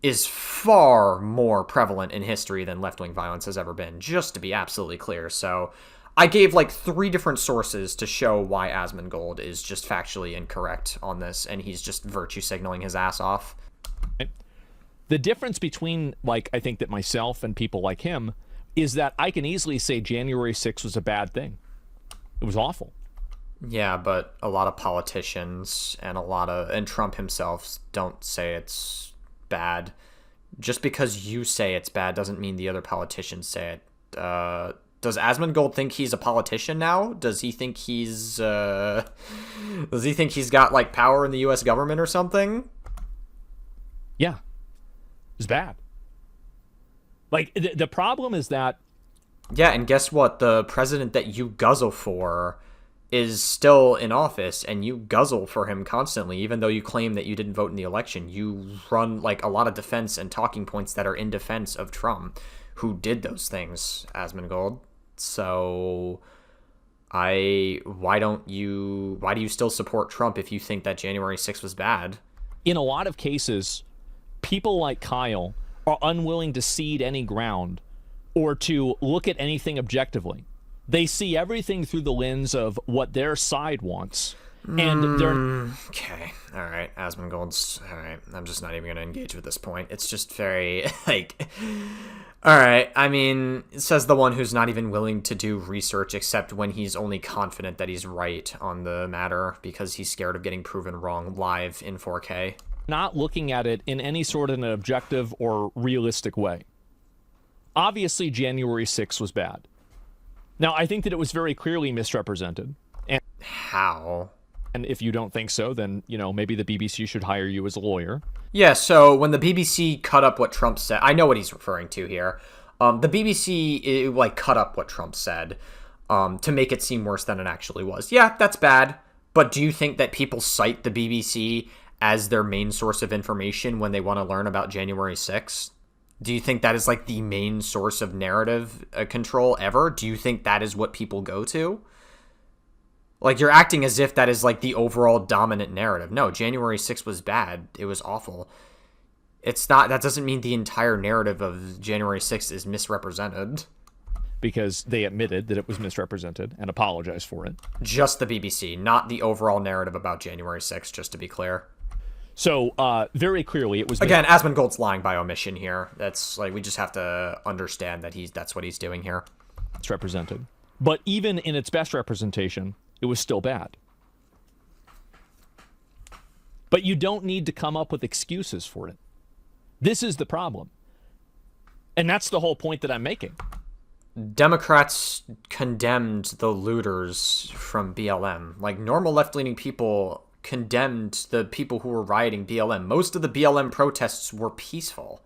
A: is far more prevalent in history than left-wing violence has ever been, just to be absolutely clear. So I gave like 3 different sources to show why Asmongold is just factually incorrect on this, and he's just virtue signaling his ass off.
C: The difference between, like, I think that myself and people like him is that I can easily say January 6th was a bad thing. It was awful.
A: Yeah, but a lot of politicians and Trump himself don't say it's bad. Just because you say it's bad doesn't mean the other politicians say it. Does Asmongold think he's a politician now? Does he think he's got like power in the US government or something?
C: Yeah. It's bad. Like, the problem is that...
A: Yeah, and guess what? The president that you guzzle for is still in office, and you guzzle for him constantly, even though you claim that you didn't vote in the election. You run like a lot of defense and talking points that are in defense of Trump, who did those things, Asmongold. So why do you still support Trump if you think that January 6th was bad?
C: In a lot of cases, people like Kyle are unwilling to cede any ground or to look at anything objectively. They see everything through the lens of what their side wants. And they're...
A: Okay. All right. Asmongold's... All right. I'm just not even going to engage with this point. It's just very, like... All right. I mean, it says the one who's not even willing to do research except when he's only confident that he's right on the matter because he's scared of getting proven wrong live in 4K.
C: Not looking at it in any sort of an objective or realistic way. Obviously, January 6th was bad. Now, I think that it was very clearly misrepresented. And
A: how?
C: And if you don't think so, then, you know, maybe the BBC should hire you as a lawyer.
A: Yeah, so when the BBC cut up what Trump said, I know what he's referring to here. The BBC, cut up what Trump said to make it seem worse than it actually was. Yeah, that's bad. But do you think that people cite the BBC as their main source of information when they want to learn about January 6th? Do you think that is like the main source of narrative control ever? Do you think that is what people go to? Like, you're acting as if that is like the overall dominant narrative. No, January 6th was bad. It was awful. It's not, that doesn't mean the entire narrative of January 6th is misrepresented.
C: Because they admitted that it was misrepresented and apologized for it.
A: Just the BBC, not the overall narrative about January 6th, just to be clear.
C: So, very clearly, it was...
A: Again, Asmongold's lying by omission here. That's, like, we just have to understand that that's what he's doing here.
C: It's represented. But even in its best representation, it was still bad. But you don't need to come up with excuses for it. This is the problem. And that's the whole point that I'm making.
A: Democrats condemned the looters from BLM. Like, normal left-leaning people condemned the people who were rioting BLM. Most of the BLM protests were peaceful.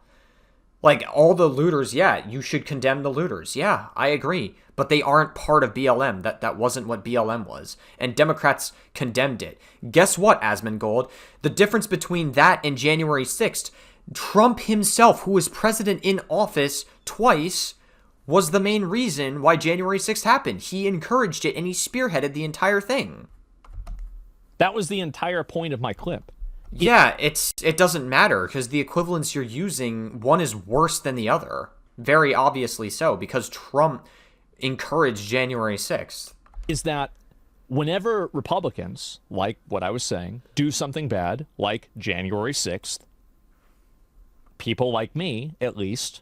A: Like, all the looters, yeah, you should condemn the looters. Yeah, I agree. But they aren't part of BLM. That wasn't what BLM was. And Democrats condemned it. Guess what, Asmongold? The difference between that and January 6th, Trump himself, who was president in office twice, was the main reason why January 6th happened. He encouraged it and he spearheaded the entire thing.
C: That was the entire point of my clip.
A: Yeah, it doesn't matter because the equivalents you're using, one is worse than the other. Very obviously so, because Trump encourage January 6th.
C: Is that whenever Republicans, like what I was saying, do something bad, like January 6th, people like me, at least,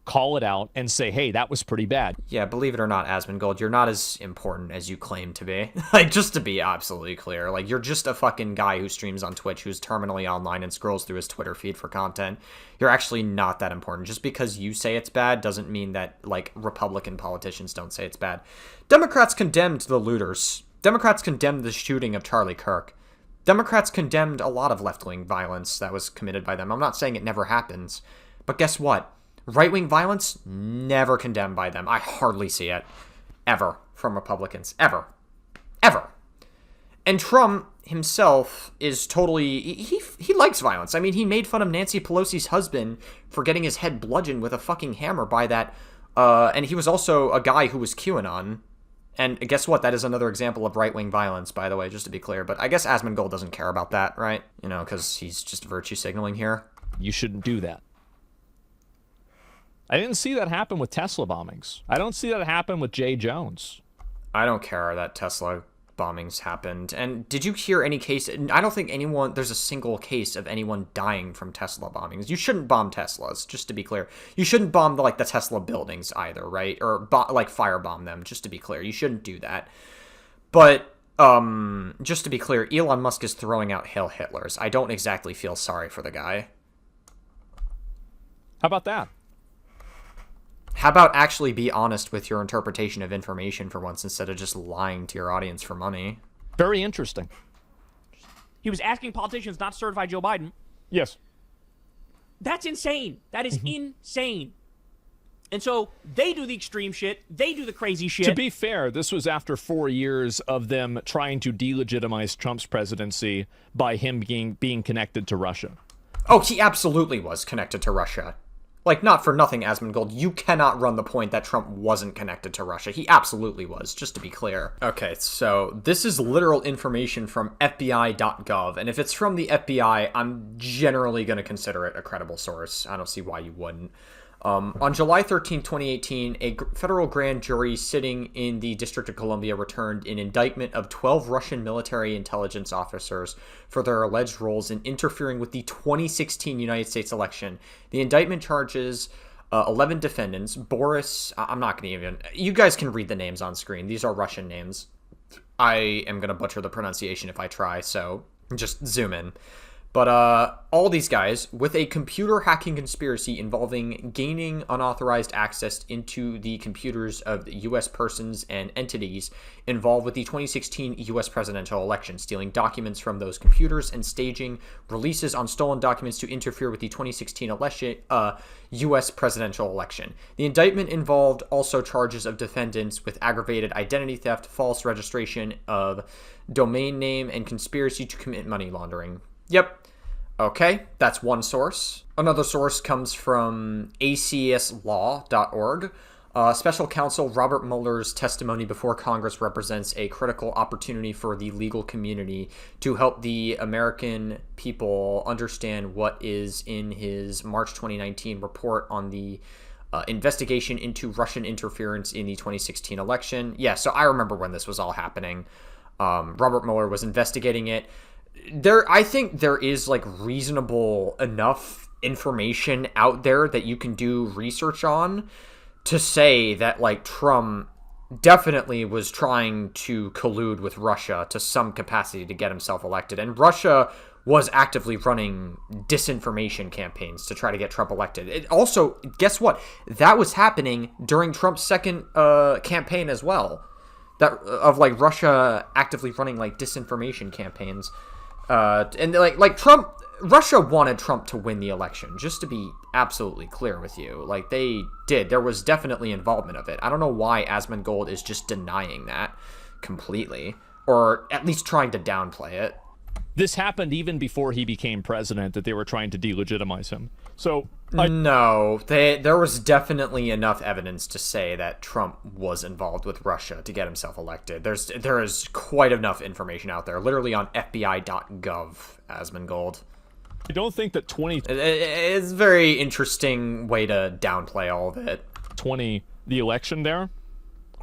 C: call it out and say, hey, that was pretty bad.
A: Yeah, believe it or not, Asmongold, you're not as important as you claim to be. Like, just to be absolutely clear. Like, you're just a fucking guy who streams on Twitch, who's terminally online and scrolls through his Twitter feed for content. You're actually not that important. Just because you say it's bad doesn't mean that, like, Republican politicians don't say it's bad. Democrats condemned the looters. Democrats condemned the shooting of Charlie Kirk. Democrats condemned a lot of left-wing violence that was committed by them. I'm not saying it never happens, but guess what? Right-wing violence, never condemned by them. I hardly see it. Ever. From Republicans. Ever. Ever. And Trump himself is totally... He likes violence. I mean, he made fun of Nancy Pelosi's husband for getting his head bludgeoned with a fucking hammer by that... and he was also a guy who was QAnon. And guess what? That is another example of right-wing violence, by the way, just to be clear. But I guess Asmongold doesn't care about that, right? You know, because he's just virtue signaling here.
C: You shouldn't do that. I didn't see that happen with Tesla bombings. I don't see that happen with Jay Jones.
A: I don't care that Tesla bombings happened. And did you hear any case? I don't think there's a single case of anyone dying from Tesla bombings. You shouldn't bomb Teslas, just to be clear. You shouldn't bomb the Tesla buildings either, right? Or firebomb them, just to be clear. You shouldn't do that. But just to be clear, Elon Musk is throwing out Hail Hitlers. I don't exactly feel sorry for the guy.
C: How about that?
A: How about actually be honest with your interpretation of information for once instead of just lying to your audience for money?
C: Very interesting.
B: He was asking politicians not to certify Joe Biden.
C: Yes.
B: That's insane. That is insane. And so they do the extreme shit. They do the crazy shit.
C: To be fair, this was after 4 years of them trying to delegitimize Trump's presidency by him being connected to Russia.
A: Oh, he absolutely was connected to Russia. Like, not for nothing, Asmongold. You cannot run the point that Trump wasn't connected to Russia. He absolutely was, just to be clear. Okay, so this is literal information from FBI.gov, and if it's from the FBI, I'm generally going to consider it a credible source. I don't see why you wouldn't. On July 13, 2018, a federal grand jury sitting in the District of Columbia returned an indictment of 12 Russian military intelligence officers for their alleged roles in interfering with the 2016 United States election. The indictment charges 11 defendants. Boris, I'm not going to even... You guys can read the names on screen. These are Russian names. I am going to butcher the pronunciation if I try, so just zoom in. But all these guys, with a computer hacking conspiracy involving gaining unauthorized access into the computers of U.S. persons and entities involved with the 2016 U.S. presidential election, stealing documents from those computers and staging releases on stolen documents to interfere with the 2016 election, U.S. presidential election. The indictment involved also charges of defendants with aggravated identity theft, false registration of domain name, and conspiracy to commit money laundering. Yep. Okay, that's one source. Another source comes from acslaw.org. Special counsel Robert Mueller's testimony before Congress represents a critical opportunity for the legal community to help the American people understand what is in his March 2019 report on the investigation into Russian interference in the 2016 election. Yeah, so I remember when this was all happening. Robert Mueller was investigating it. I think there is like reasonable enough information out there that you can do research on to say that like Trump definitely was trying to collude with Russia to some capacity to get himself elected. And Russia was actively running disinformation campaigns to try to get Trump elected. It also, guess what? That was happening during Trump's second campaign as well. That of like Russia actively running like disinformation campaigns. And like Trump, Russia wanted Trump to win the election, just to be absolutely clear with you. Like they did. There was definitely involvement of it. I don't know why Asmongold is just denying that completely, or at least trying to downplay it.
C: This happened even before he became president, that they were trying to delegitimize him. So
A: no, there was definitely enough evidence to say that Trump was involved with Russia to get himself elected. There is quite enough information out there, literally on FBI.gov, Asmongold.
C: I don't think that
A: it's a very interesting way to downplay all of it.
C: The election there,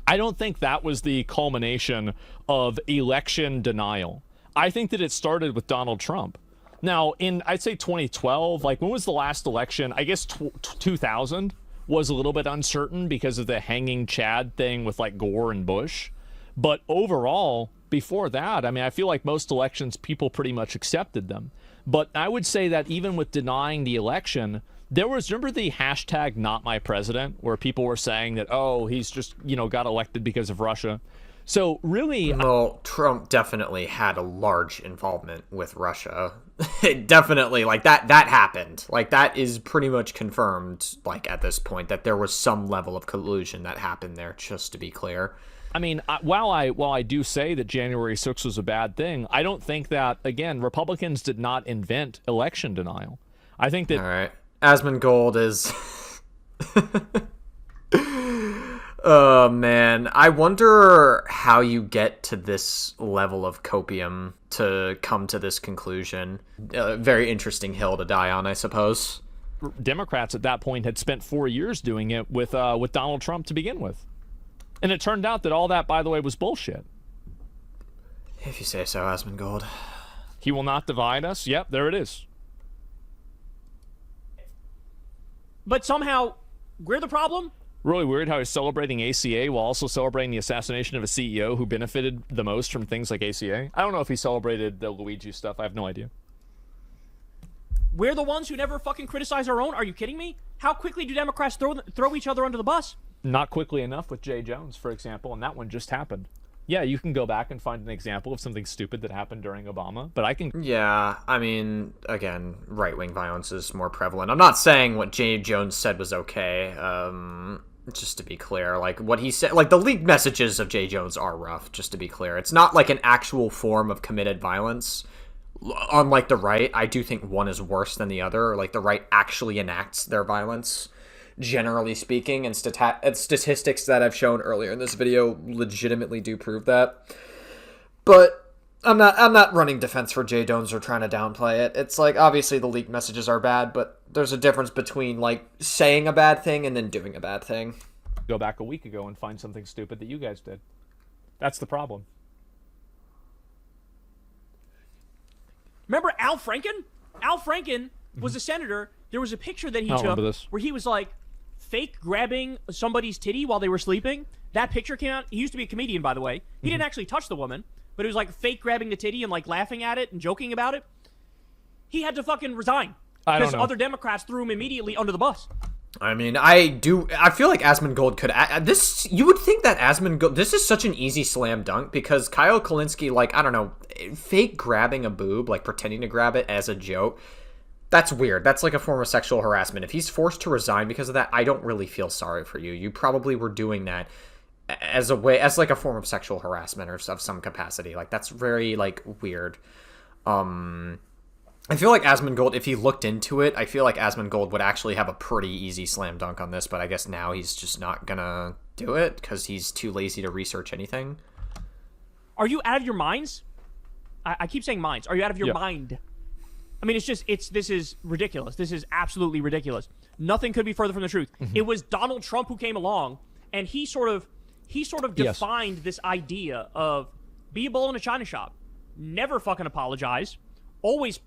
C: I don't think that was the culmination of election denial. I think that it started with Donald Trump. Now, in, I'd say 2012, like, when was the last election? I guess 2000 was a little bit uncertain because of the hanging Chad thing with, like, Gore and Bush. But overall, before that, I mean, I feel like most elections, people pretty much accepted them. But I would say that even with denying the election, there was, remember the hashtag not my president, where people were saying that, oh, he's just, you know, got elected because of Russia. So really,
A: well, Trump definitely had a large involvement with Russia. It definitely, like, that happened. Like, that is pretty much confirmed, like, at this point, that there was some level of collusion that happened there, just to be clear.
C: I mean, while I do say that January 6th was a bad thing, I don't think that, again, Republicans did not invent election denial. I think that...
A: All right. Asmongold is... Oh, man. I wonder how you get to this level of copium to come to this conclusion. Very interesting hill to die on, I suppose.
C: Democrats at that point had spent 4 years doing it with Donald Trump to begin with. And it turned out that all that, by the way, was bullshit.
A: If you say so, Asmongold.
C: He will not divide us. Yep, there it is.
B: But somehow, we're the problem?
C: Really weird how he's celebrating ACA while also celebrating the assassination of a CEO who benefited the most from things like ACA. I don't know if he celebrated the Luigi stuff. I have no idea.
B: We're the ones who never fucking criticize our own? Are you kidding me? How quickly do Democrats throw each other under the bus?
C: Not quickly enough with Jay Jones, for example, and that one just happened. Yeah, you can go back and find an example of something stupid that happened during Obama, but I can...
A: Yeah, I mean, again, right-wing violence is more prevalent. I'm not saying what Jay Jones said was okay, just to be clear. Like, what he said... Like, the leaked messages of Jay Jones are rough, just to be clear. It's not, like, an actual form of committed violence. Unlike the right, I do think one is worse than the other. Like, the right actually enacts their violence, generally speaking, and statistics that I've shown earlier in this video legitimately do prove that. But I'm not running defense for Jay Jones or trying to downplay it. It's like, obviously the leaked messages are bad, but there's a difference between, like, saying a bad thing and then doing a bad thing.
C: Go back a week ago and find something stupid that you guys did. That's the problem.
B: Remember Al Franken? Al Franken was a senator. There was a picture that he took where he was, like, fake grabbing somebody's titty while they were sleeping. That picture came out. He used to be a comedian, by the way. He didn't actually touch the woman, but it was like fake grabbing the titty and, like, laughing at it and joking about it. He had to fucking resign because other Democrats threw him immediately under the bus.
A: I mean, I feel like Asmongold could... you would think that Asmongold... This is such an easy slam dunk because Kyle Kulinski, like, I don't know, fake grabbing a boob, like pretending to grab it as a joke... That's weird. That's like a form of sexual harassment. If he's forced to resign because of that, I don't really feel sorry for you. You probably were doing that as like a form of sexual harassment or of some capacity. Like, that's very, like, weird. I feel like Asmongold, if he looked into it, I feel like Asmongold would actually have a pretty easy slam dunk on this, but I guess now he's just not gonna do it because he's too lazy to research anything.
B: Are you out of your minds? I keep saying minds. Are you out of your mind? I mean, this is ridiculous. This is absolutely ridiculous. Nothing could be further from the truth. It was Donald Trump who came along, and he sort of defined this idea of be a bull in a china shop. Never fucking apologize. Always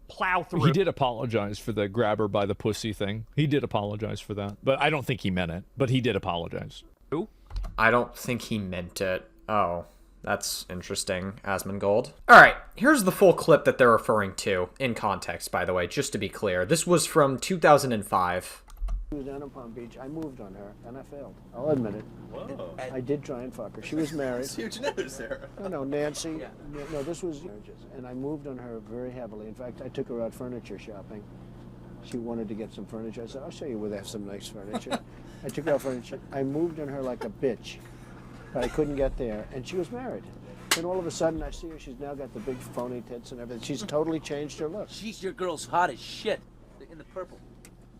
B: plow through.
C: He did apologize for the grab her by the pussy thing. He did apologize for that. But I don't think he meant it. But he did apologize.
B: Who?
A: I don't think he meant it. Oh. That's interesting, Asmongold. All right, here's the full clip that they're referring to, in context, by the way, just to be clear. This was from 2005.
E: She was down in Palm Beach. I moved on her, and I failed. I'll admit it. Whoa. I did try and fuck her. She was married.
F: Huge news there.
E: No, Nancy. Yeah. No, this was marriages. And I moved on her very heavily. In fact, I took her out furniture shopping. She wanted to get some furniture. I said, I'll show you where they have some nice furniture. I took her out furniture. I moved on her like a bitch. But I couldn't get there, and she was married. Then all of a sudden, I see her. She's now got the big phony tits and everything. She's totally changed her look.
F: She's your girl's hot as shit. In the purple.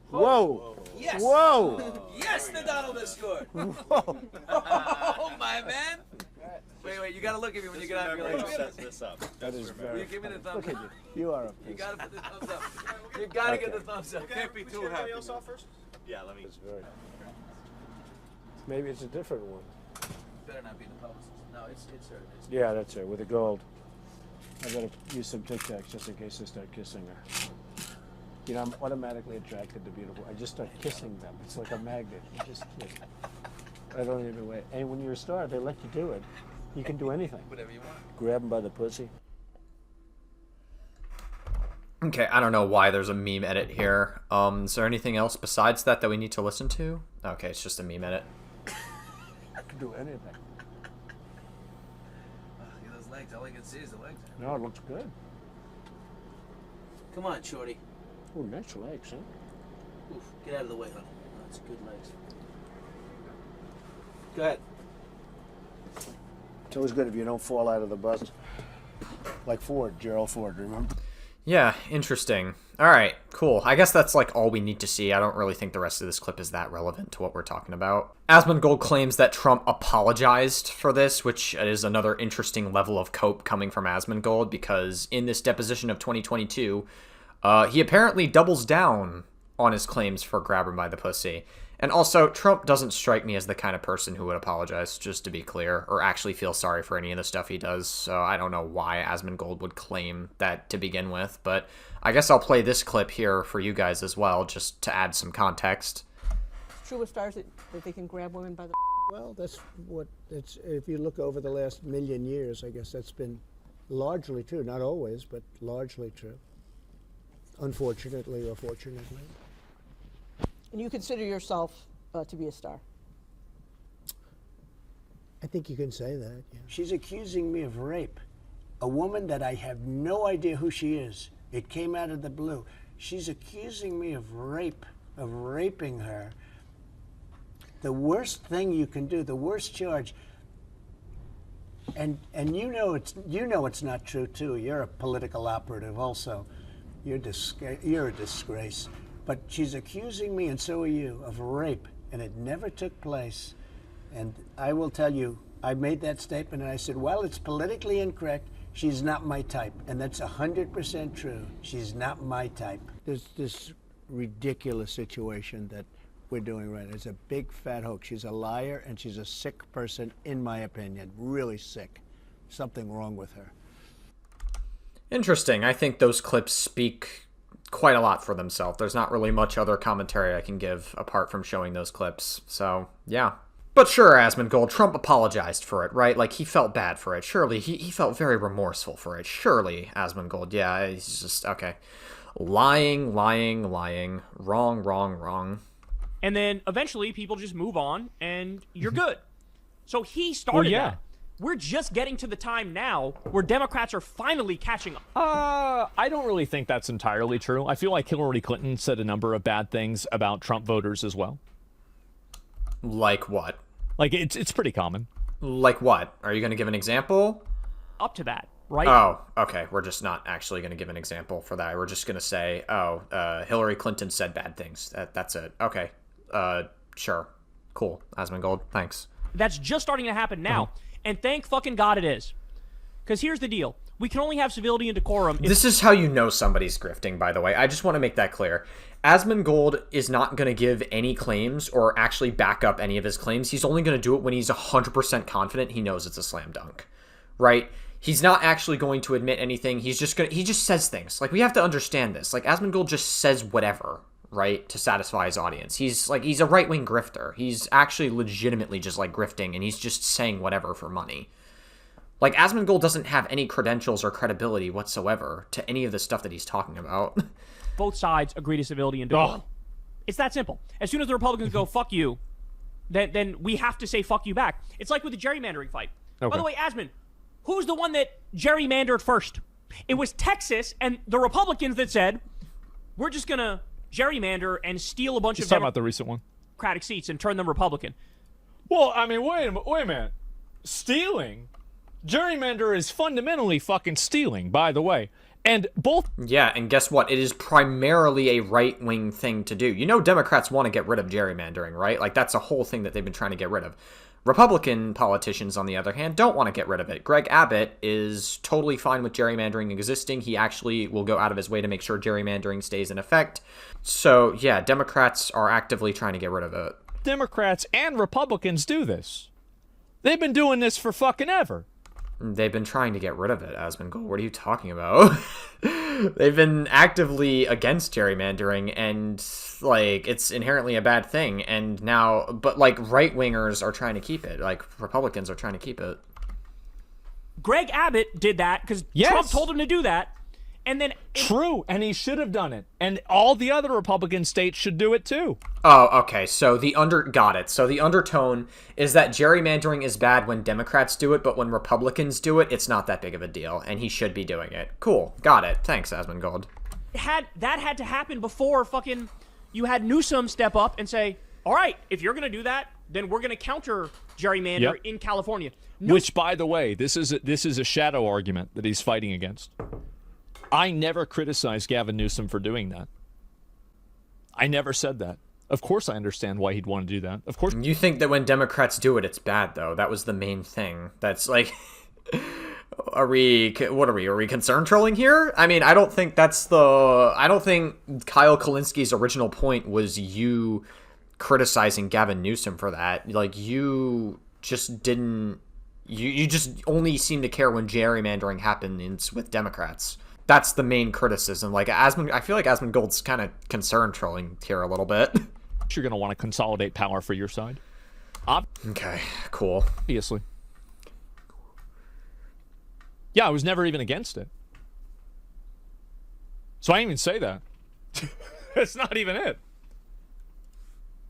E: Whoa!
F: Yes!
E: Whoa!
F: Yes, the Donald has scored.
E: Whoa!
F: Oh my man! Wait, you gotta look at me when you get out of your
G: Set this up.
E: That is very.
F: Will you give me the thumbs
E: Look
F: up?
E: at you. You are a
F: You
E: piece.
F: gotta put the thumbs up. You gotta get the thumbs up. Can't be too happy.
G: Yeah, let me.
E: It's very. Maybe it's a different one.
F: better not be the publicist. No, it's her.
E: Yeah, that's her, with the gold. I gotta use some Tic Tacs just in case I start kissing her. You know, I'm automatically attracted to beautiful. I just start kissing them. It's like a magnet. You just kiss. I don't even wait. And when you're a star, they let you do it. You can do anything.
F: Whatever you want.
E: Grab them by the pussy.
A: Okay, I don't know why there's a meme edit here. Is there anything else besides that we need to listen to? Okay, it's just a meme edit.
E: I can do anything.
F: Oh, look at those legs. All I can see is the legs.
E: No, it looks good.
F: Come on, shorty.
E: Oh, nice legs, huh?
F: Oof, get out of the way, honey. Oh, that's good legs. Go ahead.
E: It's always good if you don't fall out of the bus. Like Ford, Gerald Ford, remember?
A: Yeah, interesting. All right, cool. I guess that's like all we need to see. I don't really think the rest of this clip is that relevant to what we're talking about. Asmongold claims that Trump apologized for this, which is another interesting level of cope coming from Asmongold, because in this deposition of 2022, he apparently doubles down on his claims for grabbing by the pussy. And also, Trump doesn't strike me as the kind of person who would apologize, just to be clear, or actually feel sorry for any of the stuff he does. So I don't know why Asmongold would claim that to begin with, but I guess I'll play this clip here for you guys as well, just to add some context.
G: It's true with stars that they can grab women by the...
E: Well, that's what it's. If you look over the last million years, I guess that's been largely true. Not always, but largely true. Unfortunately or fortunately.
G: And you consider yourself to be a star?
E: I think you can say that, yeah. She's accusing me of rape. A woman that I have no idea who she is. It came out of the blue. She's accusing me of rape, of raping her. The worst thing you can do, the worst charge, and you know it's not true too. You're a political operative also. You're a disgrace. But she's accusing me, and so are you, of rape, and it never took place. And I will tell you, I made that statement, and I said, well, it's politically incorrect. She's not my type, and that's 100% true. She's not my type. There's this ridiculous situation that we're doing right now. It's a big fat hoax. She's a liar, and she's a sick person, in my opinion, really sick. Something wrong with her.
A: Interesting. I think those clips speak quite a lot for themselves. There's not really much other commentary I can give apart from showing those clips. So, yeah. But sure, Asmongold, Trump apologized for it, right? Like, he felt bad for it. Surely, he felt very remorseful for it. Surely, Asmongold, yeah, he's just, okay. Lying. Wrong.
B: And then eventually people just move on and you're good. So he started that. We're just getting to the time now where Democrats are finally catching up.
C: I don't really think that's entirely true. I feel like Hillary Clinton said a number of bad things about Trump voters as well.
A: Like what?
C: Like, it's pretty common.
A: Like what? Are you going to give an example?
B: Up to that, right?
A: Oh, okay. We're just not actually going to give an example for that. We're just going to say, Hillary Clinton said bad things. That's it. Okay. Sure. Cool. Asmongold, thanks.
B: That's just starting to happen now. And thank fucking God it is. Because here's the deal. We can only have civility and decorum.
A: This is how you know somebody's grifting, by the way. I just want to make that clear. Asmongold is not going to give any claims or actually back up any of his claims. He's only going to do it when he's 100% confident he knows it's a slam dunk. Right? He's not actually going to admit anything. He just says things. Like, we have to understand this. Like, Asmongold just says whatever, right, to satisfy his audience. He's a right-wing grifter. He's actually legitimately just like grifting, and he's just saying whatever for money. Like, Asmongold doesn't have any credentials or credibility whatsoever to any of the stuff that he's talking about.
B: Both sides agree to civility and decorum. It's that simple. As soon as the Republicans go, fuck you, then we have to say fuck you back. It's like with the gerrymandering fight.
C: Okay.
B: By the way, Asmon, who's the one that gerrymandered first? It was Texas and the Republicans that said, we're just going to gerrymander and steal a bunch of
C: talking about the recent one.
B: Democratic seats and turn them Republican.
C: Well, I mean, wait a minute. Stealing? Gerrymander is fundamentally fucking stealing, by the way. And both...
A: Yeah, and guess what? It is primarily a right-wing thing to do. You know Democrats want to get rid of gerrymandering, right? Like, that's a whole thing that they've been trying to get rid of. Republican politicians, on the other hand, don't want to get rid of it. Greg Abbott is totally fine with gerrymandering existing. He actually will go out of his way to make sure gerrymandering stays in effect. So, yeah, Democrats are actively trying to get rid of it.
C: Democrats and Republicans do this.
D: They've been doing this for fucking ever.
A: They've been trying to get rid of it, Asmongold. What are you talking about? They've been actively against gerrymandering, and like it's inherently a bad thing. And now, but like right wingers are trying to keep it. Like Republicans are trying to keep it.
B: Greg Abbott did that because Trump told him to do that, and then
D: True, and he should have done it, and all the other Republican states should do it too.
A: Oh, okay. So got it. So the undertone is that gerrymandering is bad when Democrats do it, but when Republicans do it, it's not that big of a deal, and he should be doing it. Cool. Got it. Thanks, Asmongold.
B: that had to happen before fucking you had Newsom step up and say, all right, if you're gonna do that, then we're gonna counter gerrymander in California.
D: Which, by the way, this is a shadow argument that he's fighting against. I never criticized Gavin Newsom for doing that. I never said that. Of course I understand why he'd want to do that. Of course.
A: You think that when Democrats do it, it's bad, though. That was the main thing. That's like... Are we concern trolling here? I mean, I don't think Kyle Kulinski's original point was you criticizing Gavin Newsom for that. Like, you just didn't... You just only seem to care when gerrymandering happens with Democrats. That's the main criticism. Like, I feel like Asmongold's kind of concern trolling here a little bit.
D: You're going to want to consolidate power for your side.
A: Okay, cool.
D: Obviously. Yeah, I was never even against it. So I didn't even say that. That's not even it.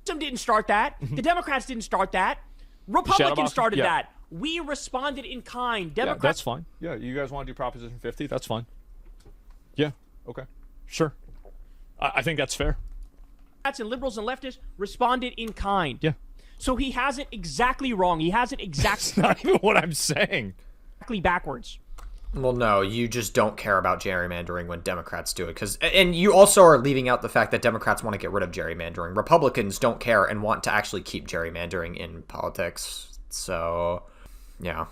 B: Newsom didn't start that. The Democrats didn't start that. Republicans started that. We responded in kind. Democrats.
D: Yeah, that's fine. Yeah, you guys want to do Proposition 50? That's fine. Yeah, okay. Sure. I think that's fair.
B: And liberals and leftists responded in kind.
D: Yeah.
B: So he has it exactly wrong. He has it exactly...
D: That's not even what I'm saying.
B: Exactly backwards.
A: Well, no, you just don't care about gerrymandering when Democrats do it. And you also are leaving out the fact that Democrats want to get rid of gerrymandering. Republicans don't care and want to actually keep gerrymandering in politics. So, yeah.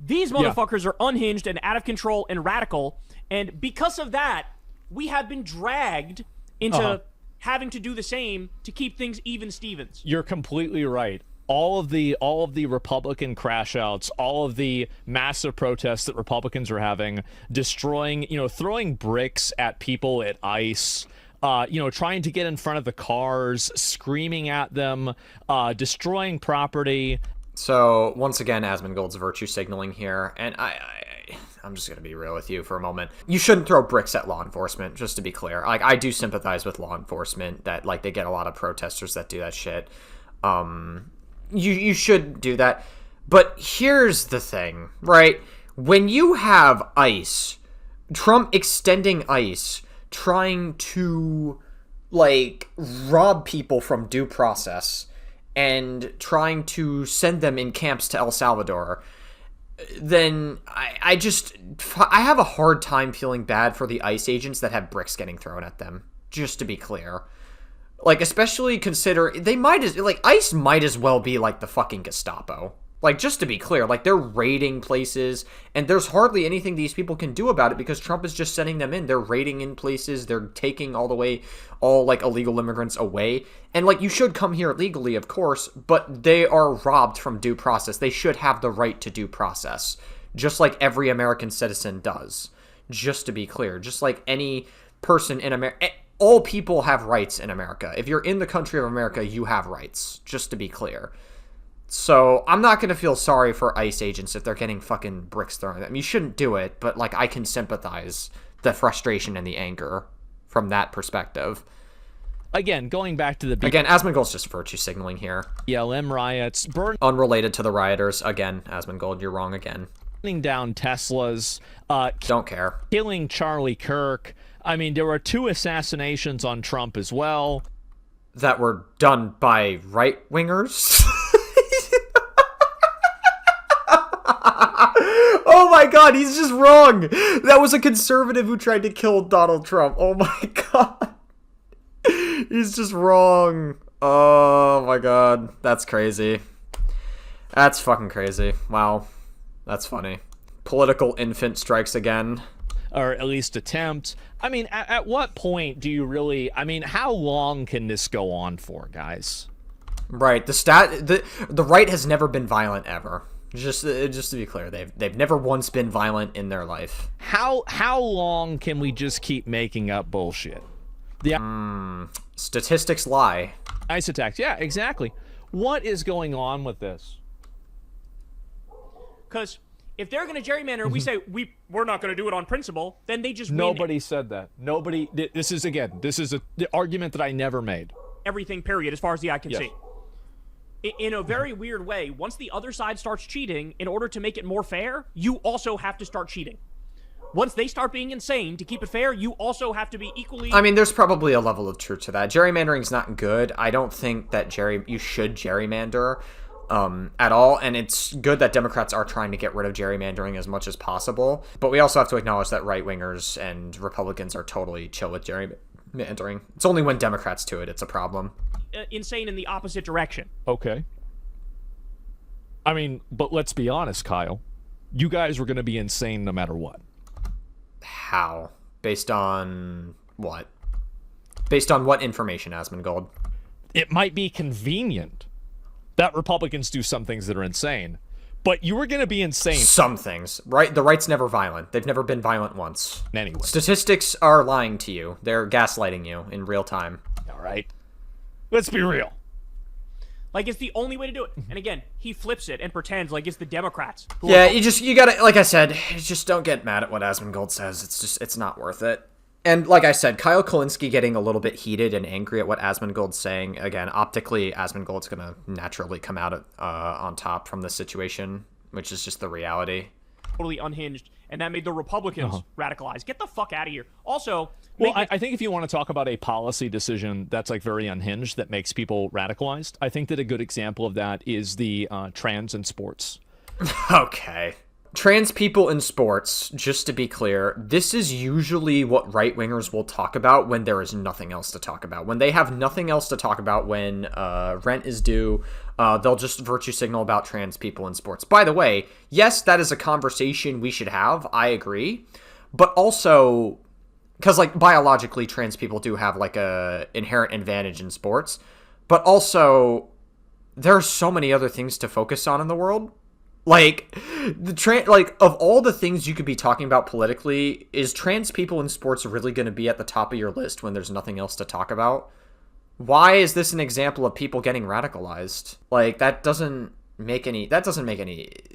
B: These motherfuckers are unhinged and out of control and radical. And because of that, we have been dragged into having to do the same to keep things even Stevens.
D: You're completely right. All of the Republican crash outs, all of the massive protests that Republicans are having, destroying, throwing bricks at people at ICE, trying to get in front of the cars, screaming at them, destroying property.
A: So once again, Asmongold's virtue signaling here, and I'm just gonna be real with you for a moment. You shouldn't throw bricks at law enforcement, just to be clear. Like, I do sympathize with law enforcement that like they get a lot of protesters that do that shit. You should do that. But here's the thing, right? When you have ICE, Trump extending ICE, trying to like rob people from due process and trying to send them in camps to El Salvador, then I have a hard time feeling bad for the ICE agents that have bricks getting thrown at them, just to be clear. Like, especially consider ICE might as well be like the fucking Gestapo. Like, just to be clear, like, they're raiding places, and there's hardly anything these people can do about it because Trump is just sending them in. They're raiding in places. They're taking all like, illegal immigrants away. And, like, you should come here legally, of course, but they are robbed from due process. They should have the right to due process, just like every American citizen does. Just to be clear, just like any person in America. All people have rights in America. If you're in the country of America, you have rights, just to be clear. So I'm not going to feel sorry for ICE agents if they're getting fucking bricks thrown at them. You shouldn't do it, but like I can sympathize the frustration and the anger from that perspective.
D: Again, going back to the...
A: Again, Asmongold's just virtue signaling here.
D: BLM riots,
A: unrelated to the rioters. Again, Asmongold, you're wrong again.
D: Burning down Teslas.
A: Don't care.
D: Killing Charlie Kirk. I mean, there were 2 assassinations on Trump as well.
A: That were done by right-wingers? Oh my god, he's just wrong! That was a conservative who tried to kill Donald Trump. Oh my god. He's just wrong. Oh my god. That's crazy. That's fucking crazy. Wow. That's funny. Political infant strikes again.
D: Or at least attempt. I mean, at what point do you really... I mean, how long can this go on for, guys?
A: Right. The right has never been violent ever. Just to be clear, they've never once been violent in their life.
D: How long can we just keep making up bullshit?
A: Statistics lie.
D: Ice attacks. Yeah, exactly. What is going on with this?
B: Because if they're going to gerrymander, we say we're not going to do it on principle, then they just
D: Nobody said that. Nobody. This is the argument that I never made.
B: everything, period, as far as the eye can see. In a very weird way, once the other side starts cheating, in order to make it more fair, you also have to start cheating. Once they start being insane, to keep it fair, you also have to be equally...
A: I mean, there's probably a level of truth to that. Gerrymandering's not good. I don't think that you should gerrymander at all, and it's good that Democrats are trying to get rid of gerrymandering as much as possible, but we also have to acknowledge that right-wingers and Republicans are totally chill with gerrymandering. It's only when Democrats do it, it's a problem.
B: Insane in the opposite direction.
D: Okay. I mean, but let's be honest, Kyle. You guys were going to be insane no matter what.
A: How? Based on what? Based on what information, Asmongold?
D: It might be convenient that Republicans do some things that are insane, but you were going to be insane.
A: Some things, right? The right's never violent. They've never been violent once.
D: Anyway.
A: Statistics are lying to you. They're gaslighting you in real time.
D: All right. Let's be real.
B: Like, it's the only way to do it. And again, he flips it and pretends like it's the Democrats.
A: Yeah, you gotta, like I said, just don't get mad at what Asmongold says. It's not worth it. And like I said, Kyle Kulinski getting a little bit heated and angry at what Asmongold's saying. Again, optically, Asmongold's gonna naturally come out on top from this situation, which is just the reality.
B: Totally unhinged, and that made the Republicans radicalized. Get the fuck out of here. Also,
D: well, I think if you want to talk about a policy decision that's like very unhinged that makes people radicalized, I think that a good example of that is the trans in sports.
A: Okay. Trans people in sports, just to be clear, this is usually what right-wingers will talk about when there is nothing else to talk about. When they have nothing else to talk about, when rent is due, they'll just virtue signal about trans people in sports. By the way, yes, that is a conversation we should have. I agree. But also, because like biologically, trans people do have like a inherent advantage in sports. But also, there are so many other things to focus on in the world. Like, of all the things you could be talking about politically, is trans people in sports really going to be at the top of your list when there's nothing else to talk about? Why is this an example of people getting radicalized? Like, that doesn't make any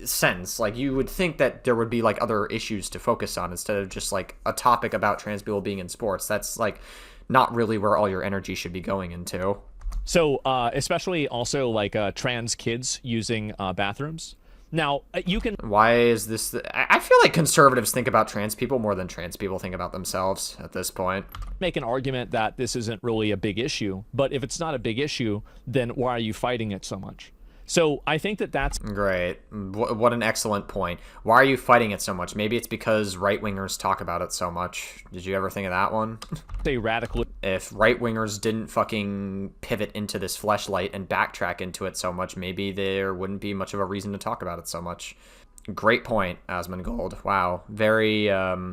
A: sense. Like, you would think that there would be, like, other issues to focus on instead of just, like, a topic about trans people being in sports. That's, like, not really where all your energy should be going into.
C: So, especially also, like, trans kids using bathrooms. Now, you can...
A: Why is this... I feel like conservatives think about trans people more than trans people think about themselves at this point.
C: Make an argument that this isn't really a big issue, but if it's not a big issue, then why are you fighting it so much? So I think that that's...
A: Great. What an excellent point. Why are you fighting it so much? Maybe it's because right-wingers talk about it so much. Did you ever think of that one?
C: Say radical...
A: If right-wingers didn't fucking pivot into this fleshlight and backtrack into it so much, maybe there wouldn't be much of a reason to talk about it so much. Great point, Asmongold. Wow. Very,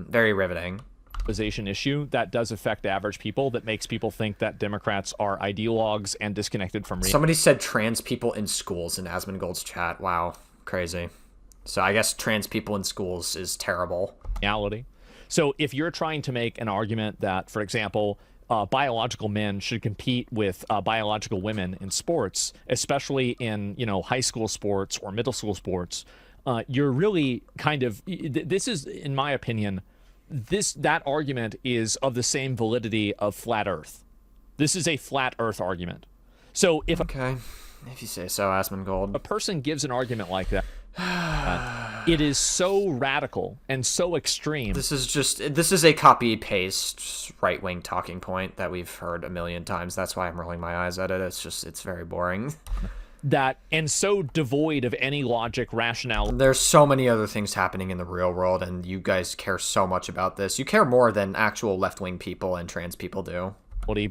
A: very riveting.
C: Issue that does affect average people, that makes people think that Democrats are ideologues and disconnected from reality.
A: Somebody said trans people in schools in Asmongold's chat. Wow, crazy. So I guess trans people in schools is terrible.
C: So if you're trying to make an argument that, for example, biological men should compete with biological women in sports, especially in, high school sports or middle school sports, you're really kind of... This is, in my opinion... That argument is of the same validity of flat Earth. This is a flat Earth argument. So if
A: if you say so, Asmongold.
C: A person gives an argument like that, it is so radical and so extreme.
A: This is a copy paste right wing talking point that we've heard a million times. That's why I'm rolling my eyes at it. It's very boring.
C: And so devoid of any logic, rationale.
A: There's so many other things happening in the real world, and you guys care so much about this. You care more than actual left-wing people and trans people do.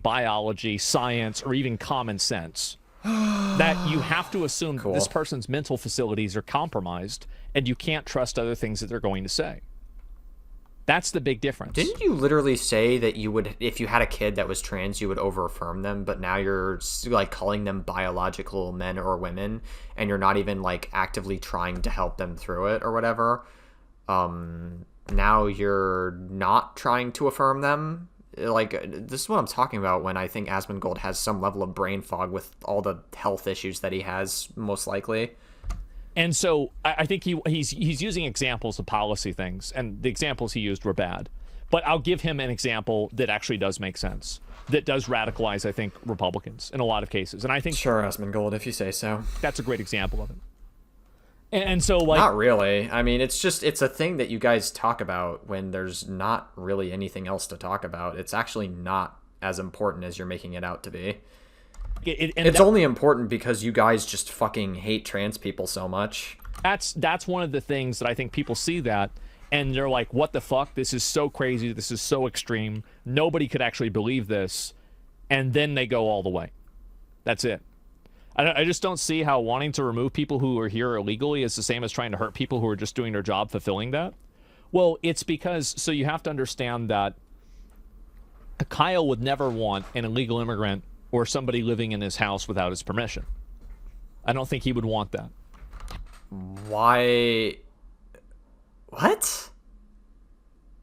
C: Biology, science, or even common sense. That you have to assume that this person's mental facilities are compromised, and you can't trust other things that they're going to say. That's the big difference.
A: Didn't you literally say that you would, if you had a kid that was trans, you would over-affirm them, but now you're like calling them biological men or women, and you're not even like actively trying to help them through it or whatever? Now you're not trying to affirm them? Like, this is what I'm talking about when I think Asmongold has some level of brain fog with all the health issues that he has, most likely.
C: And so I think he's using examples of policy things, and the examples he used were bad. But I'll give him an example that actually does make sense, that does radicalize, I think, Republicans in a lot of cases. And I think
A: Sure, Asmongold, if you say so.
C: that's a great example of it. And so, like,
A: not really. I mean, it's a thing that you guys talk about when there's not really anything else to talk about. It's actually not as important as you're making it out to be. It's only important because you guys just fucking hate trans people so much.
C: That's one of the things that I think people see that, and they're like, what the fuck? This is so crazy. This is so extreme. Nobody could actually believe this. And then they go all the way. That's it. I just don't see how wanting to remove people who are here illegally is the same as trying to hurt people who are just doing their job fulfilling that. Well, it's because, so you have to understand that Kyle would never want an illegal immigrant or somebody living in his house without his permission. I don't think he would want that.
A: Why? What?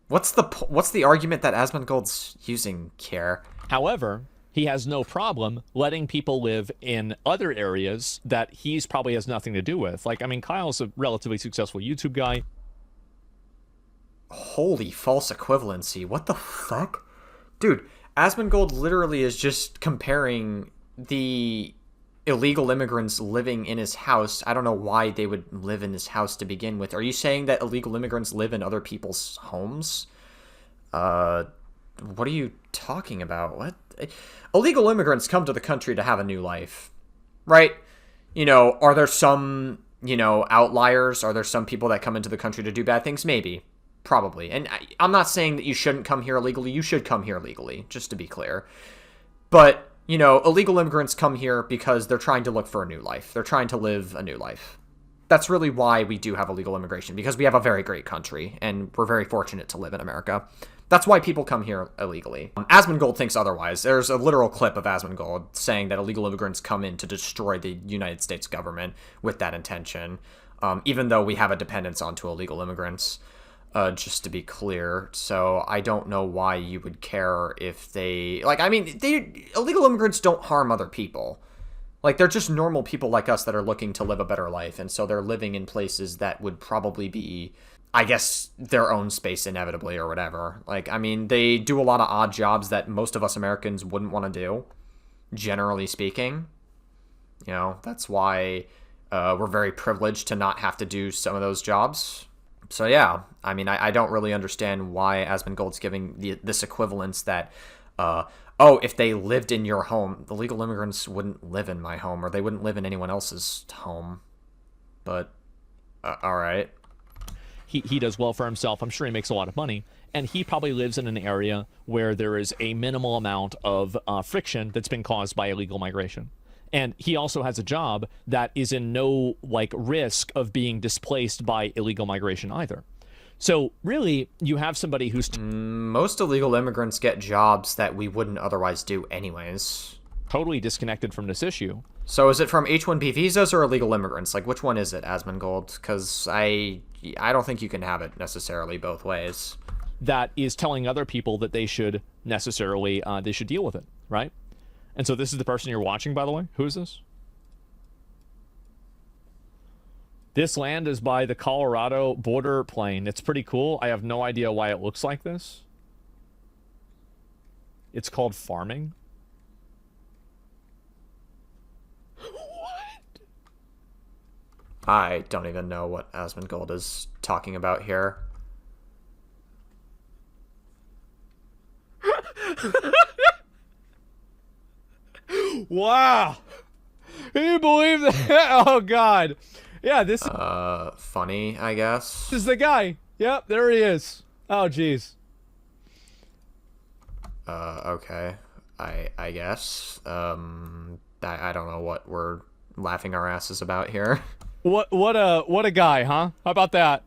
A: What's the argument that Asmongold's using here?
C: However, he has no problem letting people live in other areas that he's probably has nothing to do with. Like, I mean, Kyle's a relatively successful YouTube guy.
A: Holy false equivalency. What the fuck? Dude, Asmongold literally is just comparing the illegal immigrants living in his house. I don't know why they would live in his house to begin with. Are you saying that illegal immigrants live in other people's homes? What are you talking about? What? Illegal immigrants come to the country to have a new life, right? You know, are there some, outliers? Are there some people that come into the country to do bad things? Maybe. Probably. And I'm not saying that you shouldn't come here illegally. You should come here legally, just to be clear. But, illegal immigrants come here because they're trying to look for a new life. They're trying to live a new life. That's really why we do have illegal immigration, because we have a very great country, and we're very fortunate to live in America. That's why people come here illegally. Asmongold thinks otherwise. There's a literal clip of Asmongold saying that illegal immigrants come in to destroy the United States government with that intention, even though we have a dependence onto illegal immigrants. Just to be clear. So I don't know why you would care if illegal immigrants don't harm other people. Like, they're just normal people like us that are looking to live a better life, and so they're living in places that would probably be, I guess, their own space inevitably or whatever. Like, I mean, they do a lot of odd jobs that most of us Americans wouldn't want to do, generally speaking. That's why we're very privileged to not have to do some of those jobs. So yeah, I mean, I don't really understand why Asmongold's giving this equivalence that, if they lived in your home, the legal immigrants wouldn't live in my home, or they wouldn't live in anyone else's home. But, all right.
C: He does well for himself. I'm sure he makes a lot of money. And he probably lives in an area where there is a minimal amount of friction that's been caused by illegal migration. And he also has a job that is in no, risk of being displaced by illegal migration either. So, really, you have somebody who's...
A: Most illegal immigrants get jobs that we wouldn't otherwise do anyways.
C: Totally disconnected from this issue.
A: So is it from H-1B visas or illegal immigrants? Like, which one is it, Asmongold? Because I don't think you can have it necessarily both ways.
C: That is telling other people that they should necessarily, they should deal with it, right? And so this is the person you're watching, by the way. Who is this? This land is by the Colorado border plain. It's pretty cool. I have no idea why it looks like this. It's called farming. What?
A: I don't even know what Asmongold is talking about here.
D: Wow. Can you believe that? Oh, God. Yeah, this
A: Funny, I guess.
D: is the guy. Yep, there he is. Oh, jeez.
A: Okay. I guess. I don't know what we're laughing our asses about here.
D: What a guy, huh? How about that?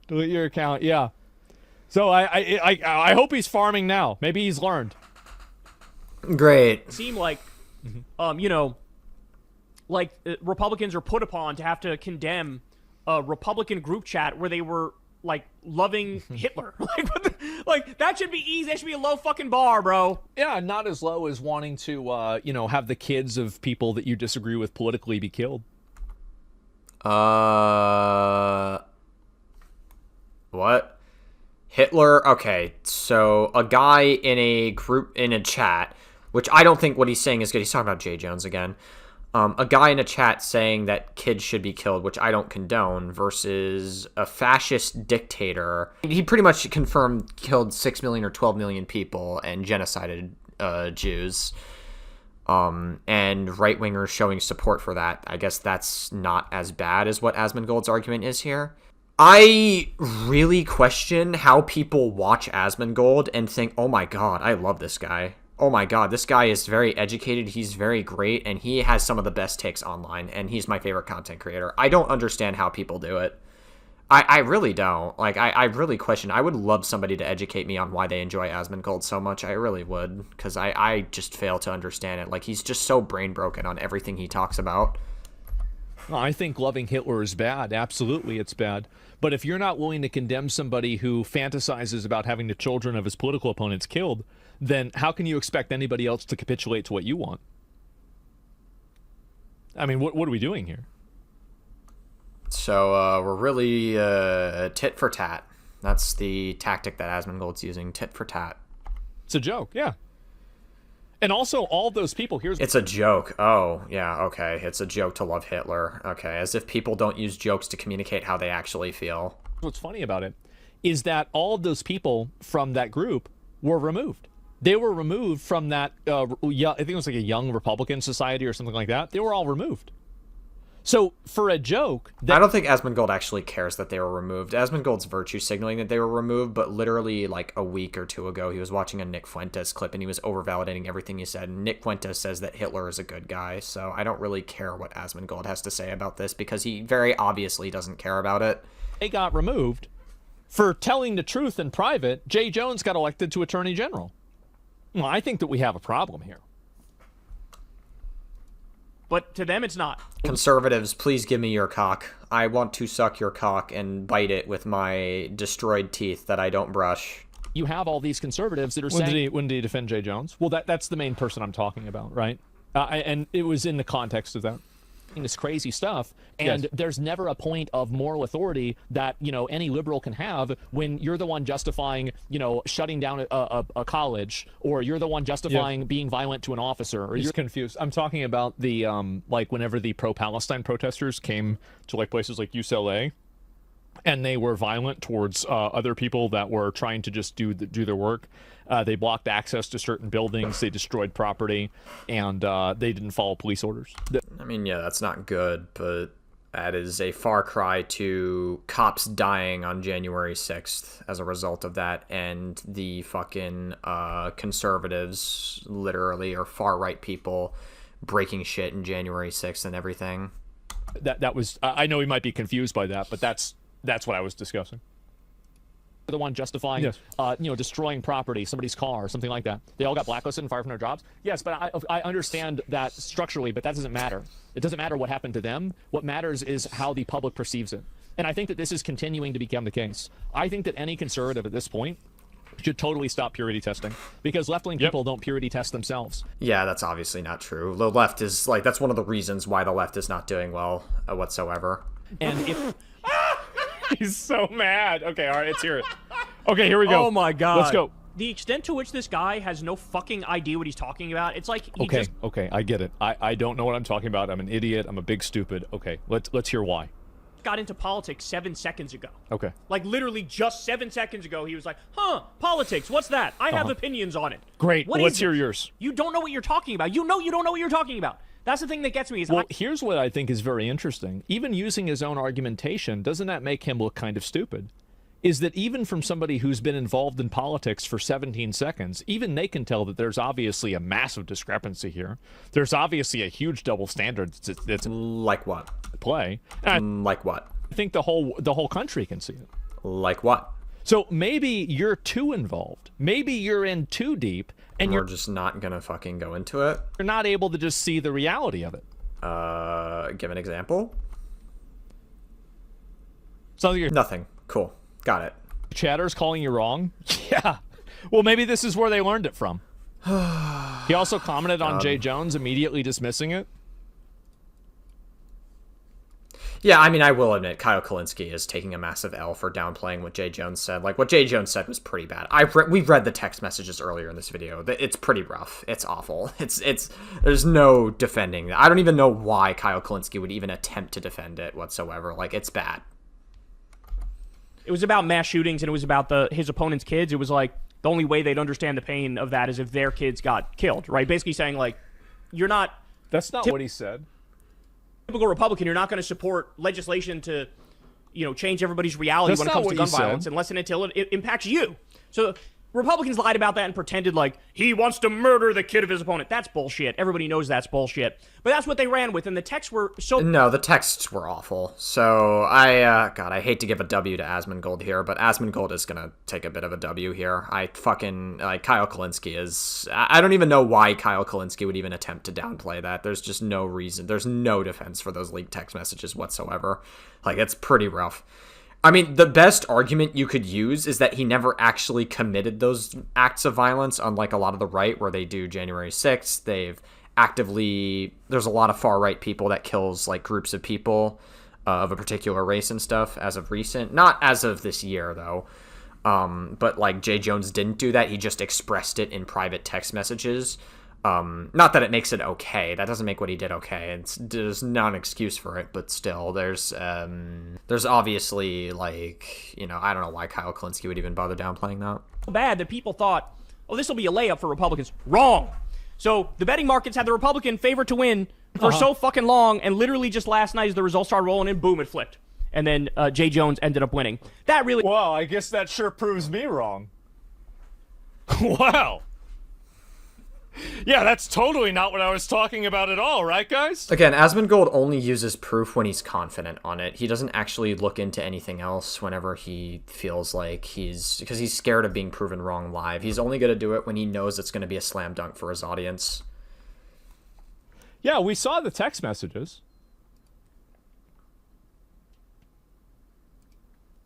D: Delete your account. Yeah.
C: So I hope he's farming now. Maybe he's learned.
A: Great.
B: Seem like, Republicans are put upon to have to condemn a Republican group chat where they were like loving Hitler. Like that should be easy. That should be a low fucking bar, bro.
C: Yeah, not as low as wanting to, have the kids of people that you disagree with politically be killed.
A: What? Hitler? Okay, so a guy in a group, in a chat, which I don't think what he's saying is good. He's talking about Jay Jones again. A guy in a chat saying that kids should be killed, which I don't condone, versus a fascist dictator. He pretty much confirmed killed 6 million or 12 million people and genocided Jews. And right-wingers showing support for that. I guess that's not as bad as what Asmongold's argument is here. I really question how people watch Asmongold and think, oh my god, I love this guy. Oh my god, this guy is very educated, he's very great, and he has some of the best takes online, and he's my favorite content creator. I don't understand how people do it. I really don't. Like, I really question. I would love somebody to educate me on why they enjoy Asmongold so much. I really would, because I just fail to understand it. Like, he's just so brain broken on everything he talks about.
C: I think loving Hitler is bad. Absolutely, it's bad. But if you're not willing to condemn somebody who fantasizes about having the children of his political opponents killed, then how can you expect anybody else to capitulate to what you want? I mean, what are we doing here?
A: So we're really tit for tat. That's the tactic that Asmongold's using, tit for tat.
C: It's a joke, yeah. And also, all those people,
A: It's a joke. Oh, yeah, okay. It's a joke to love Hitler. Okay, as if people don't use jokes to communicate how they actually feel.
C: What's funny about it is that all of those people from that group were removed. They were removed from that, I think it was like a Young Republican Society or something like that. They were all removed. So, for a joke...
A: I don't think Asmongold actually cares that they were removed. Asmongold's virtue signaling that they were removed, but literally, like, a week or two ago, he was watching a Nick Fuentes clip, and he was over-validating everything he said. Nick Fuentes says that Hitler is a good guy, so I don't really care what Asmongold has to say about this, because he very obviously doesn't care about it.
C: They got removed. For telling the truth in private, Jay Jones got elected to Attorney General. Well, I think that we have a problem here.
B: But to them, it's not.
A: Conservatives, please give me your cock. I want to suck your cock and bite it with my destroyed teeth that I don't brush.
C: You have all these conservatives that are saying... When did he defend Jay Jones? Well, that's the main person I'm talking about, right? And it was in the context of that. This crazy stuff, and yes, there's never a point of moral authority that any liberal can have when you're the one justifying shutting down a college, or you're the one justifying being violent to an officer, or you're confused. I'm talking about the like whenever the pro-Palestine protesters came to like places like UCLA, and they were violent towards other people that were trying to just do their work. They blocked access to certain buildings, they destroyed property, and they didn't follow police orders.
A: I mean, yeah, that's not good, but that is a far cry to cops dying on January 6th as a result of that, and the fucking conservatives, literally, or far-right people breaking shit in January 6th and everything.
C: That was... I know he might be confused by that, but that's what I was discussing. The one justifying, yes, destroying property, somebody's car, something like that. They all got blacklisted and fired from their jobs. Yes, but I understand that structurally, but that doesn't matter. It doesn't matter what happened to them. What matters is how the public perceives it. And I think that this is continuing to become the case. I think that any conservative at this point should totally stop purity testing, because left-wing people don't purity test themselves.
A: Yeah, that's obviously not true. The left is, like, that's one of the reasons why the left is not doing well whatsoever.
C: And if... He's so mad. Okay, all right, let's hear it. Okay, here we go.
B: Oh my god.
C: Let's go.
B: The extent to which this guy has no fucking idea what he's talking about, it's like he
C: Okay, I get it. I don't know what I'm talking about. I'm an idiot. I'm a big stupid. Okay, let's hear why.
B: Got into politics 7 seconds ago.
C: Okay.
B: Like literally just 7 seconds ago, he was like, politics, what's that? I have opinions on it.
C: Great, let's hear yours.
B: You don't know what you're talking about. You don't know what you're talking about. That's the thing that gets me.
C: Well, here's what I think is very interesting. Even using his own argumentation, doesn't that make him look kind of stupid? Is that even from somebody who's been involved in politics for 17 seconds, even they can tell that there's obviously a massive discrepancy here. There's obviously a huge double standard that's
A: like what?
C: Play.
A: Like what?
C: I think the whole country can see it.
A: Like what?
C: So maybe you're too involved. Maybe you're in too deep, and
A: We're just not gonna fucking go into it.
C: you're not able to just see the reality of it.
A: Give an example.
C: So your
A: Nothing. Cool. Got it.
C: chatter's calling you wrong? Yeah. Well, maybe this is where they learned it from. He also commented on Jay Jones immediately dismissing it.
A: Yeah, I mean, I will admit, Kyle Kulinski is taking a massive L for downplaying what Jay Jones said. Like, what Jay Jones said was pretty bad. We've read the text messages earlier in this video. It's pretty rough. It's awful. There's no defending that. I don't even know why Kyle Kulinski would even attempt to defend it whatsoever. Like, it's bad.
B: It was about mass shootings, and it was about his opponent's kids. It was like, the only way they'd understand the pain of that is if their kids got killed, right? Basically saying, like, you're not...
D: That's not what he said.
B: Typical Republican, you're not going to support legislation to, change everybody's reality
D: That's
B: when it
D: not
B: comes
D: what
B: to gun
D: he said.
B: violence, unless and until it impacts you. So Republicans lied about that and pretended like he wants to murder the kid of his opponent. That's bullshit. Everybody knows that's bullshit. But that's what they ran with, and the texts were so...
A: No, the texts were awful. So, I hate to give a W to Asmongold here, but Asmongold is going to take a bit of a W here. Kyle Kulinski is... I don't even know why Kyle Kulinski would even attempt to downplay that. There's just no reason. There's no defense for those leaked text messages whatsoever. Like, it's pretty rough. I mean, the best argument you could use is that he never actually committed those acts of violence, unlike a lot of the right, where they do January 6th. There's a lot of far-right people that kills, like, groups of people of a particular race and stuff as of recent. Not as of this year, though. But, like, Jay Jones didn't do that. He just expressed it in private text messages. Not that it makes it okay. That doesn't make what he did okay. There's not an excuse for it, but still, there's obviously, like, I don't know why Kyle Kulinski would even bother downplaying that.
B: bad that people thought, oh, this will be a layup for Republicans. Wrong. So the betting markets had the Republican favorite to win for so fucking long, and literally just last night as the results started rolling in, boom, it flipped. And then Jay Jones ended up winning. That really...
D: Well, I guess that sure proves me wrong. Wow. Yeah, that's totally not what I was talking about at all, right, guys?
A: Again, Asmongold only uses proof when he's confident on it. He doesn't actually look into anything else whenever he feels like because he's scared of being proven wrong live. He's only going to do it when he knows it's going to be a slam dunk for his audience.
C: Yeah, we saw the text messages.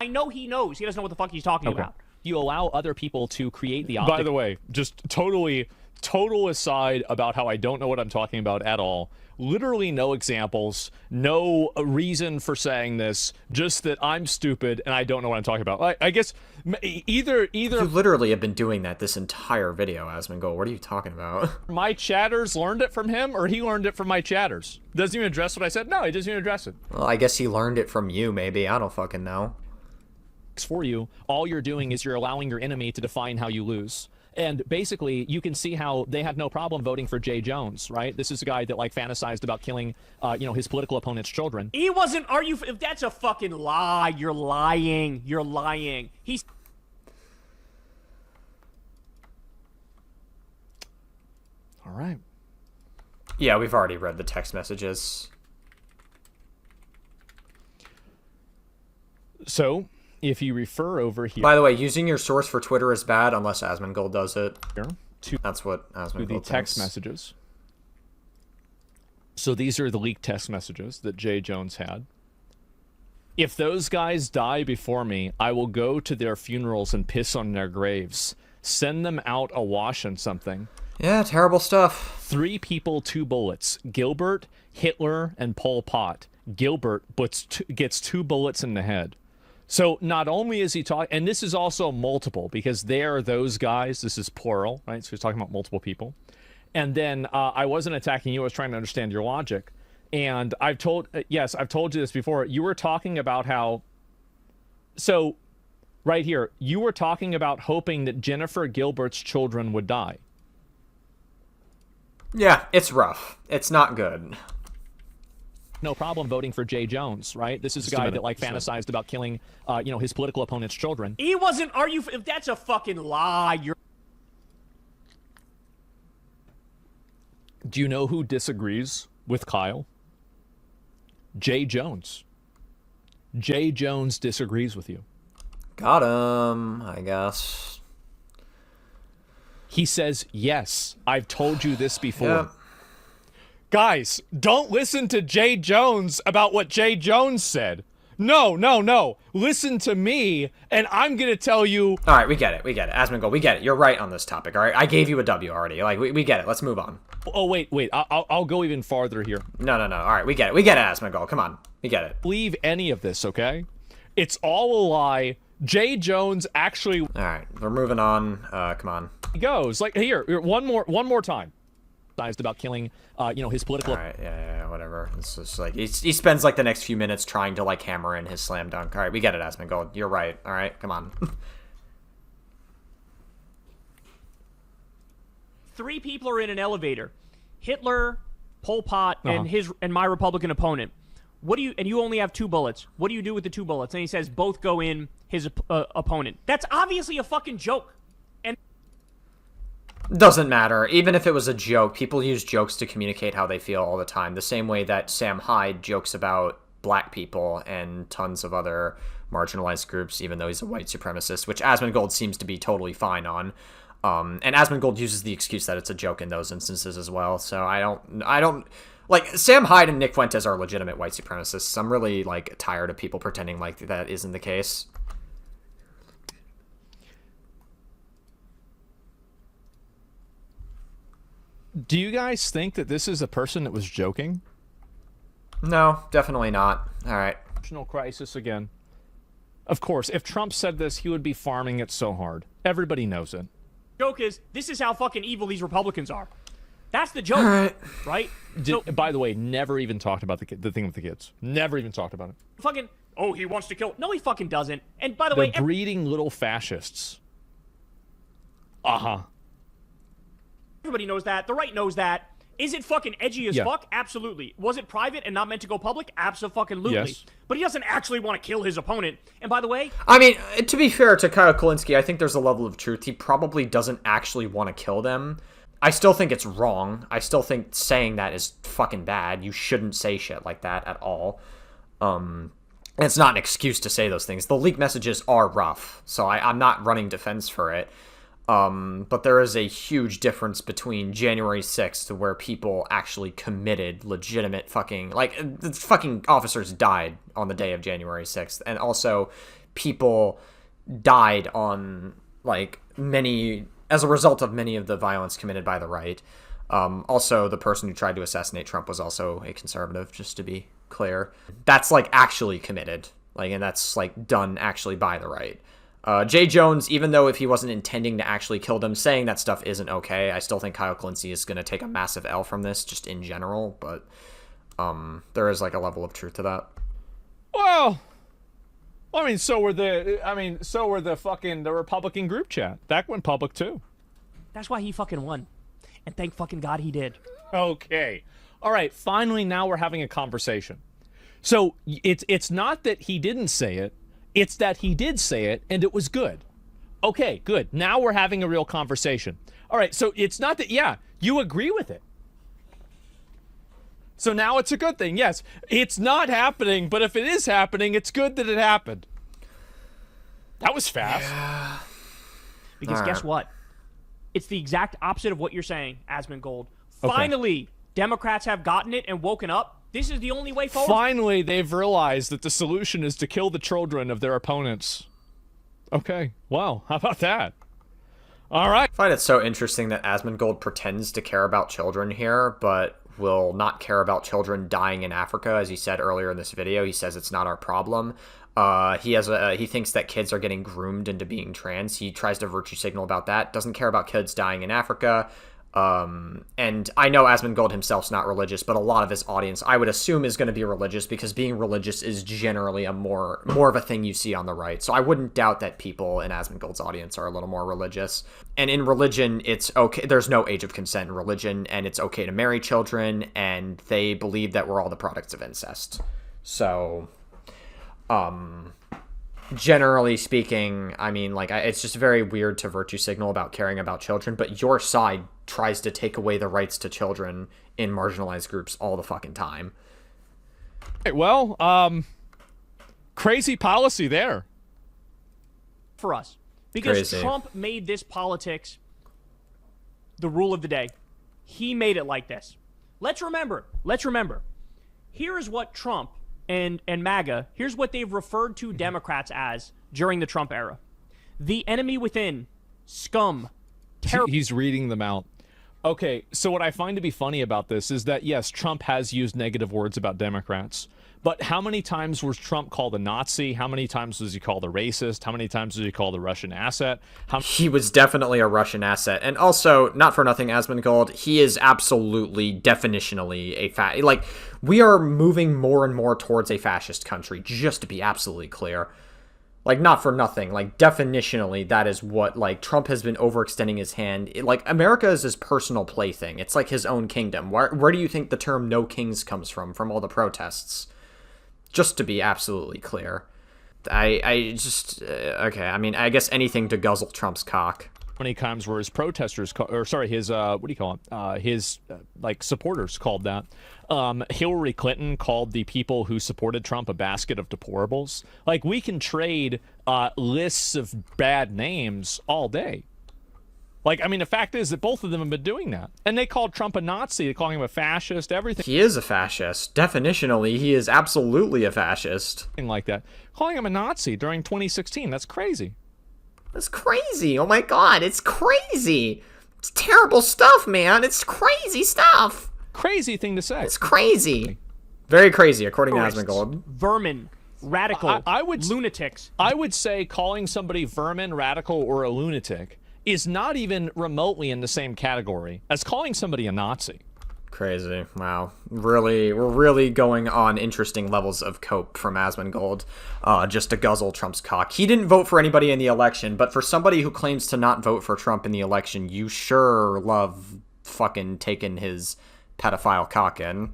B: I know he knows. He doesn't know what the fuck he's talking about.
C: You allow other people to create the optic.
D: By the way, just total aside about how I don't know what I'm talking about at all. Literally no examples, no reason for saying this, just that I'm stupid and I don't know what I'm talking about. I guess either
A: You literally have been doing that this entire video, Asmongold. What are you talking about?
C: my chatters learned it from him or he learned it from my chatters. Doesn't even address what I said? No, he doesn't even address it.
A: Well, I guess he learned it from you, maybe. I don't fucking know.
C: For you, all you're doing is you're allowing your enemy to define how you lose. And basically, you can see how they had no problem voting for Jay Jones, right? This is a guy that, like, fantasized about killing, his political opponent's children.
B: He wasn't... If that's a fucking lie, you're lying. You're lying. He's...
C: All right.
A: Yeah, we've already read the text messages.
C: So, if you refer over here...
A: By the way, using your source for Twitter is bad unless Asmongold does it. That's what Asmongold
C: to the text messages. So these are the leaked text messages that Jay Jones had. If those guys die before me, I will go to their funerals and piss on their graves. Send them out awash in something.
A: Yeah, terrible stuff.
C: 3 people, 2 bullets. Gilbert, Hitler, and Pol Pot. Gilbert gets 2 bullets in the head. So not only is he talking, and this is also multiple, because they are those guys, this is plural, right? So he's talking about multiple people. And then I wasn't attacking you, I was trying to understand your logic. And I've told you this before. You were talking about how, so right here, you were talking about hoping that Jennifer Gilbert's children would die.
A: Yeah, it's rough. It's not good.
C: No problem voting for Jay Jones, right? This is a guy that, like, fantasized about killing, his political opponent's children.
B: He wasn't... If that's a fucking lie, you're...
C: Do you know who disagrees with Kyle? Jay Jones. Jay Jones disagrees with you.
A: Got him, I guess.
C: He says, yes, I've told you this before.
A: Yep.
D: Guys, don't listen to Jay Jones about what Jay Jones said. No. Listen to me, and I'm gonna tell you.
A: All right, we get it. Asmongold, we get it. You're right on this topic, all right? I gave you a W already. Like, we get it. Let's move on.
C: Oh, wait. I'll go even farther here.
A: No. All right, we get it. We get it, Asmongold. Come on. We get it.
C: Believe any of this, okay? It's all a lie. Jay Jones actually
A: All right, we're moving on. Come on.
C: goes like here one more time. About killing, his political.
A: All right, yeah, whatever. It's just like he spends like the next few minutes trying to like hammer in his slam dunk. All right, we get it, Asmongold. You're right. All right, come on.
B: 3 people are in an elevator: Hitler, Pol Pot, and my Republican opponent. What do you? And you only have 2 bullets. What do you do with the 2 bullets? And he says both go in his opponent. That's obviously a fucking joke. And
A: Doesn't matter. Even if it was a joke, people use jokes to communicate how they feel all the time. The same way that Sam Hyde jokes about black people and tons of other marginalized groups, even though he's a white supremacist, which Asmongold seems to be totally fine on. And Asmongold uses the excuse that it's a joke in those instances as well. So I don't like Sam Hyde and Nick Fuentes are legitimate white supremacists. I'm really like tired of people pretending like that isn't the case.
C: Do you guys think that this is a person that was joking?
A: No, definitely not. All right.
C: National crisis again. Of course, if Trump said this, he would be farming it so hard. Everybody knows it.
B: joke is, this is how fucking evil these Republicans are. That's the joke, right?
C: By the way, never even talked about the thing with the kids. Never even talked about it.
B: Fucking, oh, he wants to kill. No, he fucking doesn't. And by the
C: They're
B: way,
C: breeding little fascists.
B: everybody knows that. The right knows that. Is it fucking edgy as fuck? Absolutely. Was it private and not meant to go public? Absolutely.
C: Yes.
B: But he doesn't actually want to kill his opponent. And by the way,
A: I mean, to be fair to Kyle Kulinski, I think there's a level of truth. He probably doesn't actually want to kill them. I still think it's wrong. I still think saying that is fucking bad. You shouldn't say shit like that at all. And it's not an excuse to say those things. The leaked messages are rough, so I'm not running defense for it. But there is a huge difference between January 6th, where people actually committed legitimate fucking, like, the fucking officers died on the day of January 6th, and also people died on, like, as a result of many of the violence committed by the right. Also, the person who tried to assassinate Trump was also a conservative, just to be clear. That's, like, actually committed, like, and that's, like, done actually by the right. Jay Jones, even though if he wasn't intending to actually kill them, saying that stuff isn't okay. I still think Kyle Kulinski is going to take a massive L from this, just in general, but there is, like, a level of truth to that.
D: Well, I mean, so were the Republican group chat. That went public too.
B: that's why he fucking won. And thank fucking God he did.
C: Okay. All right. Finally, now we're having a conversation. So it's not that he didn't say it. It's that he did say it, and it was good. Okay, good. Now we're having a real conversation. All right, so it's not that, yeah, you agree with it. So now it's a good thing. Yes, it's not happening, but if it is happening, it's good that it happened. That was fast.
A: Yeah.
B: Because guess what? It's the exact opposite of what you're saying, Asmongold. Finally, Democrats have gotten it and woken up. This is the only way forward.
C: Finally, they've realized that the solution is to kill the children of their opponents. Okay, wow, how about that? All right.
A: I find it so interesting that Asmongold pretends to care about children here, but will not care about children dying in Africa. As he said earlier in this video, he says it's not our problem. He thinks that kids are getting groomed into being trans. He tries to virtue signal about that. Doesn't care about kids dying in Africa. And I know Asmongold himself's not religious, but a lot of his audience, I would assume, is going to be religious, because being religious is generally a more of a thing you see on the right. So I wouldn't doubt that people in Asmongold's audience are a little more religious. And in religion, it's okay. There's no age of consent in religion, and it's okay to marry children, and they believe that we're all the products of incest. So, generally speaking, I mean, like, it's just very weird to virtue signal about caring about children, but your side tries to take away the rights to children in marginalized groups all the fucking time.
D: Well, crazy policy there.
B: for us because
A: Crazy.
B: Trump made this politics the rule of the day. He made it like this. Let's remember. Here is what Trump and MAGA, here's what they've referred to Democrats as during the Trump era. The enemy within, scum, terror.
C: He's reading them out. Okay, so what I find to be funny about this is that, yes, Trump has used negative words about Democrats, but how many times was Trump called a Nazi? How many times was he called a racist? How many times was he called a Russian asset?
A: He was definitely a Russian asset. And also, not for nothing, Asmongold, he is absolutely, definitionally a like, we are moving more and more towards a fascist country, just to be absolutely clear. Like, not for nothing. Like, definitionally, that is what, like, Trump has been overextending his hand. Like, America is his personal plaything. It's like his own kingdom. Where do you think the term no kings comes from all the protests? Just to be absolutely clear. I just, okay, I mean, I guess anything to guzzle Trump's cock.
C: Many times were his protesters, his, what do you call it? His, like, supporters called that. Hillary Clinton called the people who supported Trump a basket of deplorables. Like, we can trade lists of bad names all day. Like, I mean, the fact is that both of them have been doing that. And they called Trump a Nazi, they calling him a fascist, everything.
A: He is a fascist. Definitionally, he is absolutely a fascist.
C: Like that. Calling him a Nazi during 2016, that's crazy.
A: That's crazy. Oh my god, it's crazy. It's terrible stuff, man. It's crazy stuff.
C: Crazy thing to say.
A: It's crazy. Very crazy, according to
B: Terrorists,
A: Asmongold.
B: vermin, radical, lunatics.
C: I would say calling somebody vermin, radical, or a lunatic is not even remotely in the same category as calling somebody a Nazi.
A: Crazy. Wow. We're really going on interesting levels of cope from Asmongold, just to guzzle Trump's cock. He didn't vote for anybody in the election, but for somebody who claims to not vote for Trump in the election, you sure love fucking taking his pedophile cock in.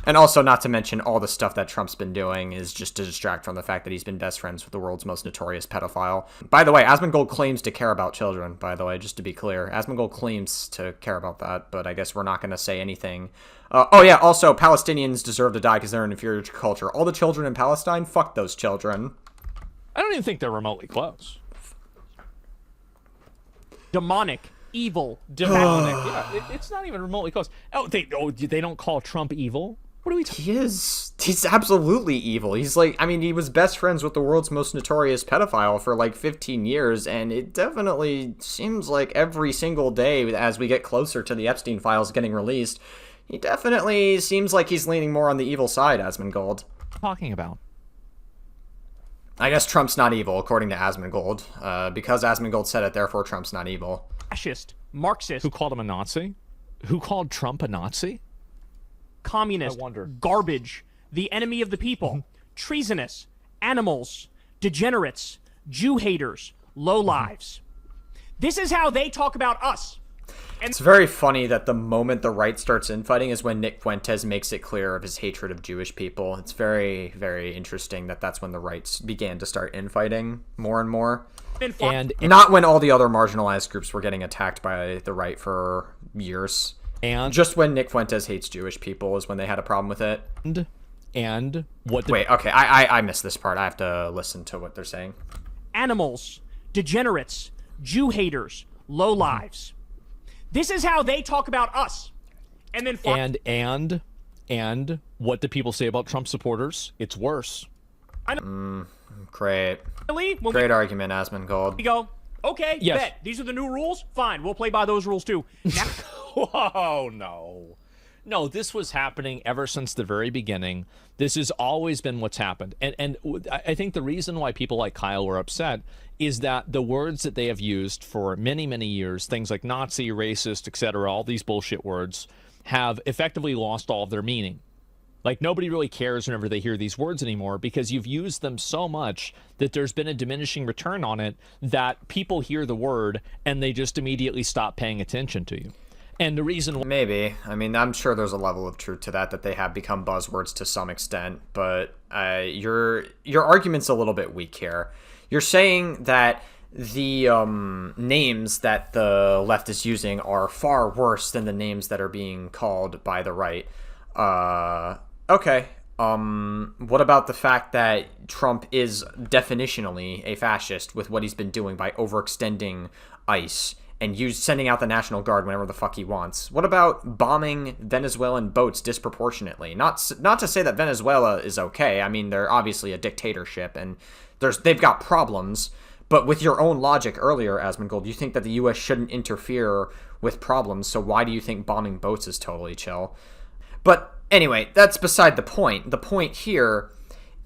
A: And also, not to mention, all the stuff that Trump's been doing is just to distract from the fact that he's been best friends with the world's most notorious pedophile. By the way, Asmongold claims to care about children, by the way, just to be clear. Asmongold claims to care about that, but I guess we're not going to say anything. Oh yeah, also, Palestinians deserve to die because they're an inferior culture. All the children in Palestine, fuck those children.
C: I don't even think they're remotely close.
B: Demonic. Evil.
C: Demonic. Yeah, it's not even remotely close. They don't call Trump evil? What are we talking?
A: He's absolutely evil. He's like, I mean, he was best friends with the world's most notorious pedophile for like 15 years, and it definitely seems like every single day as we get closer to the Epstein files getting released, he definitely seems like he's leaning more on the evil side, Asmongold.
C: Talking about?
A: I guess Trump's not evil, according to Asmongold. Because Asmongold said it, therefore Trump's not evil.
B: Fascist, Marxist.
C: Who called him a Nazi? Who called Trump a Nazi?
B: Communist, garbage, the enemy of the people, treasonous, animals, degenerates, Jew haters, lowlives. This is how they talk about us. And
A: it's very funny that the moment the right starts infighting is when Nick Fuentes makes it clear of his hatred of Jewish people. It's very, very interesting that that's when the right began to start infighting more and more.
C: And
A: not when all the other marginalized groups were getting attacked by the right for years.
C: And
A: just when Nick Fuentes hates Jewish people is when they had a problem with it.
C: And what?
A: Wait, okay, I missed this part. I have to listen to what they're saying.
B: Animals, degenerates, Jew haters, lowlives. This is how they talk about us. And then
C: and what do people say about Trump supporters? It's worse.
A: Great.
B: Great
A: argument, Asmongold.
B: We go, okay,
C: yes.
B: Bet. These are the new rules? Fine, we'll play by those rules too. Now
C: Whoa, no. No, this was happening ever since the very beginning. This has always been what's happened. And I think the reason why people like Kyle were upset is that the words that they have used for many, many years, things like Nazi, racist, etc., all these bullshit words, have effectively lost all of their meaning. Like, nobody really cares whenever they hear these words anymore because you've used them so much that there's been a diminishing return on it that people hear the word and they just immediately stop paying attention to you. And the reason
A: maybe, I mean, I'm sure there's a level of truth to that they have become buzzwords to some extent, but your argument's a little bit weak here. You're saying that the names that the left is using are far worse than the names that are being called by the right. Okay. What about the fact that Trump is definitionally a fascist with what he's been doing by overextending ICE and sending out the National Guard whenever the fuck he wants? What about bombing Venezuelan boats disproportionately? Not to say that Venezuela is okay. I mean, they're obviously a dictatorship and they've got problems. But with your own logic earlier, Asmongold, you think that the U.S. shouldn't interfere with problems, so why do you think bombing boats is totally chill? But anyway, that's beside the point. The point here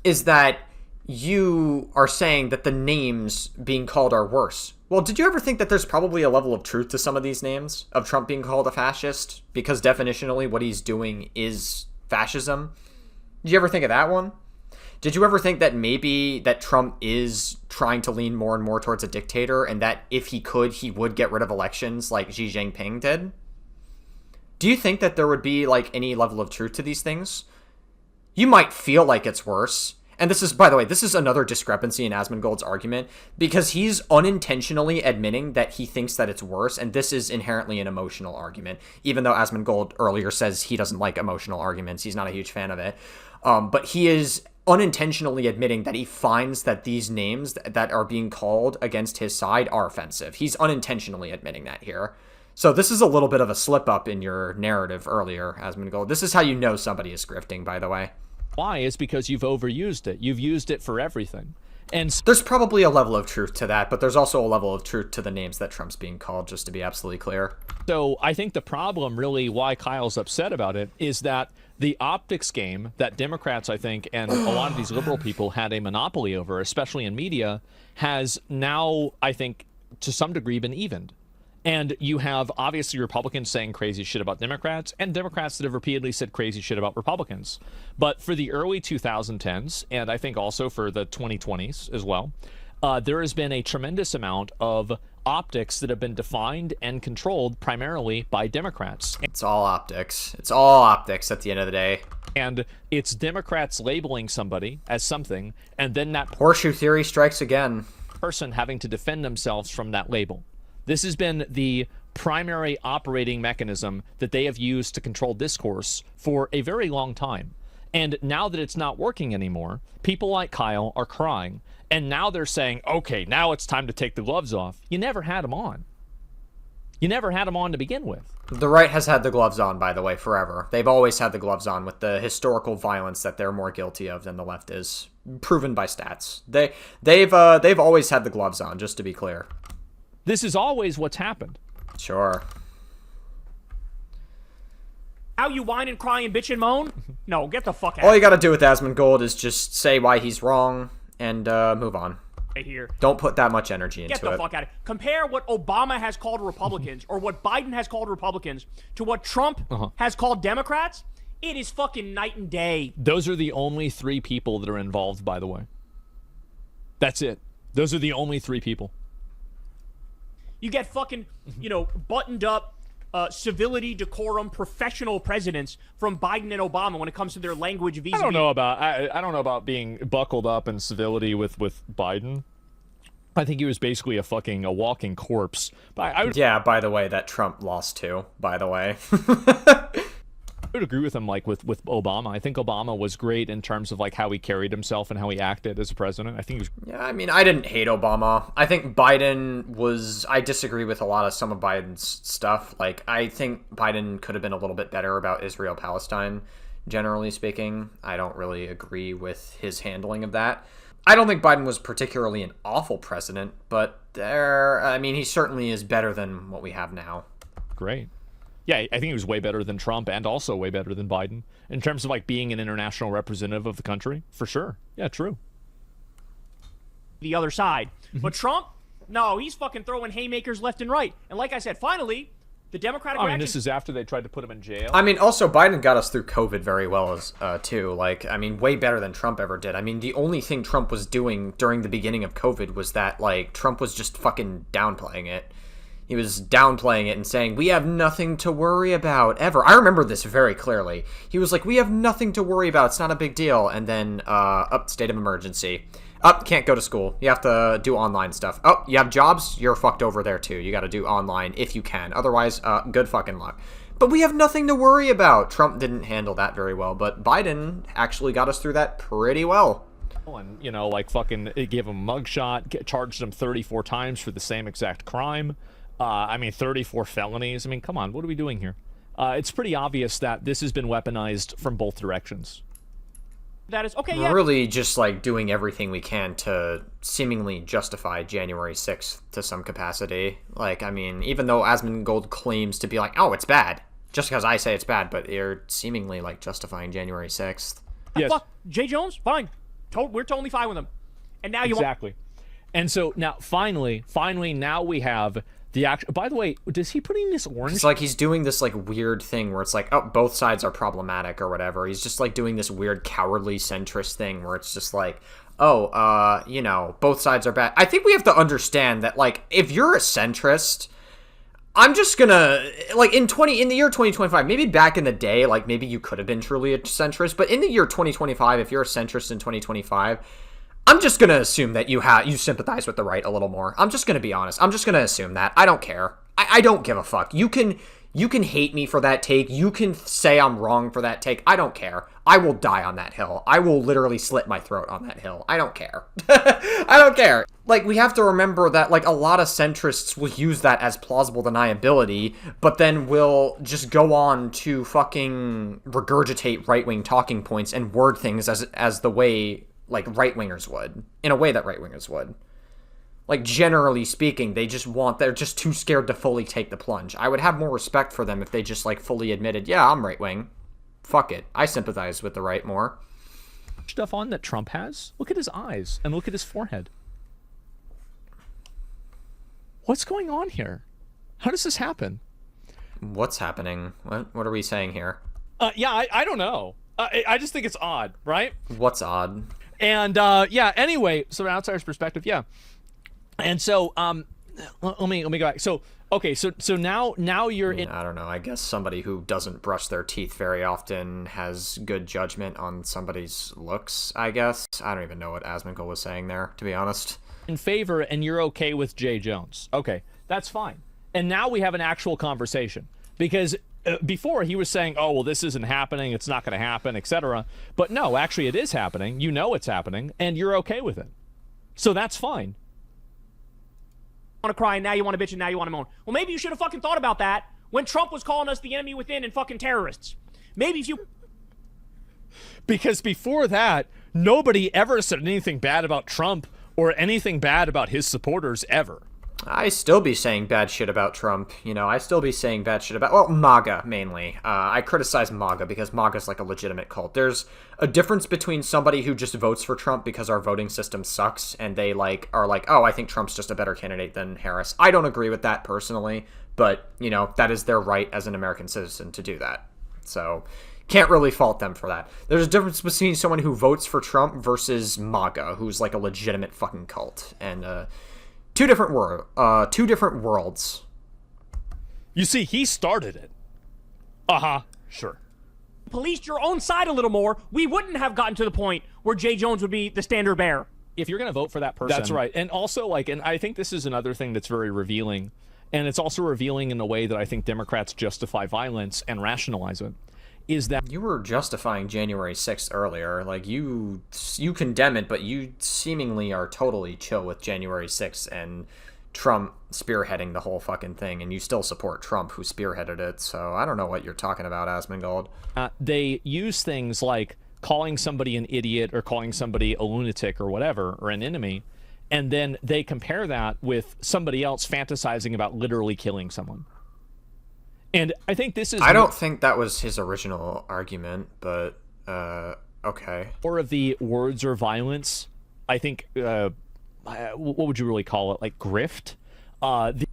A: is that you are saying that the names being called are worse. Well, did you ever think that there's probably a level of truth to some of these names of Trump being called a fascist? Because definitionally what he's doing is fascism. Did you ever think of that one? Did you ever think that maybe that Trump is trying to lean more and more towards a dictator and that if he could, he would get rid of elections like Xi Jinping did? Do you think that there would be like any level of truth to these things? You might feel like it's worse. And this is, by the way, this is another discrepancy in Asmongold's argument because he's unintentionally admitting that he thinks that it's worse. And this is inherently an emotional argument, even though Asmongold earlier says he doesn't like emotional arguments. He's not a huge fan of it. But he is unintentionally admitting that he finds that these names that are being called against his side are offensive. He's unintentionally admitting that here. So this is a little bit of a slip up in your narrative earlier, Asmongold. This is how you know somebody is grifting, by the way.
C: Why? Is because you've overused it. You've used it for everything. And
A: there's probably a level of truth to that, but there's also a level of truth to the names that Trump's being called, just to be absolutely clear.
C: So I think the problem, really, why Kyle's upset about it, is that the optics game that Democrats, I think, and a lot of these liberal people had a monopoly over, especially in media, has now, I think, to some degree been evened. And you have, obviously, Republicans saying crazy shit about Democrats, and Democrats that have repeatedly said crazy shit about Republicans. But for the early 2010s, and I think also for the 2020s as well, there has been a tremendous amount of optics that have been defined and controlled primarily by Democrats.
A: It's all optics. It's all optics at the end of the day.
C: And it's Democrats labeling somebody as something, and then that
A: horseshoe theory strikes again.
C: Person having to defend themselves from that label. This has been the primary operating mechanism that they have used to control discourse for a very long time. And now that it's not working anymore, people like Kyle are crying. And now they're saying, okay, now it's time to take the gloves off. You never had them on. You never had them on to begin with.
A: The right has had the gloves on, by the way, forever. They've always had the gloves on with the historical violence that they're more guilty of than the left is, proven by stats. They've always had the gloves on, just to be clear.
C: This is always what's happened.
A: Sure.
B: How you whine and cry and bitch and moan? No, get the fuck out.
A: All you gotta do with Asmongold is just say why he's wrong and move on.
B: Right here.
A: Don't put that much energy into it.
B: Get the fuck out of it. Compare what Obama has called Republicans or what Biden has called Republicans to what Trump has called Democrats. It is fucking night and day.
C: Those are the only three people that are involved, by the way. That's it. Those are the only three people.
B: You get fucking, buttoned up, civility, decorum, professional presidents from Biden and Obama when it comes to their language vis-a-vis.
C: I don't know about being buckled up in civility with Biden. I think he was basically a walking corpse. But
A: yeah, by the way, that Trump lost too, by the way.
C: I would agree with him, with Obama. I think Obama was great in terms of how he carried himself and how he acted as a president. I think he was.
A: Yeah, I mean, I didn't hate Obama. I think Biden was. I disagree with a lot of some of Biden's stuff. I think Biden could have been a little bit better about Israel-Palestine, generally speaking. I don't really agree with his handling of that. I don't think Biden was particularly an awful president, but he certainly is better than what we have now.
C: Great. Yeah, I think he was way better than Trump and also way better than Biden in terms of being an international representative of the country, for sure. Yeah, true.
B: The other side. But Trump, no, he's fucking throwing haymakers left and right. And like I said, finally, the Democratic reaction...
C: this is after they tried to put him in jail.
A: Also, Biden got us through COVID very well, too. Way better than Trump ever did. The only thing Trump was doing during the beginning of COVID was that, Trump was just fucking downplaying it. He was downplaying it and saying, we have nothing to worry about, ever. I remember this very clearly. He was like, we have nothing to worry about. It's not a big deal. And then, state of emergency. Can't go to school. You have to do online stuff. You have jobs? You're fucked over there, too. You got to do online if you can. Otherwise, good fucking luck. But we have nothing to worry about. Trump didn't handle that very well, but Biden actually got us through that pretty well.
C: And, you know, like fucking gave him a mugshot, charged him 34 times for the same exact crime. 34 felonies. I mean, come on, what are we doing here? It's pretty obvious that this has been weaponized from both directions.
B: That is okay.
A: We're really just like doing everything we can to seemingly justify January 6th to some capacity. Like, I mean, even though Asmongold claims to be like, oh, it's bad, just because I say it's bad, but they're seemingly like justifying January 6th.
C: Yes.
B: Fuck, Jay Jones, fine. We're totally fine with him. And now you
C: exactly. And so now, finally, now we have the actual. By the way, does he put in this orange?
A: It's like he's doing this like weird thing where it's like, oh, both sides are problematic or whatever. He's just like doing this weird cowardly centrist thing where it's just like, oh, you know, both sides are bad. I think we have to understand that, like, if you're a centrist, I'm just gonna, like, in the year 2025, maybe back in the day, like, maybe you could have been truly a centrist, but in the year 2025, if you're a centrist in 2025, I'm just gonna assume that you sympathize with the right a little more. I'm just gonna be honest. I'm just gonna assume that. I don't care. I don't give a fuck. You can hate me for that take. You can say I'm wrong for that take. I don't care. I will die on that hill. I will literally slit my throat on that hill. I don't care. I don't care. Like, we have to remember that, like, a lot of centrists will use that as plausible deniability, but then will just go on to fucking regurgitate right-wing talking points and word things as the way, like, right-wingers would. In a way that right-wingers would. Like, generally speaking, they're just too scared to fully take the plunge. I would have more respect for them if they just, like, fully admitted, yeah, I'm right-wing. Fuck it. I sympathize with the right more.
C: Stuff on that Trump has? Look at his eyes and look at his forehead. What's going on here? How does this happen?
A: What's happening? What are we saying here?
C: I don't know. I just think it's odd, right?
A: What's odd?
C: And, anyway, so an outsider's perspective, yeah. And so, let me go back. So, okay, so now you're in.
A: I don't know. I guess somebody who doesn't brush their teeth very often has good judgment on somebody's looks, I guess. I don't even know what Asmongold was saying there, to be honest.
C: In favor, and you're okay with Jay Jones. Okay, that's fine. And now we have an actual conversation. Because before he was saying, oh, well, this isn't happening, it's not going to happen, etc. But no, actually it is happening. You know it's happening, and you're okay with it. So that's fine.
B: Want to cry, and now you want to bitch, and now you want to moan. Well, maybe you should have fucking thought about that when Trump was calling us the enemy within and fucking terrorists. Maybe if you...
C: Because before that, nobody ever said anything bad about Trump or anything bad about his supporters ever.
A: I still be saying bad shit about Trump. You know, I still be saying bad shit about, well, MAGA, mainly. I criticize MAGA because MAGA's like a legitimate cult. There's a difference between somebody who just votes for Trump because our voting system sucks, and they, like, are like, oh, I think Trump's just a better candidate than Harris. I don't agree with that personally, but, you know, that is their right as an American citizen to do that. So, can't really fault them for that. There's a difference between someone who votes for Trump versus MAGA, who's like a legitimate fucking cult. And, two different worlds.
C: You see, he started it. Sure.
B: Policed your own side a little more, we wouldn't have gotten to the point where Jay Jones would be the standard bearer.
C: If you're going to vote for that person... That's right. And also, like, and I think this is another thing that's very revealing, and it's also revealing in the way that I think Democrats justify violence and rationalize it, is that...
A: You were justifying January 6th earlier. Like, you condemn it, but you seemingly are totally chill with January 6th and Trump spearheading the whole fucking thing, and you still support Trump, who spearheaded it, so I don't know what you're talking about, Asmongold.
C: They use things like calling somebody an idiot or calling somebody a lunatic or whatever, or an enemy, and then they compare that with somebody else fantasizing about literally killing someone. And I think this is...
A: I don't think that was his original argument, but, okay.
C: More of the words or violence, I think, what would you really call it? Like, grift?
A: What?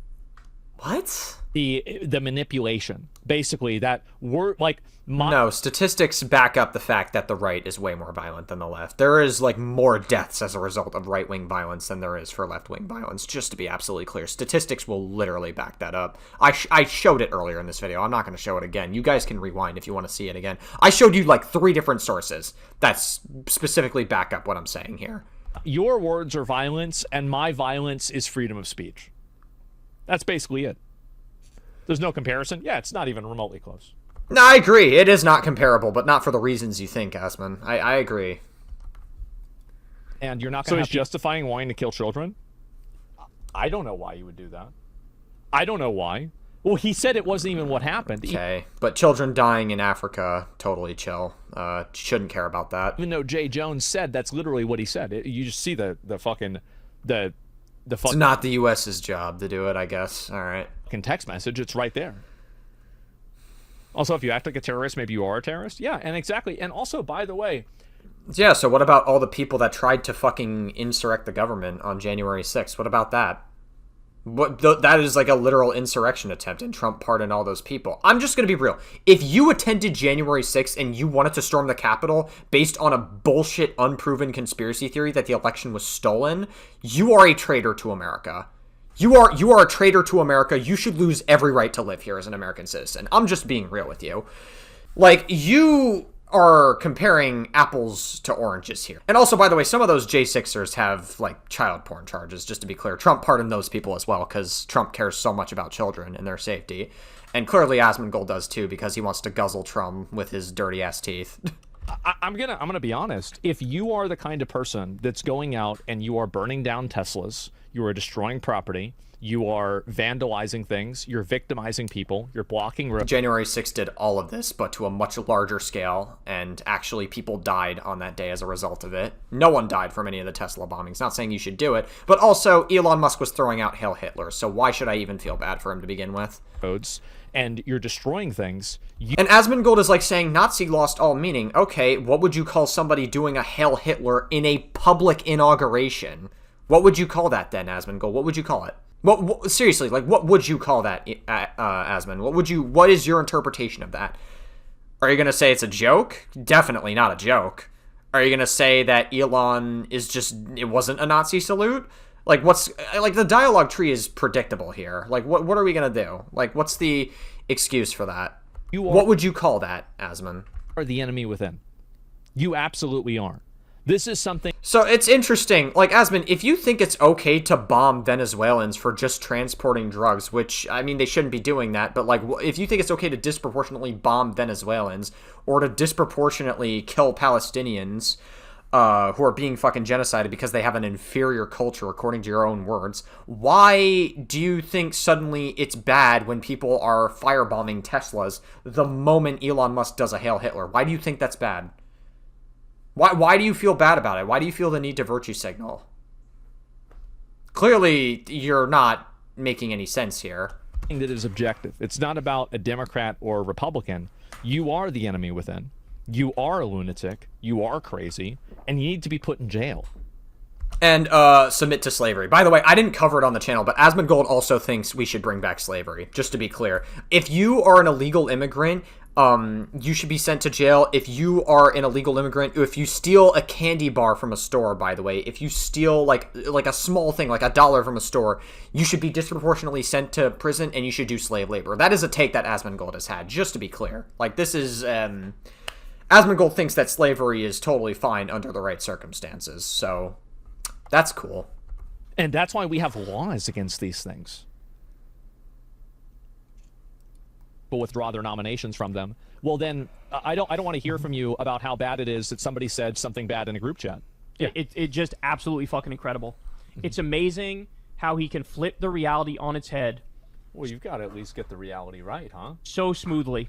C: The manipulation. Basically, that word, like...
A: No, statistics back up the fact that the right is way more violent than the left. There is, like, more deaths as a result of right-wing violence than there is for left-wing violence, just to be absolutely clear. Statistics will literally back that up. I showed it earlier in this video. I'm not going to show it again. You guys can rewind if you want to see it again. I showed you, like, 3 different sources that specifically back up what I'm saying here.
C: Your words are violence, and my violence is freedom of speech. That's basically it. There's no comparison. Yeah, it's not even remotely close.
A: No, I agree. It is not comparable, but not for the reasons you think, Asmon. I agree.
C: And you're not
D: So
C: going
D: he's
C: to
D: justifying wanting to kill children?
C: I don't know why you would do that. I don't know why. Well, he said it wasn't even what happened.
A: Okay, but children dying in Africa, totally chill. Shouldn't care about that.
C: Even though Jay Jones said that's literally what he said. You just see the fucking
A: It's not the U.S.'s job to do it, I guess. All right.
C: text message. It's right there. Also, if you act like a terrorist, maybe you are a terrorist. Yeah, and exactly. And also, by the way,
A: Yeah, so what about all the people that tried to fucking insurrect the government on January 6th? What about that? That is like a literal insurrection attempt, and Trump pardoned all those people. I'm just going to be real. If you attended January 6th and you wanted to storm the Capitol based on a bullshit, unproven conspiracy theory that the election was stolen, you are a traitor to America. You are a traitor to America. You should lose every right to live here as an American citizen. I'm just being real with you. Like, you are comparing apples to oranges here. And also, by the way, some of those J6ers have, like, child porn charges, just to be clear. Trump pardoned those people as well, because Trump cares so much about children and their safety. And clearly Asmongold does too, because he wants to guzzle Trump with his dirty-ass teeth.
C: I'm gonna be honest. If you are the kind of person that's going out and you are burning down Teslas, you are destroying property, you are vandalizing things, you're victimizing people, you're blocking roads.
A: January 6th did all of this, but to a much larger scale, and actually people died on that day as a result of it. No one died from any of the Tesla bombings. Not saying you should do it, but also Elon Musk was throwing out Hail Hitler, so why should I even feel bad for him to begin with?
C: And you're destroying things.
A: And Asmongold is like saying Nazi lost all meaning. Okay, what would you call somebody doing a Hail Hitler in a public inauguration? What would you call that then, Asmongold? What would you call it? What seriously, like, what would you call that, Asmon? What is your interpretation of that? Are you going to say it's a joke? Definitely not a joke. Are you going to say that Elon is just, it wasn't a Nazi salute? Like, the dialogue tree is predictable here. Like, what are we going to do? Like, what's the excuse for that? What would you call that, Asmon?
C: Are the enemy within. You absolutely are. This is something.
A: So it's interesting. Like, Asmon, if you think it's okay to bomb Venezuelans for just transporting drugs, which, I mean, they shouldn't be doing that, but, like, if you think it's okay to disproportionately bomb Venezuelans or to disproportionately kill Palestinians who are being fucking genocided because they have an inferior culture, according to your own words, why do you think suddenly it's bad when people are firebombing Teslas the moment Elon Musk does a Hail Hitler? Why do you think that's bad? Why do you feel bad about it? Why do you feel the need to virtue signal? Clearly, you're not making any sense here.
C: That is objective. It's not about a Democrat or a Republican. You are the enemy within. You are a lunatic. You are crazy. And you need to be put in jail.
A: And submit to slavery. By the way, I didn't cover it on the channel, but Asmongold also thinks we should bring back slavery, just to be clear. If you are an illegal immigrant, you should be sent to jail. If you are an illegal immigrant, if you steal a candy bar from a store, by the way, if you steal like a small thing, like $1 from a store, you should be disproportionately sent to prison and you should do slave labor. That is a take that Asmongold has had, just to be clear. Like, this is, Asmongold thinks that slavery is totally fine under the right circumstances, so that's cool.
C: And that's why we have laws against these things. Withdraw their nominations from them. Well, then I don't want to hear from you about how bad it is that somebody said something bad in a group chat.
B: Yeah, it just absolutely fucking incredible. It's amazing how he can flip the reality on its head.
D: Well, you've got to at least get the reality right, huh?
B: So smoothly.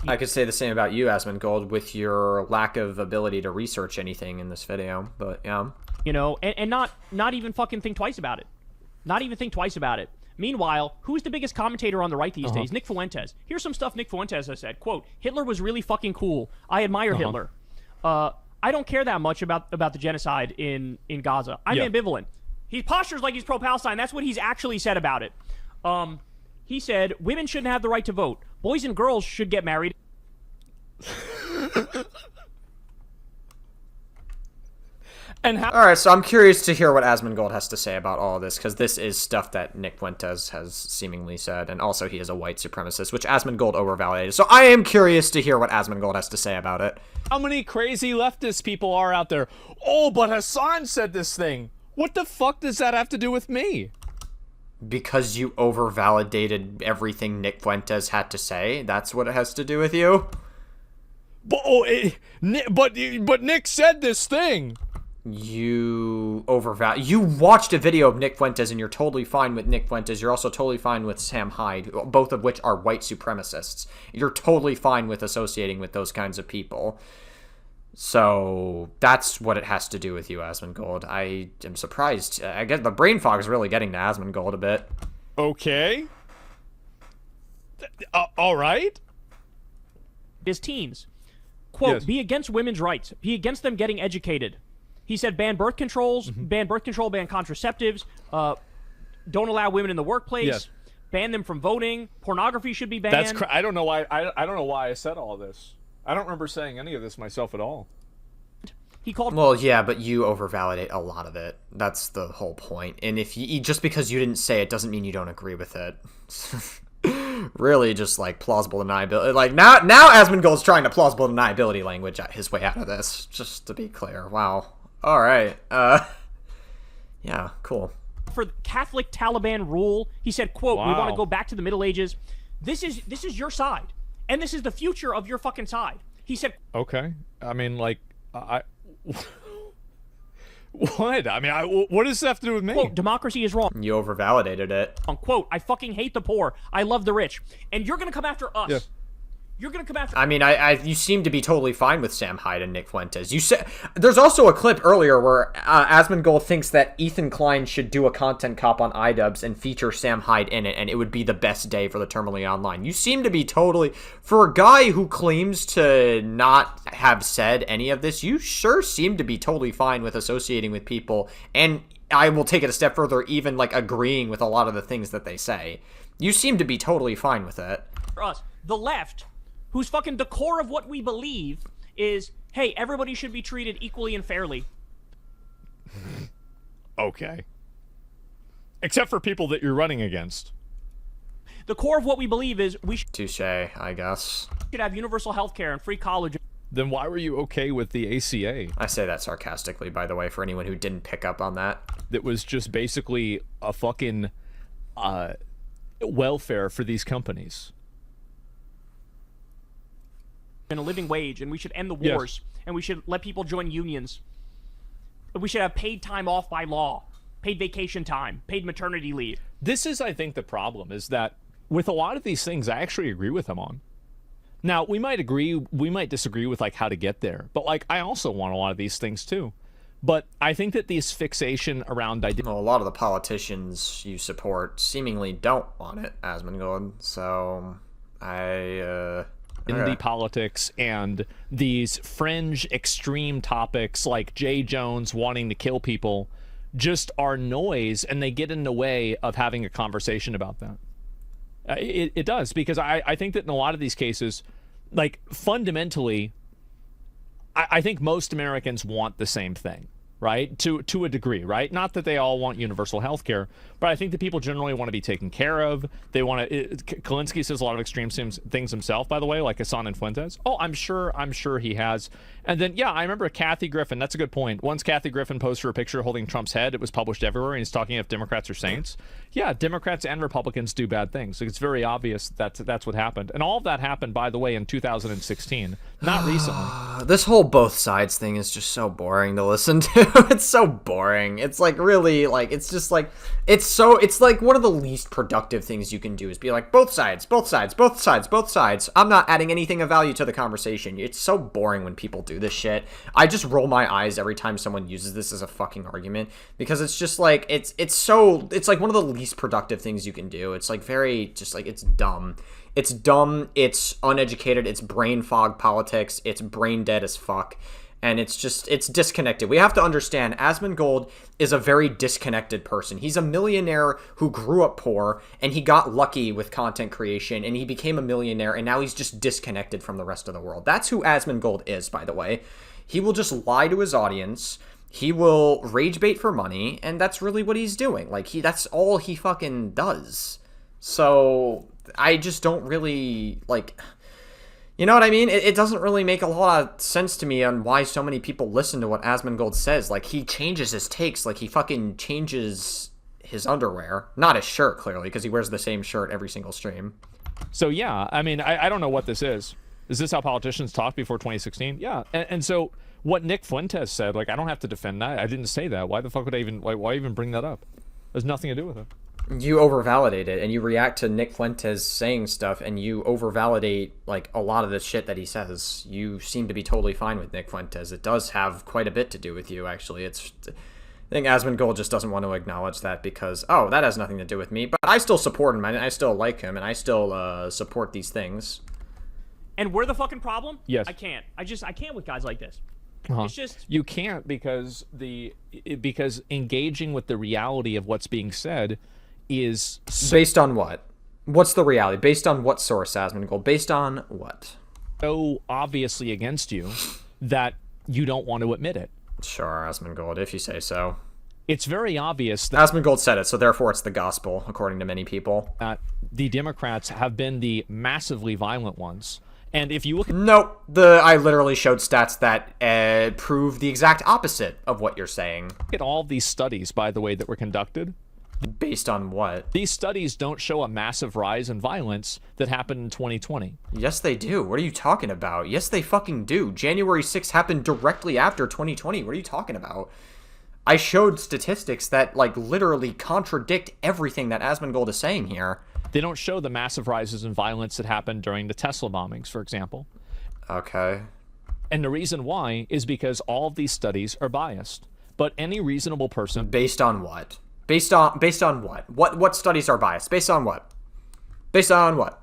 A: I could say the same about you, Asmongold, with your lack of ability to research anything in this video, but yeah.
B: You know, and not even fucking think twice about it. Not even think twice about it. Meanwhile, who's the biggest commentator on the right these days? Nick Fuentes. Here's some stuff Nick Fuentes has said. Quote, Hitler was really fucking cool. I admire Hitler. I don't care that much about the genocide in Gaza. I'm ambivalent. He postures like he's pro-Palestine. That's what he's actually said about it. He said, women shouldn't have the right to vote. Boys and girls should get married.
C: And how?
A: All right, so I'm curious to hear what Asmongold has to say about all of this, because this is stuff that Nick Fuentes has seemingly said, and also he is a white supremacist, which Asmongold overvalidated. So I am curious to hear what Asmongold has to say about it.
C: How many crazy leftist people are out there? Oh, but Hassan said this thing. What the fuck does that have to do with me?
A: Because you overvalidated everything Nick Fuentes had to say? That's what it has to do with you?
D: But Nick said this thing.
A: You watched a video of Nick Fuentes and you're totally fine with Nick Fuentes. You're also totally fine with Sam Hyde, both of which are white supremacists. You're totally fine with associating with those kinds of people. So that's what it has to do with you, Asmongold. I am surprised. I guess the brain fog is really getting to Asmongold a bit.
D: Okay. All right.
B: His teens. Quote,
D: Yes.
B: be against women's rights. Be against them getting educated. He said ban birth controls, ban contraceptives, don't allow women in the workplace,
D: Yes.
B: ban them from voting, pornography should be banned.
D: I don't know why. I don't know why I said all this. I don't remember saying any of this myself at all.
B: He called
A: Well, yeah, but you overvalidate a lot of it. That's the whole point. And if you, just because you didn't say it doesn't mean you don't agree with it. Really, just like plausible deniability. Like now Asmongold's trying to plausible deniability language his way out of this. Just to be clear. Wow. All right. Yeah. Cool.
B: for Catholic Taliban rule. He said, quote, we want to
D: Wow.
B: go back to the Middle Ages. This is your side. And this is the future of your fucking side. He said,
D: Okay. I mean, like, what? I mean, what does this have to do with me?
B: quote, democracy is wrong.
A: You overvalidated it.
B: Quote, I fucking hate the poor. I love the rich. And you're going to come after us.
D: Yeah.
B: You're going to come after
A: I mean, you seem to be totally fine with Sam Hyde and Nick Fuentes. You said there's also a clip earlier where Asmongold thinks that Ethan Klein should do a content cop on iDubbbz and feature Sam Hyde in it, and it would be the best day for the Terminally Online. You seem to be totally, for a guy who claims to not have said any of this, you sure seem to be totally fine with associating with people, and I will take it a step further, even like agreeing with a lot of the things that they say. You seem to be totally fine with it.
B: us. The left, who's fucking the core of what we believe is, hey, everybody should be treated equally and fairly.
D: Okay. Except for people that you're running against.
B: The core of what we believe is we
A: Touche, I guess.
B: should have universal health care and free college.
D: Then why were you okay with the ACA?
A: I say that sarcastically, by the way, for anyone who didn't pick up on that.
D: That was just basically a fucking welfare for these companies.
B: And a living wage, and we should end the
D: Yes.
B: wars, and we should let people join unions. We should have paid time off by law, paid vacation time, paid maternity leave.
D: This is, I think, the problem, is that with a lot of these things, I actually agree with him on. Now, we might disagree with, like, how to get there, but, like, I also want a lot of these things, too. But I think that this fixation around
A: Well, a lot of the politicians you support seemingly don't want it, Asmongold, so
D: identity politics and these fringe extreme topics like Jay Jones wanting to kill people just are noise, and they get in the way of having a conversation about that. It does, because I think that in a lot of these cases, like, fundamentally, I think most Americans want the same thing, right? To a degree, right? Not that they all want universal health care, but I think that people generally want to be taken care of. They want to. Kulinski says a lot of extreme things himself, by the way, like Hassan and Fuentes. Oh, I'm sure he has. And then, yeah, I remember Kathy Griffin. That's a good point. Once Kathy Griffin posted a picture holding Trump's head, it was published everywhere, and he's talking if Democrats are saints. Yeah, Democrats and Republicans do bad things. It's very obvious that's what happened. And all of that happened, by the way, in 2016, not recently.
A: this whole both sides thing is just so boring to listen to. It's so boring. It's like really like it's just like it's like one of the least productive things you can do is be like both sides. I'm not adding anything of value to the conversation. It's so boring when people do this shit. I just roll my eyes every time someone uses this as a fucking argument, because it's just like it's like one of the least productive things you can do. It's like very just like it's dumb. It's dumb, it's uneducated, it's brain fog politics, it's brain dead as fuck, and it's disconnected. We have to understand Asmongold is a very disconnected person. He's a millionaire who grew up poor, and he got lucky with content creation, and he became a millionaire, and now he's just disconnected from the rest of the world. That's who Asmongold is, by the way. He will just lie to his audience, he will rage bait for money, and that's really what he's doing. Like, that's all he fucking does. So I just don't really, like, you know what I mean? It doesn't really make a lot of sense to me on why so many people listen to what Asmongold says. Like, he changes his takes, like, he fucking changes his underwear, not his shirt, clearly, because he wears the same shirt every single stream.
C: So yeah, I mean, I don't know what this is. Is this how politicians talked before 2016? Yeah, and so what Nick Fuentes said, like, I don't have to defend that. I didn't say that. Why the fuck would I even, why even bring that up? There's nothing to do with it.
A: You overvalidate it, and you react to Nick Fuentes saying stuff, and you overvalidate, like, a lot of the shit that he says. You seem to be totally fine with Nick Fuentes. It does have quite a bit to do with you, actually. I think Asmongold just doesn't want to acknowledge that because, oh, that has nothing to do with me, but I still support him, and I still like him, and I still support these things.
B: And we're the fucking problem?
C: Yes.
B: I can't. I can't with guys like this.
C: Uh-huh.
B: It's just...
C: You can't because engaging with the reality of what's being said is...
A: Based on what? What's the reality? Based on what source, Asmongold? Based on what?
C: So obviously against you that you don't want to admit it.
A: Sure, Asmongold, if you say so.
C: It's very obvious that
A: Asmongold said it, so therefore it's the gospel, according to many people.
C: The Democrats have been the massively violent ones. And if you look at...
A: Nope. I literally showed stats that prove the exact opposite of what you're saying.
C: all these studies, by the way, that were conducted,
A: Based on what?
C: these studies don't show a massive rise in violence that happened in 2020.
A: Yes, they do. What are you talking about? Yes, they fucking do. January 6th happened directly after 2020. What are you talking about? I showed statistics that, like, literally contradict everything that Asmongold is saying here.
C: They don't show the massive rises in violence that happened during the Tesla bombings, for example.
A: Okay.
C: And the reason why is because all of these studies are biased. But any reasonable person...
A: Based on what? Based on what? What studies are biased? Based on what? Based on what?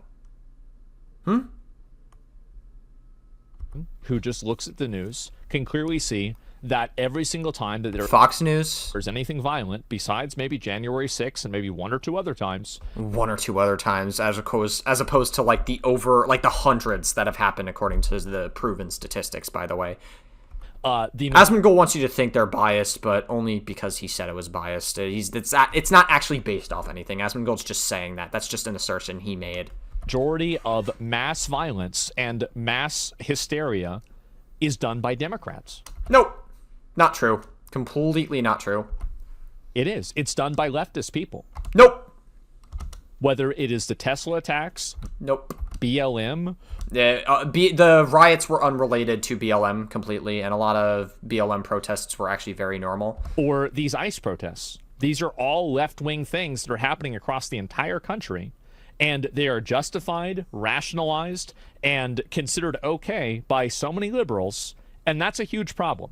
C: Who just looks at the news can clearly see that every single time that
A: Fox News?
C: there's anything violent, besides maybe January 6th and maybe one or two other times,
A: as opposed to like the hundreds that have happened according to the proven statistics, by the way. Asmongold wants you to think they're biased, but only because he said it was biased. It's not actually based off anything. Asmongold's just saying that. That's just an assertion he made.
C: Majority of mass violence and mass hysteria is done by Democrats.
A: Nope. Not true. Completely not true.
C: It is. It's done by leftist people.
A: Nope.
C: Whether it is the Tesla attacks,
A: Nope.
C: BLM.
A: The riots were unrelated to BLM completely, and a lot of BLM protests were actually very normal.
C: Or these ICE protests. These are all left-wing things that are happening across the entire country, and they are justified, rationalized, and considered okay by so many liberals, and that's a huge problem.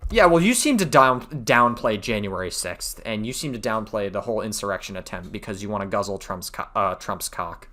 A: Yeah, well, you seem to downplay January 6th, and you seem to downplay the whole insurrection attempt because you want to guzzle Trump's cock.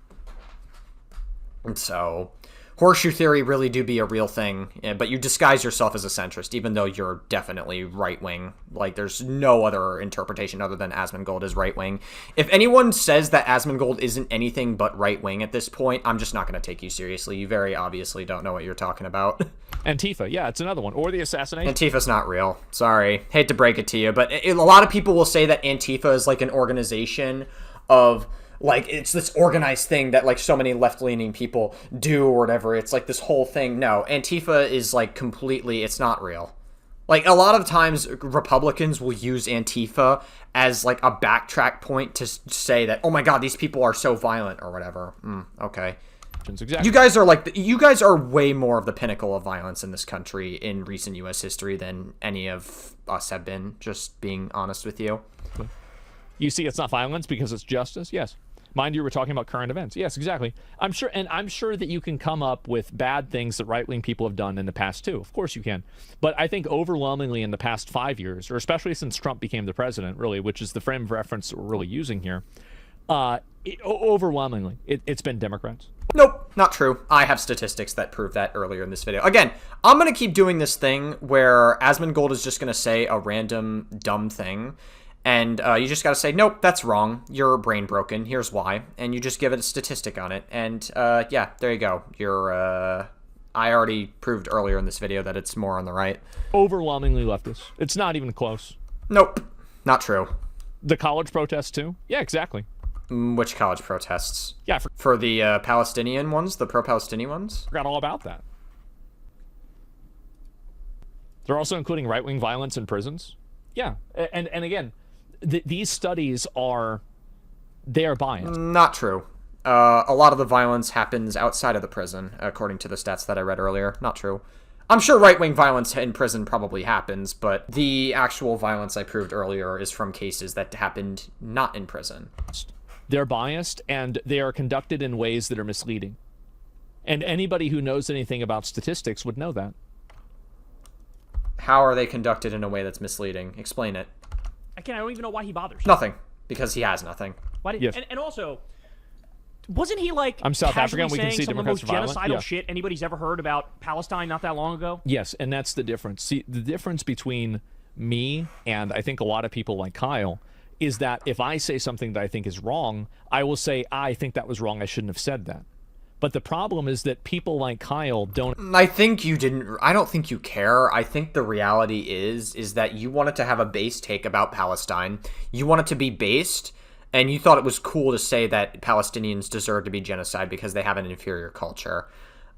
A: And so, horseshoe theory really do be a real thing, but you disguise yourself as a centrist, even though you're definitely right-wing. Like, there's no other interpretation other than Asmongold is right-wing. If anyone says that Asmongold isn't anything but right-wing at this point, I'm just not going to take you seriously. You very obviously don't know what you're talking about.
C: Antifa, yeah, it's another one. Or the assassination.
A: Antifa's not real. Sorry. Hate to break it to you, but a lot of people will say that Antifa is like an organization of... like, it's this organized thing that, like, so many left-leaning people do or whatever. It's, like, this whole thing. No, Antifa is, like, completely... it's not real. Like, a lot of times, Republicans will use Antifa as, like, a backtrack point to say that, oh my god, these people are so violent or whatever. Okay.
C: Exactly.
A: You guys are way more of the pinnacle of violence in this country in recent U.S. history than any of us have been, just being honest with you.
C: You see it's not violence because it's justice? Yes. Mind you, we're talking about current events. Yes, exactly. I'm sure that you can come up with bad things that right-wing people have done in the past too. Of course you can. But I think overwhelmingly in the past 5 years, or especially since Trump became the president, really, which is the frame of reference that we're really using here, overwhelmingly, it's been Democrats.
A: Nope, not true. I have statistics that prove that earlier in this video. Again, I'm going to keep doing this thing where Asmongold is just going to say a random dumb thing, and you just got to say, nope, that's wrong. You're brain broken. Here's why. And you just give it a statistic on it. And yeah, there you go. I already proved earlier in this video that it's more on the right.
C: Overwhelmingly leftist. It's not even close.
A: Nope, not true.
C: The college protests too? Yeah, exactly.
A: Which college protests?
C: Yeah,
A: for the Palestinian ones, the pro-Palestinian ones?
C: Forgot all about that. They're also including right-wing violence in prisons. Yeah, and again, these studies are biased.
A: Not true. A lot of the violence happens outside of the prison, according to the stats that I read earlier. Not true. I'm sure right-wing violence in prison probably happens, but the actual violence I proved earlier is from cases that happened not in prison.
C: They're biased, and they are conducted in ways that are misleading. And anybody who knows anything about statistics would know that.
A: How are they conducted in a way that's misleading? Explain it.
B: Again, I don't even know why he bothers.
A: Nothing. Because he has nothing.
B: Why did,
C: Yes.
B: and also, wasn't he like
C: I'm South
B: casually
C: African, we can
B: saying
C: see
B: some of the most
C: Democrats are violent?
B: genocidal
C: Yeah.
B: shit anybody's ever heard about Palestine not that long ago?
C: Yes, and that's the difference. See, the difference between me and I think a lot of people like Kyle is that if I say something that I think is wrong, I will say, I think that was wrong, I shouldn't have said that. But the problem is that people like Kyle don't...
A: I don't think you care. I think the reality is that you wanted to have a base take about Palestine. You want it to be based, and you thought it was cool to say that Palestinians deserve to be genocide because they have an inferior culture.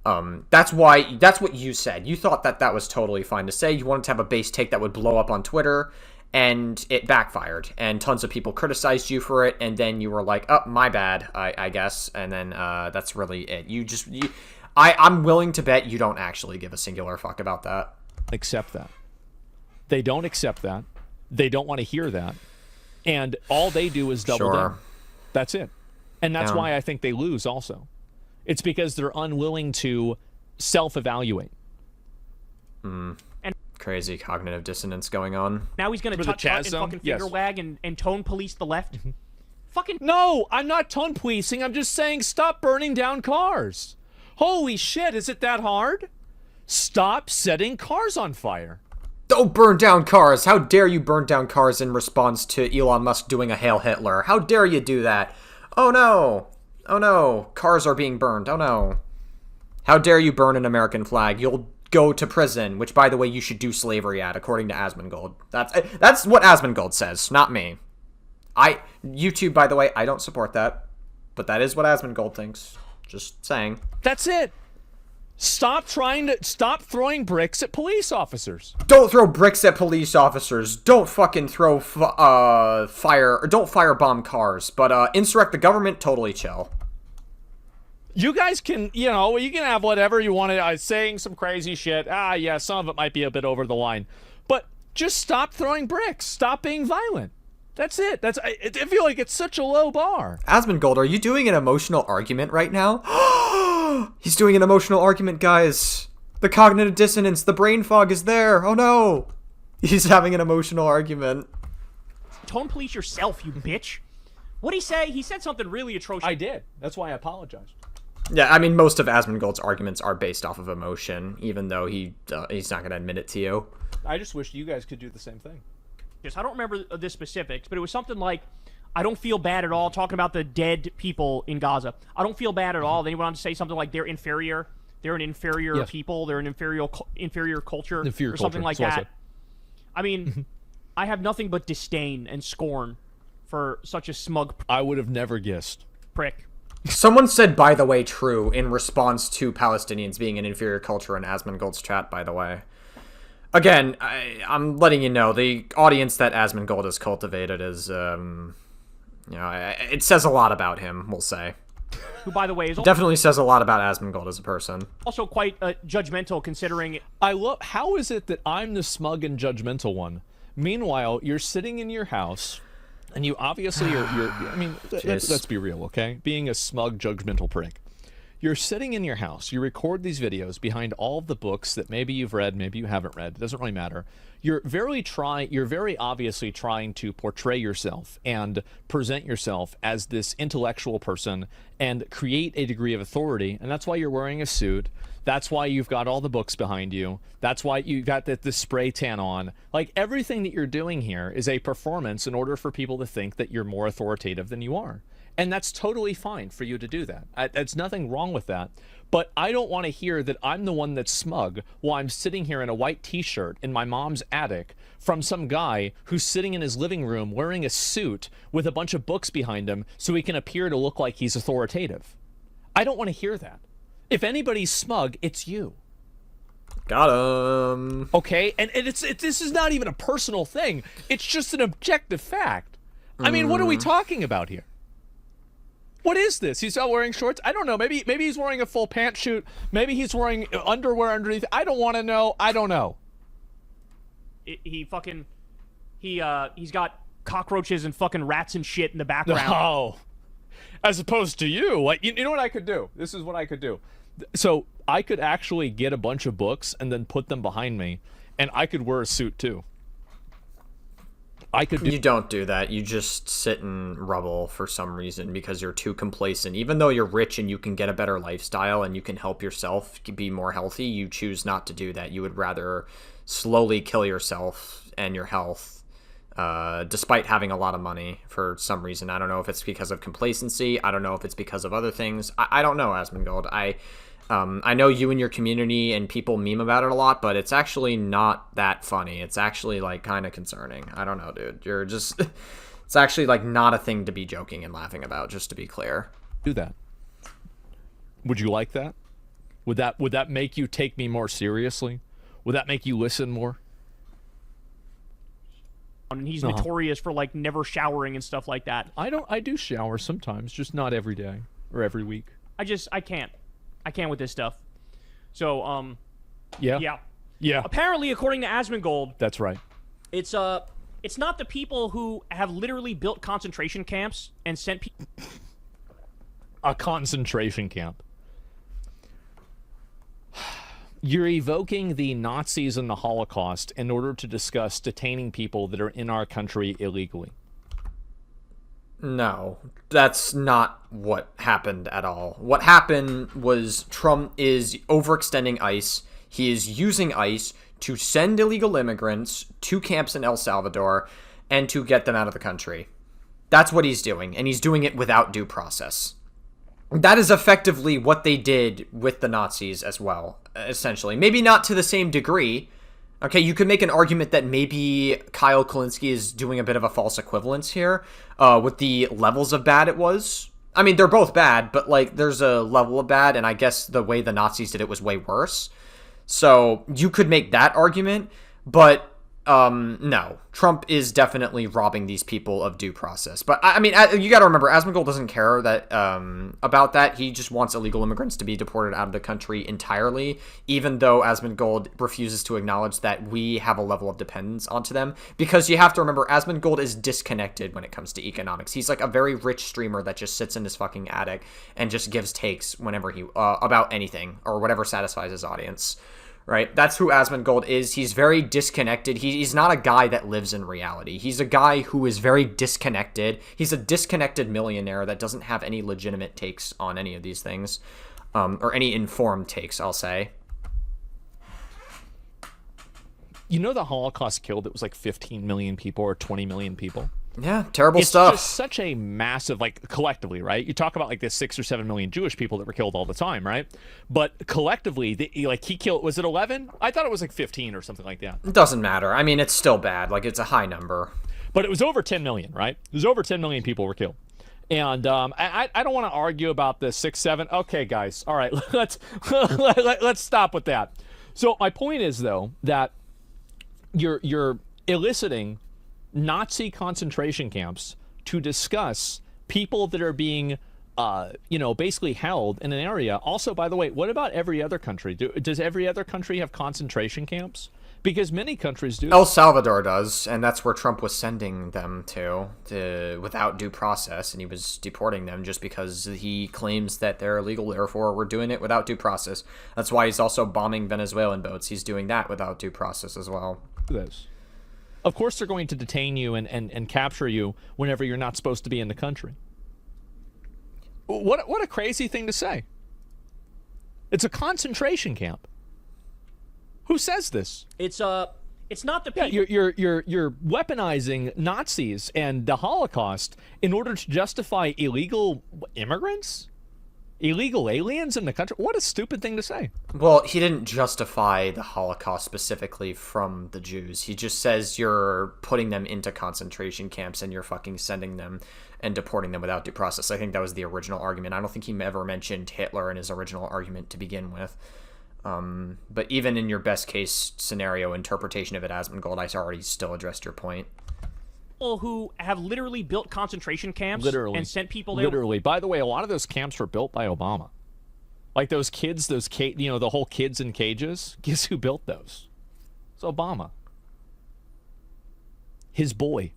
A: That's what you said. You thought that was totally fine to say. You wanted to have a base take that would blow up on Twitter, and it backfired, and tons of people criticized you for it, and then you were like, oh, my bad, I guess, and then that's really it. I'm willing to bet you don't actually give a singular fuck about that.
C: accept that. They don't accept that. They don't want to hear that. And all they do is double down. That's it. And that's why I think they lose also. It's because they're unwilling to self-evaluate.
A: Crazy cognitive dissonance going on.
B: Now he's going to touch and fucking finger wag and tone police the left. Fucking
C: No, I'm not tone policing. I'm just saying stop burning down cars. Holy shit, is it that hard? Stop setting cars on fire.
A: Don't burn down cars. How dare you burn down cars in response to Elon Musk doing a Hail Hitler? How dare you do that? Oh no. Oh no. Cars are being burned. Oh no. How dare you burn an American flag? You'll go to prison, which, by the way, you should do slavery at, according to Asmongold. That's what Asmongold says, not me. YouTube, by the way, I don't support that, but that is what Asmongold thinks. Just saying.
C: That's it. Stop throwing bricks at police officers.
A: Don't throw bricks at police officers. Don't fucking throw fire, or don't firebomb cars. But insurrect the government, totally chill.
C: You guys can, you can have whatever you want to, saying some crazy shit. Yeah, some of it might be a bit over the line. But just stop throwing bricks. Stop being violent. That's it. I feel like it's such a low bar.
A: Asmongold, are you doing an emotional argument right now? He's doing an emotional argument, guys. The cognitive dissonance, the brain fog is there. Oh no. He's having an emotional argument.
B: tone police yourself, you bitch. What'd he say? He said something really atrocious.
C: I did. That's why I apologized.
A: Yeah, I mean, most of Asmongold's arguments are based off of emotion, even though he's not going to admit it to you.
C: I just wish you guys could do the same thing.
B: I don't remember the specifics, but it was something like, I don't feel bad at all, talking about the dead people in Gaza. I don't feel bad at all. Then he went on to say something like they're inferior. They're an inferior people. They're an inferior culture. Or something like that. I mean, I have nothing but disdain and scorn for such a smug
C: I would have never guessed.
B: prick.
A: Someone said, by the way, true, in response to Palestinians being an inferior culture in Asmongold's chat, by the way. Again, I'm letting you know, the audience that Asmongold has cultivated is, it says a lot about him, we'll say.
B: Who, by the way, is
A: definitely says a lot about Asmongold as a person.
B: Also quite judgmental, considering...
C: I love... How is it that I'm the smug and judgmental one? Meanwhile, you're sitting in your house... And you obviously I mean, let's be real, okay? Being a smug, judgmental prick. You're sitting in your house. You record these videos behind all of the books that maybe you've read, maybe you haven't read. It doesn't really matter. You're very obviously trying to portray yourself and present yourself as this intellectual person and create a degree of authority. And that's why you're wearing a suit. That's why you've got all the books behind you. That's why you got the spray tan on. Like, everything that you're doing here is a performance in order for people to think that you're more authoritative than you are. And that's totally fine for you to do that. There's nothing wrong with that. But I don't want to hear that I'm the one that's smug while I'm sitting here in a white t-shirt in my mom's attic from some guy who's sitting in his living room wearing a suit with a bunch of books behind him so he can appear to look like he's authoritative. I don't want to hear that. If anybody's smug, it's you.
A: Got him.
C: Okay, and this is not even a personal thing. It's just an objective fact.
D: I mean, what are we talking about here? What is this? He's not wearing shorts? I don't know. Maybe he's wearing a full pantsuit. Maybe he's wearing underwear underneath. I don't want to know. I don't know.
B: He's got cockroaches and fucking rats and shit in the background.
D: Oh. As opposed to you. Like, you know what I could do? This is what I could do. So I could actually get a bunch of books and then put them behind me, and I could wear a suit too.
A: You don't do that. You just sit in rubble for some reason because you're too complacent. Even though you're rich and you can get a better lifestyle and you can help yourself be more healthy, you choose not to do that. You would rather slowly kill yourself and your health, despite having a lot of money for some reason. I don't know if it's because of complacency. I don't know if it's because of other things. I don't know, Asmongold. I know you and your community and people meme about it a lot, but it's actually not that funny. It's actually, like, kind of concerning. I don't know, dude. You're just... It's actually, like, not a thing to be joking and laughing about, just to be clear.
D: Do that. Would you like that? Would that make you take me more seriously? Would that make you listen more?
B: And he's notorious for, like, never showering and stuff like that.
D: I do shower sometimes, just not every day or every week.
B: I can't with this stuff. So,
D: Yeah.
B: Apparently, according to Asmongold,
D: That's right.
B: it's not the people who have literally built concentration camps and sent people.
D: A concentration camp. You're evoking the Nazis and the Holocaust in order to discuss detaining people that are in our country illegally.
A: No, that's not what happened at all. What happened was Trump is overextending ICE. He is using ICE to send illegal immigrants to camps in El Salvador and to get them out of the country. That's what he's doing, and he's doing it without due process. That is effectively what they did with the Nazis as well, essentially. Maybe not to the same degree. Okay, you could make an argument that maybe Kyle Kulinski is doing a bit of a false equivalence here with the levels of bad it was. I mean, they're both bad, but, like, there's a level of bad, and I guess the way the Nazis did it was way worse. So you could make that argument, but no. Trump is definitely robbing these people of due process. But, I mean, you got to remember, Asmongold doesn't care that about that. He just wants illegal immigrants to be deported out of the country entirely, even though Asmongold refuses to acknowledge that we have a level of dependence onto them. Because you have to remember, Asmongold is disconnected when it comes to economics. He's like a very rich streamer that just sits in his fucking attic and just gives takes whenever he about anything or whatever satisfies his audience. Right? That's who Asmongold is. He's very disconnected. He's not a guy that lives in reality. He's a guy who is very disconnected. He's a disconnected millionaire that doesn't have any legitimate takes on any of these things. Or any informed takes, I'll say.
C: You know the Holocaust killed, it was like 15 million people or 20 million people?
A: Yeah, terrible
C: It's
A: stuff.
C: just such a massive, like, collectively, right? You talk about, like, the 6 or 7 million Jewish people that were killed all the time, right? But collectively, he killed, was it 11? I thought it was like 15 or something like that.
A: It doesn't matter. I mean, it's still bad. Like, it's a high number.
C: But it was over 10 million, right? It was over 10 million people were killed. And I don't want to argue about the 6, 7. Okay, guys, all right, let's stop with that. So my point is, though, that you're eliciting Nazi concentration camps to discuss people that are being, basically held in an area. Also, by the way, what about every other country? Does every other country have concentration camps? Because many countries do.
A: El Salvador does, and that's where Trump was sending them to without due process, and he was deporting them just because he claims that they're illegal, therefore we're doing it without due process. That's why he's also bombing Venezuelan boats. He's doing that without due process as well.
C: This. Of course they're going to detain you and capture you whenever you're not supposed to be in the country. What a crazy thing to say. It's a concentration camp. Who says this?
B: It's not the people.
C: Yeah, you're weaponizing Nazis and the Holocaust in order to justify illegal immigrants? Illegal aliens in the country? What a stupid thing to say.
A: Well, he didn't justify the Holocaust specifically from the Jews. He just says you're putting them into concentration camps and you're fucking sending them and deporting them without due process. I think that was the original argument. I don't think he ever mentioned Hitler in his original argument to begin with. But even in your best case scenario interpretation of it, Asmongold, I already still addressed your point.
B: People who have literally built concentration camps
C: Literally.
B: and sent people there.
C: Literally. By the way, a lot of those camps were built by Obama. Like those kids, the whole kids in cages. Guess who built those? It's Obama. His boy.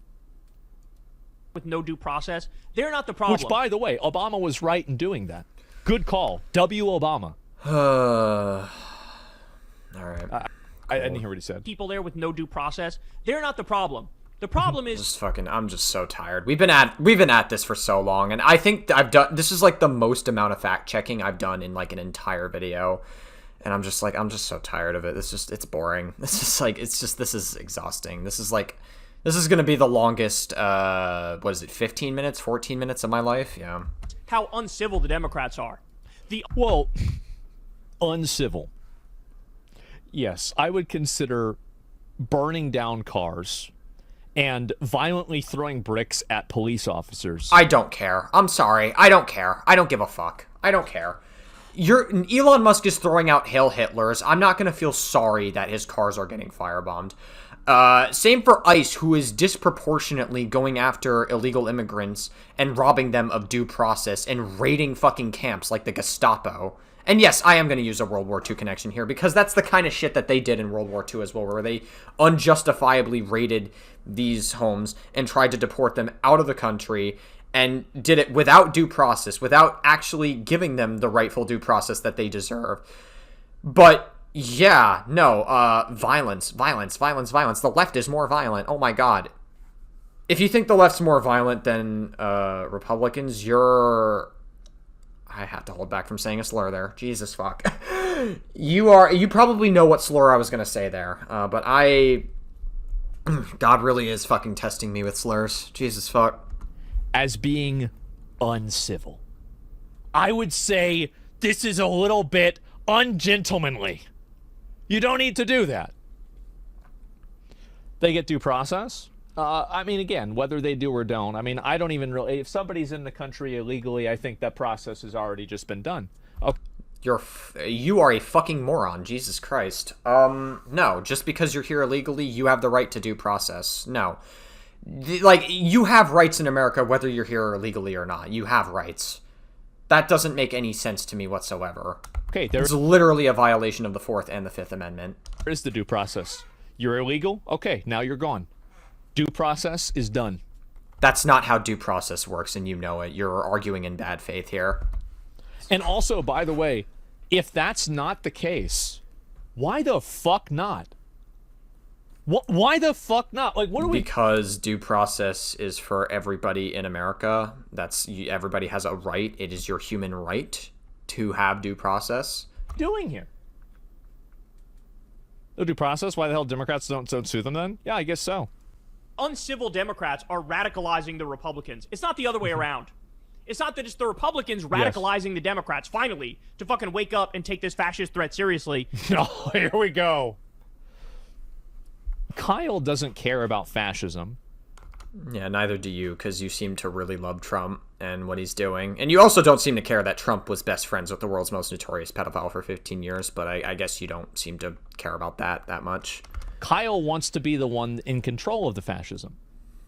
B: With no due process. They're not the problem.
C: Which, by the way, Obama was right in doing that. Good call. W. Obama.
A: All right.
C: I didn't hear what he said.
B: People there with no due process. They're not the problem. The problem is
A: I'm just so tired. We've been at this for so long, and I think this is like the most amount of fact checking I've done in like an entire video, and I'm just so tired of it. It's boring. This is exhausting. This is gonna be the longest 15 minutes, 14 minutes of my life. Yeah.
B: how uncivil the Democrats are.
C: Well, uncivil. Yes, I would consider burning down cars and violently throwing bricks at police officers.
A: I don't care. I'm sorry. I don't care. I don't give a fuck. I don't care. Elon Musk is throwing out Hail Hitlers. I'm not going to feel sorry that his cars are getting firebombed. Same for ICE, who is disproportionately going after illegal immigrants and robbing them of due process and raiding fucking camps like the Gestapo. And yes, I am going to use a World War II connection here because that's the kind of shit that they did in World War II as well, where they unjustifiably raided these homes and tried to deport them out of the country and did it without due process, without actually giving them the rightful due process that they deserve. But yeah, no, violence. The left is more violent. Oh my God. If you think the left's more violent than Republicans, I have to hold back from saying a slur there. Jesus fuck. You probably know what slur I was going to say there. But God really is fucking testing me with slurs. Jesus fuck.
C: As being uncivil. I would say this is a little bit ungentlemanly. You don't need to do that. They get due process. I mean, again, whether they do or don't. I mean, I don't even really... If somebody's in the country illegally, I think that process has already just been done. Okay.
A: You are a fucking moron. Jesus Christ. No. Just because you're here illegally, you have the right to due process. No. Like, you have rights in America whether you're here illegally or not. You have rights. That doesn't make any sense to me whatsoever.
C: Okay,
A: It's literally a violation of the 4th and the 5th Amendment.
C: There is the due process. You're illegal? Okay, now you're gone. Due process is done.
A: That's not how due process works, and you know it. You're arguing in bad faith here.
C: And also, by the way, if that's not the case, why the fuck not? Why the fuck not? Like, what are we...
A: Because due process is for everybody in America. Everybody has a right. It is your human right to have due process.
C: Doing here? No due process? Why the hell Democrats don't sue them then? Yeah, I guess so.
B: Uncivil Democrats are radicalizing the Republicans. It's not the other way around. It's not that it's the Republicans radicalizing the Democrats, finally, to fucking wake up and take this fascist threat seriously.
C: Oh, here we go. Kyle doesn't care about fascism.
A: Yeah, neither do you, because you seem to really love Trump and what he's doing. And you also don't seem to care that Trump was best friends with the world's most notorious pedophile for 15 years, but I guess you don't seem to care about that much.
C: Kyle wants to be the one in control of the fascism.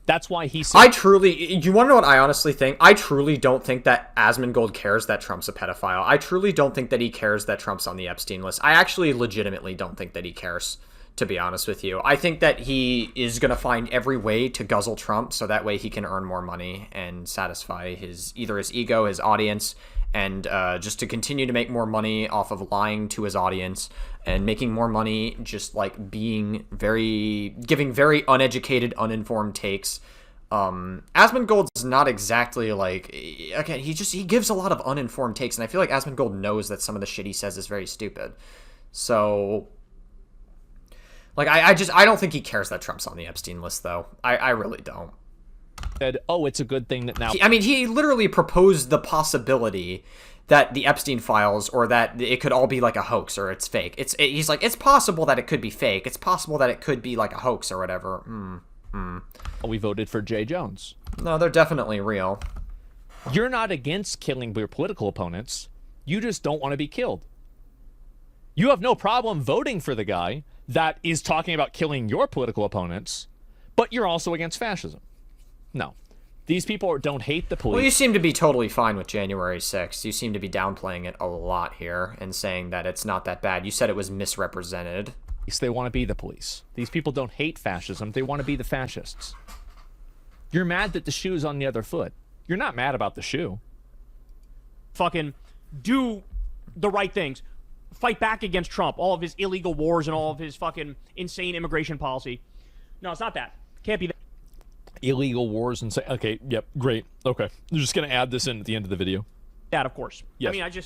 C: That's why he said...
A: You want to know what I honestly think? I truly don't think that Asmongold cares that Trump's a pedophile. I truly don't think that he cares that Trump's on the Epstein list. I actually legitimately don't think that he cares, to be honest with you. I think that he is going to find every way to guzzle Trump so that way he can earn more money and satisfy either his ego, his audience, and just to continue to make more money off of lying to his audience and making more money just like giving very uneducated, uninformed takes. Asmongold's not exactly like, again, he gives a lot of uninformed takes, and I feel like Asmongold knows that some of the shit he says is very stupid. So, like, I don't think he cares that Trump's on the Epstein list, though. I really don't.
C: Said, oh, it's a good thing that now...
A: He literally proposed the possibility that the Epstein files, or that it could all be like a hoax, or it's fake. He's like, it's possible that it could be fake. It's possible that it could be like a hoax or whatever.
C: We voted for Jay Jones.
A: No, they're definitely real.
C: You're not against killing your political opponents. You just don't want to be killed. You have no problem voting for the guy that is talking about killing your political opponents, but you're also against fascism. No. These people don't hate the police.
A: Well, you seem to be totally fine with January 6th. You seem to be downplaying it a lot here and saying that it's not that bad. You said it was misrepresented.
C: They want to be the police. These people don't hate fascism. They want to be the fascists. You're mad that the shoe's on the other foot. You're not mad about the shoe.
B: Fucking do the right things. Fight back against Trump, all of his illegal wars and all of his fucking insane immigration policy. No, it's not that. Can't be that.
C: Illegal wars and say, okay, yep, great. Okay. You're just going to add this in at the end of the video.
B: That, of course.
C: Yes.
B: I mean,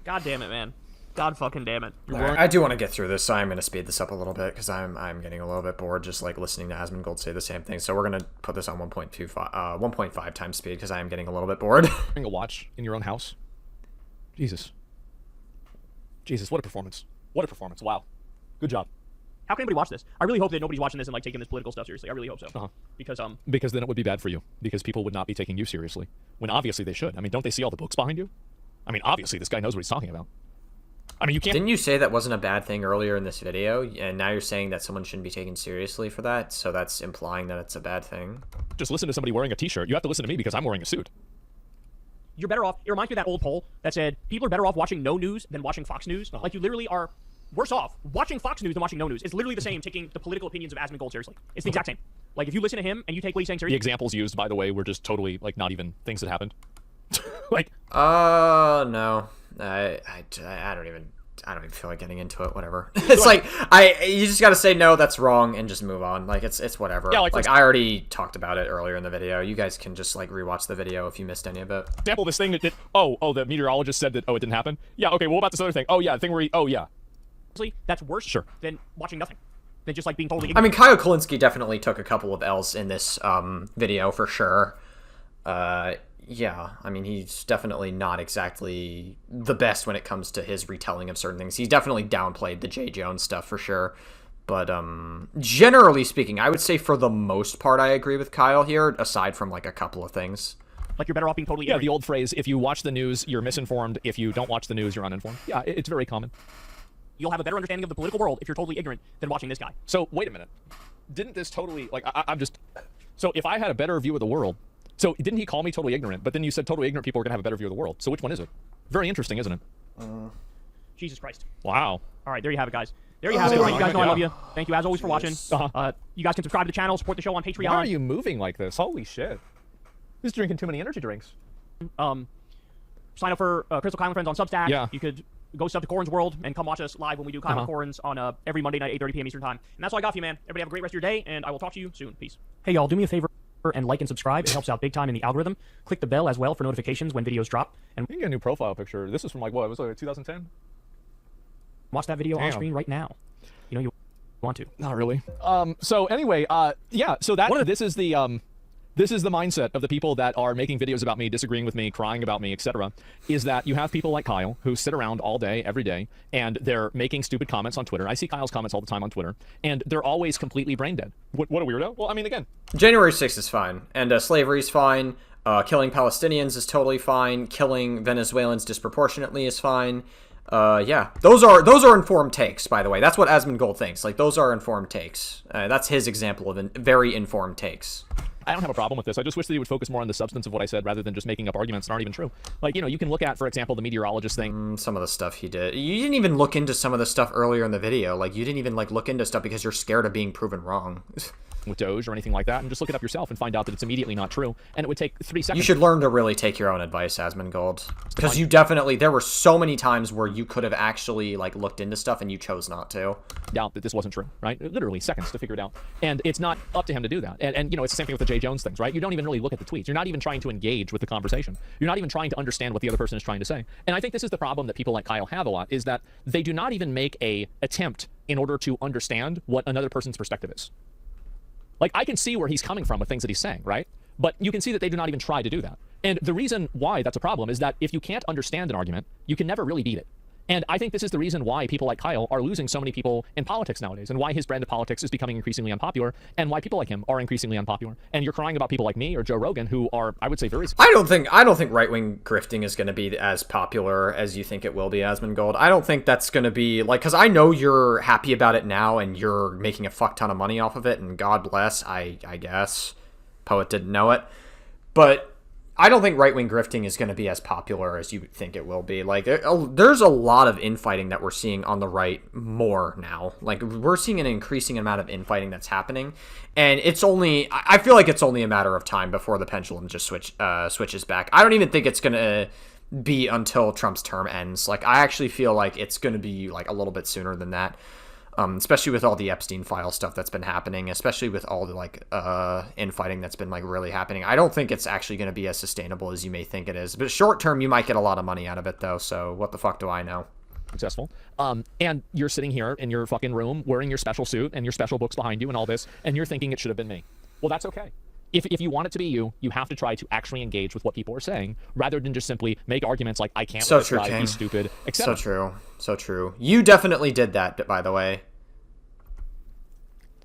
B: God damn it, man. God fucking damn it.
A: Right, I do want to get through this, so I'm going to speed this up a little bit because I'm getting a little bit bored just like listening to Asmongold say the same thing. So we're going to put this on 1.5 times speed because I am getting a little bit bored.
C: Bring a watch in your own house. Jesus, what a performance. What a performance. Wow. Good job.
B: How can anybody watch this? I really hope that nobody's watching this and like taking this political stuff seriously. I really hope so. Because
C: then it would be bad for you. Because people would not be taking you seriously. When obviously they should. I mean, don't they see all the books behind you? I mean, obviously this guy knows what he's talking about. I mean, you can't...
A: Didn't you say that wasn't a bad thing earlier in this video? And now you're saying that someone shouldn't be taken seriously for that? So that's implying that it's a bad thing?
C: Just listen to somebody wearing a t-shirt. You have to listen to me because I'm wearing a suit.
B: You're better off. It reminds me of that old poll that said people are better off watching no news than watching Fox News. Like, you literally are worse off watching Fox News than watching no news. It's literally the same taking the political opinions of Asmongold seriously. It's the exact same. Like, if you listen to him and you take what he's saying seriously...
C: The examples used, by the way, were just totally, like, not even things that happened. Like...
A: No. I don't even feel like getting into it. Whatever. It's like you just gotta say no, that's wrong, and just move on. Like it's whatever.
C: Yeah,
A: like I already talked about it earlier in the video. You guys can just like rewatch the video if you missed any of it.
C: Example, this thing that did. Oh, the meteorologist said that. Oh, it didn't happen. Yeah. Okay. Well, what about this other thing? Oh, yeah. The thing where he. Oh, yeah.
B: That's worse.
C: Sure.
B: Than watching nothing. Than just like being totally.
A: I mean, Kyle Kulinski definitely took a couple of L's in this video for sure. Yeah, I mean, he's definitely not exactly the best when it comes to his retelling of certain things. He's definitely downplayed the J. Jones stuff for sure. But generally speaking, I would say for the most part, I agree with Kyle here, aside from like a couple of things.
B: Like you're better off being totally
C: ignorant. The old phrase, if you watch the news, you're misinformed. If you don't watch the news, you're uninformed. Yeah, it's very common.
B: You'll have a better understanding of the political world if you're totally ignorant than watching this guy.
C: So, wait a minute. Didn't this totally, like, I'm just... So, if I had a better view of the world... So, didn't he call me totally ignorant? But then you said totally ignorant people are going to have a better view of the world. So, which one is it? Very interesting, isn't it?
B: Jesus Christ.
C: Wow.
B: All right, there you have it, guys. There you have it. You guys know I love you. Thank you, as always, for watching. You guys can subscribe to the channel, support the show on Patreon.
C: Why are you moving like this? Holy shit. Who's drinking too many energy drinks?
B: Sign up for Crystal Kylan Friends on Substack.
C: Yeah.
B: You could go sub to Corin's World and come watch us live when we do Kylan Corins on every Monday night, 8:30 p.m. Eastern Time. And that's all I got for you, man. Everybody have a great rest of your day, and I will talk to you soon. Peace. Hey, y'all, do me a favor and like and subscribe. It helps out big time in the algorithm. Click the bell as well for notifications when videos drop. And
C: you can get a new profile picture. This is from, like, what? It was like 2010?
B: Watch that video on screen right now. You know you want to.
C: Not really. So anyway, yeah, so this is the mindset of the people that are making videos about me, disagreeing with me, crying about me, etc. Is that you have people like Kyle who sit around all day, every day, and they're making stupid comments on Twitter. I see Kyle's comments all the time on Twitter, and they're always completely brain dead. What a weirdo. Well, I mean, again.
A: January 6th is fine, and slavery's fine. Killing Palestinians is totally fine. Killing Venezuelans disproportionately is fine. Yeah, those are informed takes, by the way. That's what Asmongold thinks. Like, those are informed takes. That's his example of very informed takes.
C: I don't have a problem with this. I just wish that he would focus more on the substance of what I said rather than just making up arguments that aren't even true. Like, you know, you can look at, for example, the meteorologist thing.
A: Some of the stuff he did. You didn't even look into some of the stuff earlier in the video. Like, you didn't even, like, look into stuff because you're scared of being proven wrong.
C: With Doge or anything like that, and just look it up yourself and find out that it's immediately not true, and it would take 3 seconds.
A: You should learn to really take your own advice, Asmongold. Because you definitely, there were so many times where you could have actually, like, looked into stuff and you chose not to.
C: Doubt that this wasn't true, right? Literally seconds to figure it out. And it's not up to him to do that. And you know, it's the same thing with the J. Jones things, right? You don't even really look at the tweets. You're not even trying to engage with the conversation. You're not even trying to understand what the other person is trying to say. And I think this is the problem that people like Kyle have a lot, is that they do not even make a attempt in order to understand what another person's perspective is. Like, I can see where he's coming from with things that he's saying, right? But you can see that they do not even try to do that. And the reason why that's a problem is that if you can't understand an argument, you can never really beat it. And I think this is the reason why people like Kyle are losing so many people in politics nowadays, and why his brand of politics is becoming increasingly unpopular, and why people like him are increasingly unpopular. And you're crying about people like me or Joe Rogan, who are, I would say, very...
A: I don't think right-wing grifting is going to be as popular as you think it will be, Asmongold. I don't think that's going to be, like, because I know you're happy about it now, and you're making a fuck ton of money off of it, and God bless, I guess. poet didn't know it. But I don't think right-wing grifting is going to be as popular as you think it will be. Like, there's a lot of infighting that we're seeing on the right more now. Like, we're seeing an increasing amount of infighting that's happening, and I feel like it's only a matter of time before the pendulum just switches back. I don't even think it's going to be until Trump's term ends. Like, I actually feel like it's going to be, like, a little bit sooner than that. Especially with all the Epstein file stuff that's been happening, especially with all the like infighting that's been like really happening. I don't think it's actually going to be as sustainable as you may think it is. But short term, you might get a lot of money out of it though. So what the fuck do I know?
C: Successful. And you're sitting here in your fucking room wearing your special suit and your special books behind you and all this, and you're thinking it should have been me. Well, that's okay. If you want it to be you, you have to try to actually engage with what people are saying, rather than just simply make arguments like, I can't
A: so
C: let this
A: true,
C: guy,
A: King.
C: he's stupid, etc.
A: So true. So true. You definitely did that, by the way.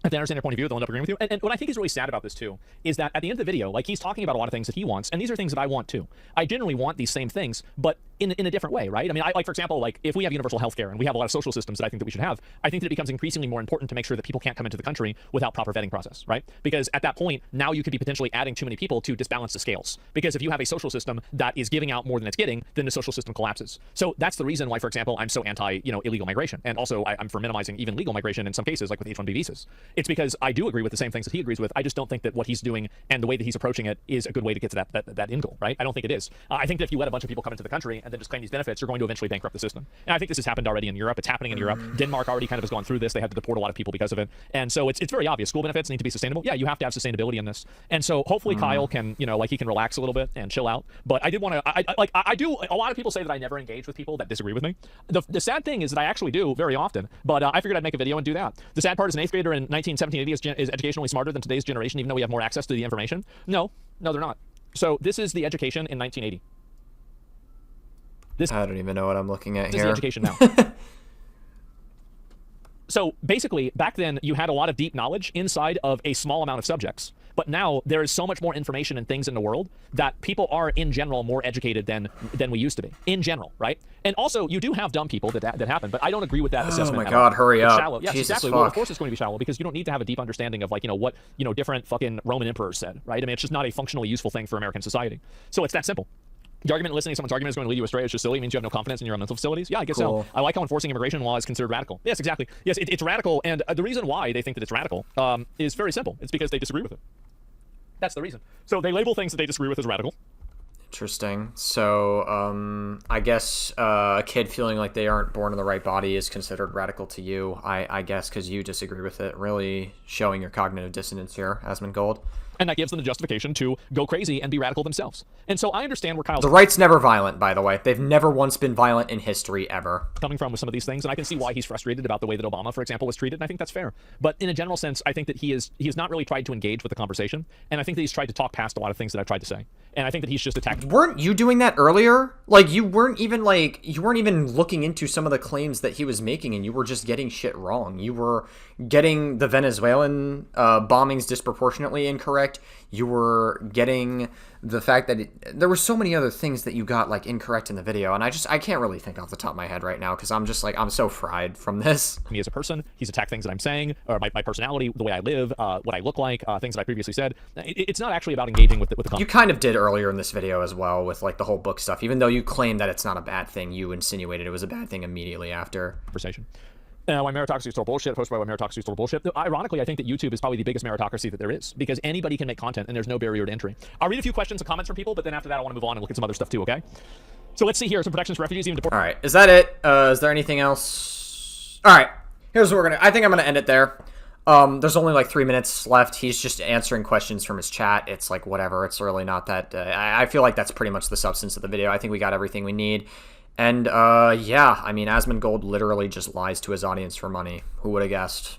C: If they understand your point of view, they'll end up agreeing with you. And what I think is really sad about this, too, is that at the end of the video, like, he's talking about a lot of things that he wants, and these are things that I want, too. I generally want these same things, but in a different way, right? I mean, like, for example, like, if we have universal healthcare and we have a lot of social systems that I think that we should have, I think that it becomes increasingly more important to make sure that people can't come into the country without proper vetting process, right? Because at that point, now you could be potentially adding too many people to disbalance the scales. Because if you have a social system that is giving out more than it's getting, then the social system collapses. So that's the reason why, for example, I'm so anti, illegal migration. And also, I'm for minimizing even legal migration in some cases, like with H-1B visas. It's because I do agree with the same things that he agrees with. I just don't think that what he's doing and the way that he's approaching it is a good way to get to that end goal, right? I don't think it is. I think that if you let a bunch of people come into the country and then just claim these benefits, you're going to eventually bankrupt the system. And I think this has happened already in Europe. It's happening in Europe. Denmark already kind of has gone through this. They had to deport a lot of people because of it. And so it's very obvious. School benefits need to be sustainable. Yeah, you have to have sustainability in this. And so hopefully Kyle can, he can relax a little bit and chill out. But I did want to, I do, a lot of people say that I never engage with people that disagree with me. The sad thing is that I actually do very often, but I figured I'd make a video and do that. The sad part is an 8th grader in 1780 is educationally smarter than today's generation, even though we have more access to the information. No, they're not. So this is the education in 1980.
A: I don't even know what I'm looking at
C: This
A: here.
C: is the education now. So basically, back then, you had a lot of deep knowledge inside of a small amount of subjects. But now there is so much more information and things in the world that people are, in general, more educated than we used to be. In general, right? And also, you do have dumb people that happen, but I don't agree with that assessment.
A: Oh my God, hurry
C: It's
A: up.
C: shallow. Yes,
A: Jesus
C: exactly.
A: fuck.
C: Well, of course it's going to be shallow because you don't need to have a deep understanding of, what, different fucking Roman emperors said, right? I mean, it's just not a functionally useful thing for American society. So it's that simple. The argument listening to someone's argument is going to lead you astray. It's just silly. It means you have no confidence in your own mental facilities. Yeah, I guess
A: Cool.
C: so. I like how enforcing immigration law is considered radical. Yes, exactly. Yes, it's radical. And the reason why they think that it's radical is very simple. It's because they disagree with it. That's the reason. So they label things that they disagree with as radical.
A: Interesting. So, I guess a kid feeling like they aren't born in the right body is considered radical to you, I guess, because you disagree with it. Really showing your cognitive dissonance here, Asmongold.
C: And that gives them the justification to go crazy and be radical themselves. And so I understand where Kyle's
A: The right's never violent, by the way. They've never once been violent in history, ever.
C: coming from with some of these things, and I can see why he's frustrated about the way that Obama, for example, was treated, and I think that's fair. But in a general sense, I think that he has not really tried to engage with the conversation, and I think that he's tried to talk past a lot of things that I've tried to say. And I think that he's just attacked.
A: Weren't you doing that earlier? Like, you weren't even looking into some of the claims that he was making, and you were just getting shit wrong. You were getting the Venezuelan bombings disproportionately incorrect. You were getting the fact that there were so many other things that you got like incorrect in the video, and I can't really think off the top of my head right now because I'm just like, I'm so fried from this.
C: Me as a person, he's attacked things that I'm saying, or my personality, the way I live, what I look like, things that I previously said. It's not actually about engaging with the
A: You kind of did earlier in this video as well with like the whole book stuff. Even though you claim that it's not a bad thing, you insinuated it was a bad thing immediately after.
C: conversation. Why meritocracy is total bullshit, posted by why meritocracy is total bullshit. Ironically, I think that YouTube is probably the biggest meritocracy that there is because anybody can make content and there's no barrier to entry. I'll read a few questions and comments from people, but then after that I want to move on and look at some other stuff too, okay? So let's see here. Some protections for refugees, even deported.
A: All right, is that it? Is there anything else? All right, here's what I think I'm gonna end it there. There's only like 3 minutes left. He's just answering questions from his chat. It's like whatever. It's really not that. I feel like that's pretty much the substance of the video. I think we got everything we need. And yeah, I mean, Asmongold literally just lies to his audience for money. Who would have guessed?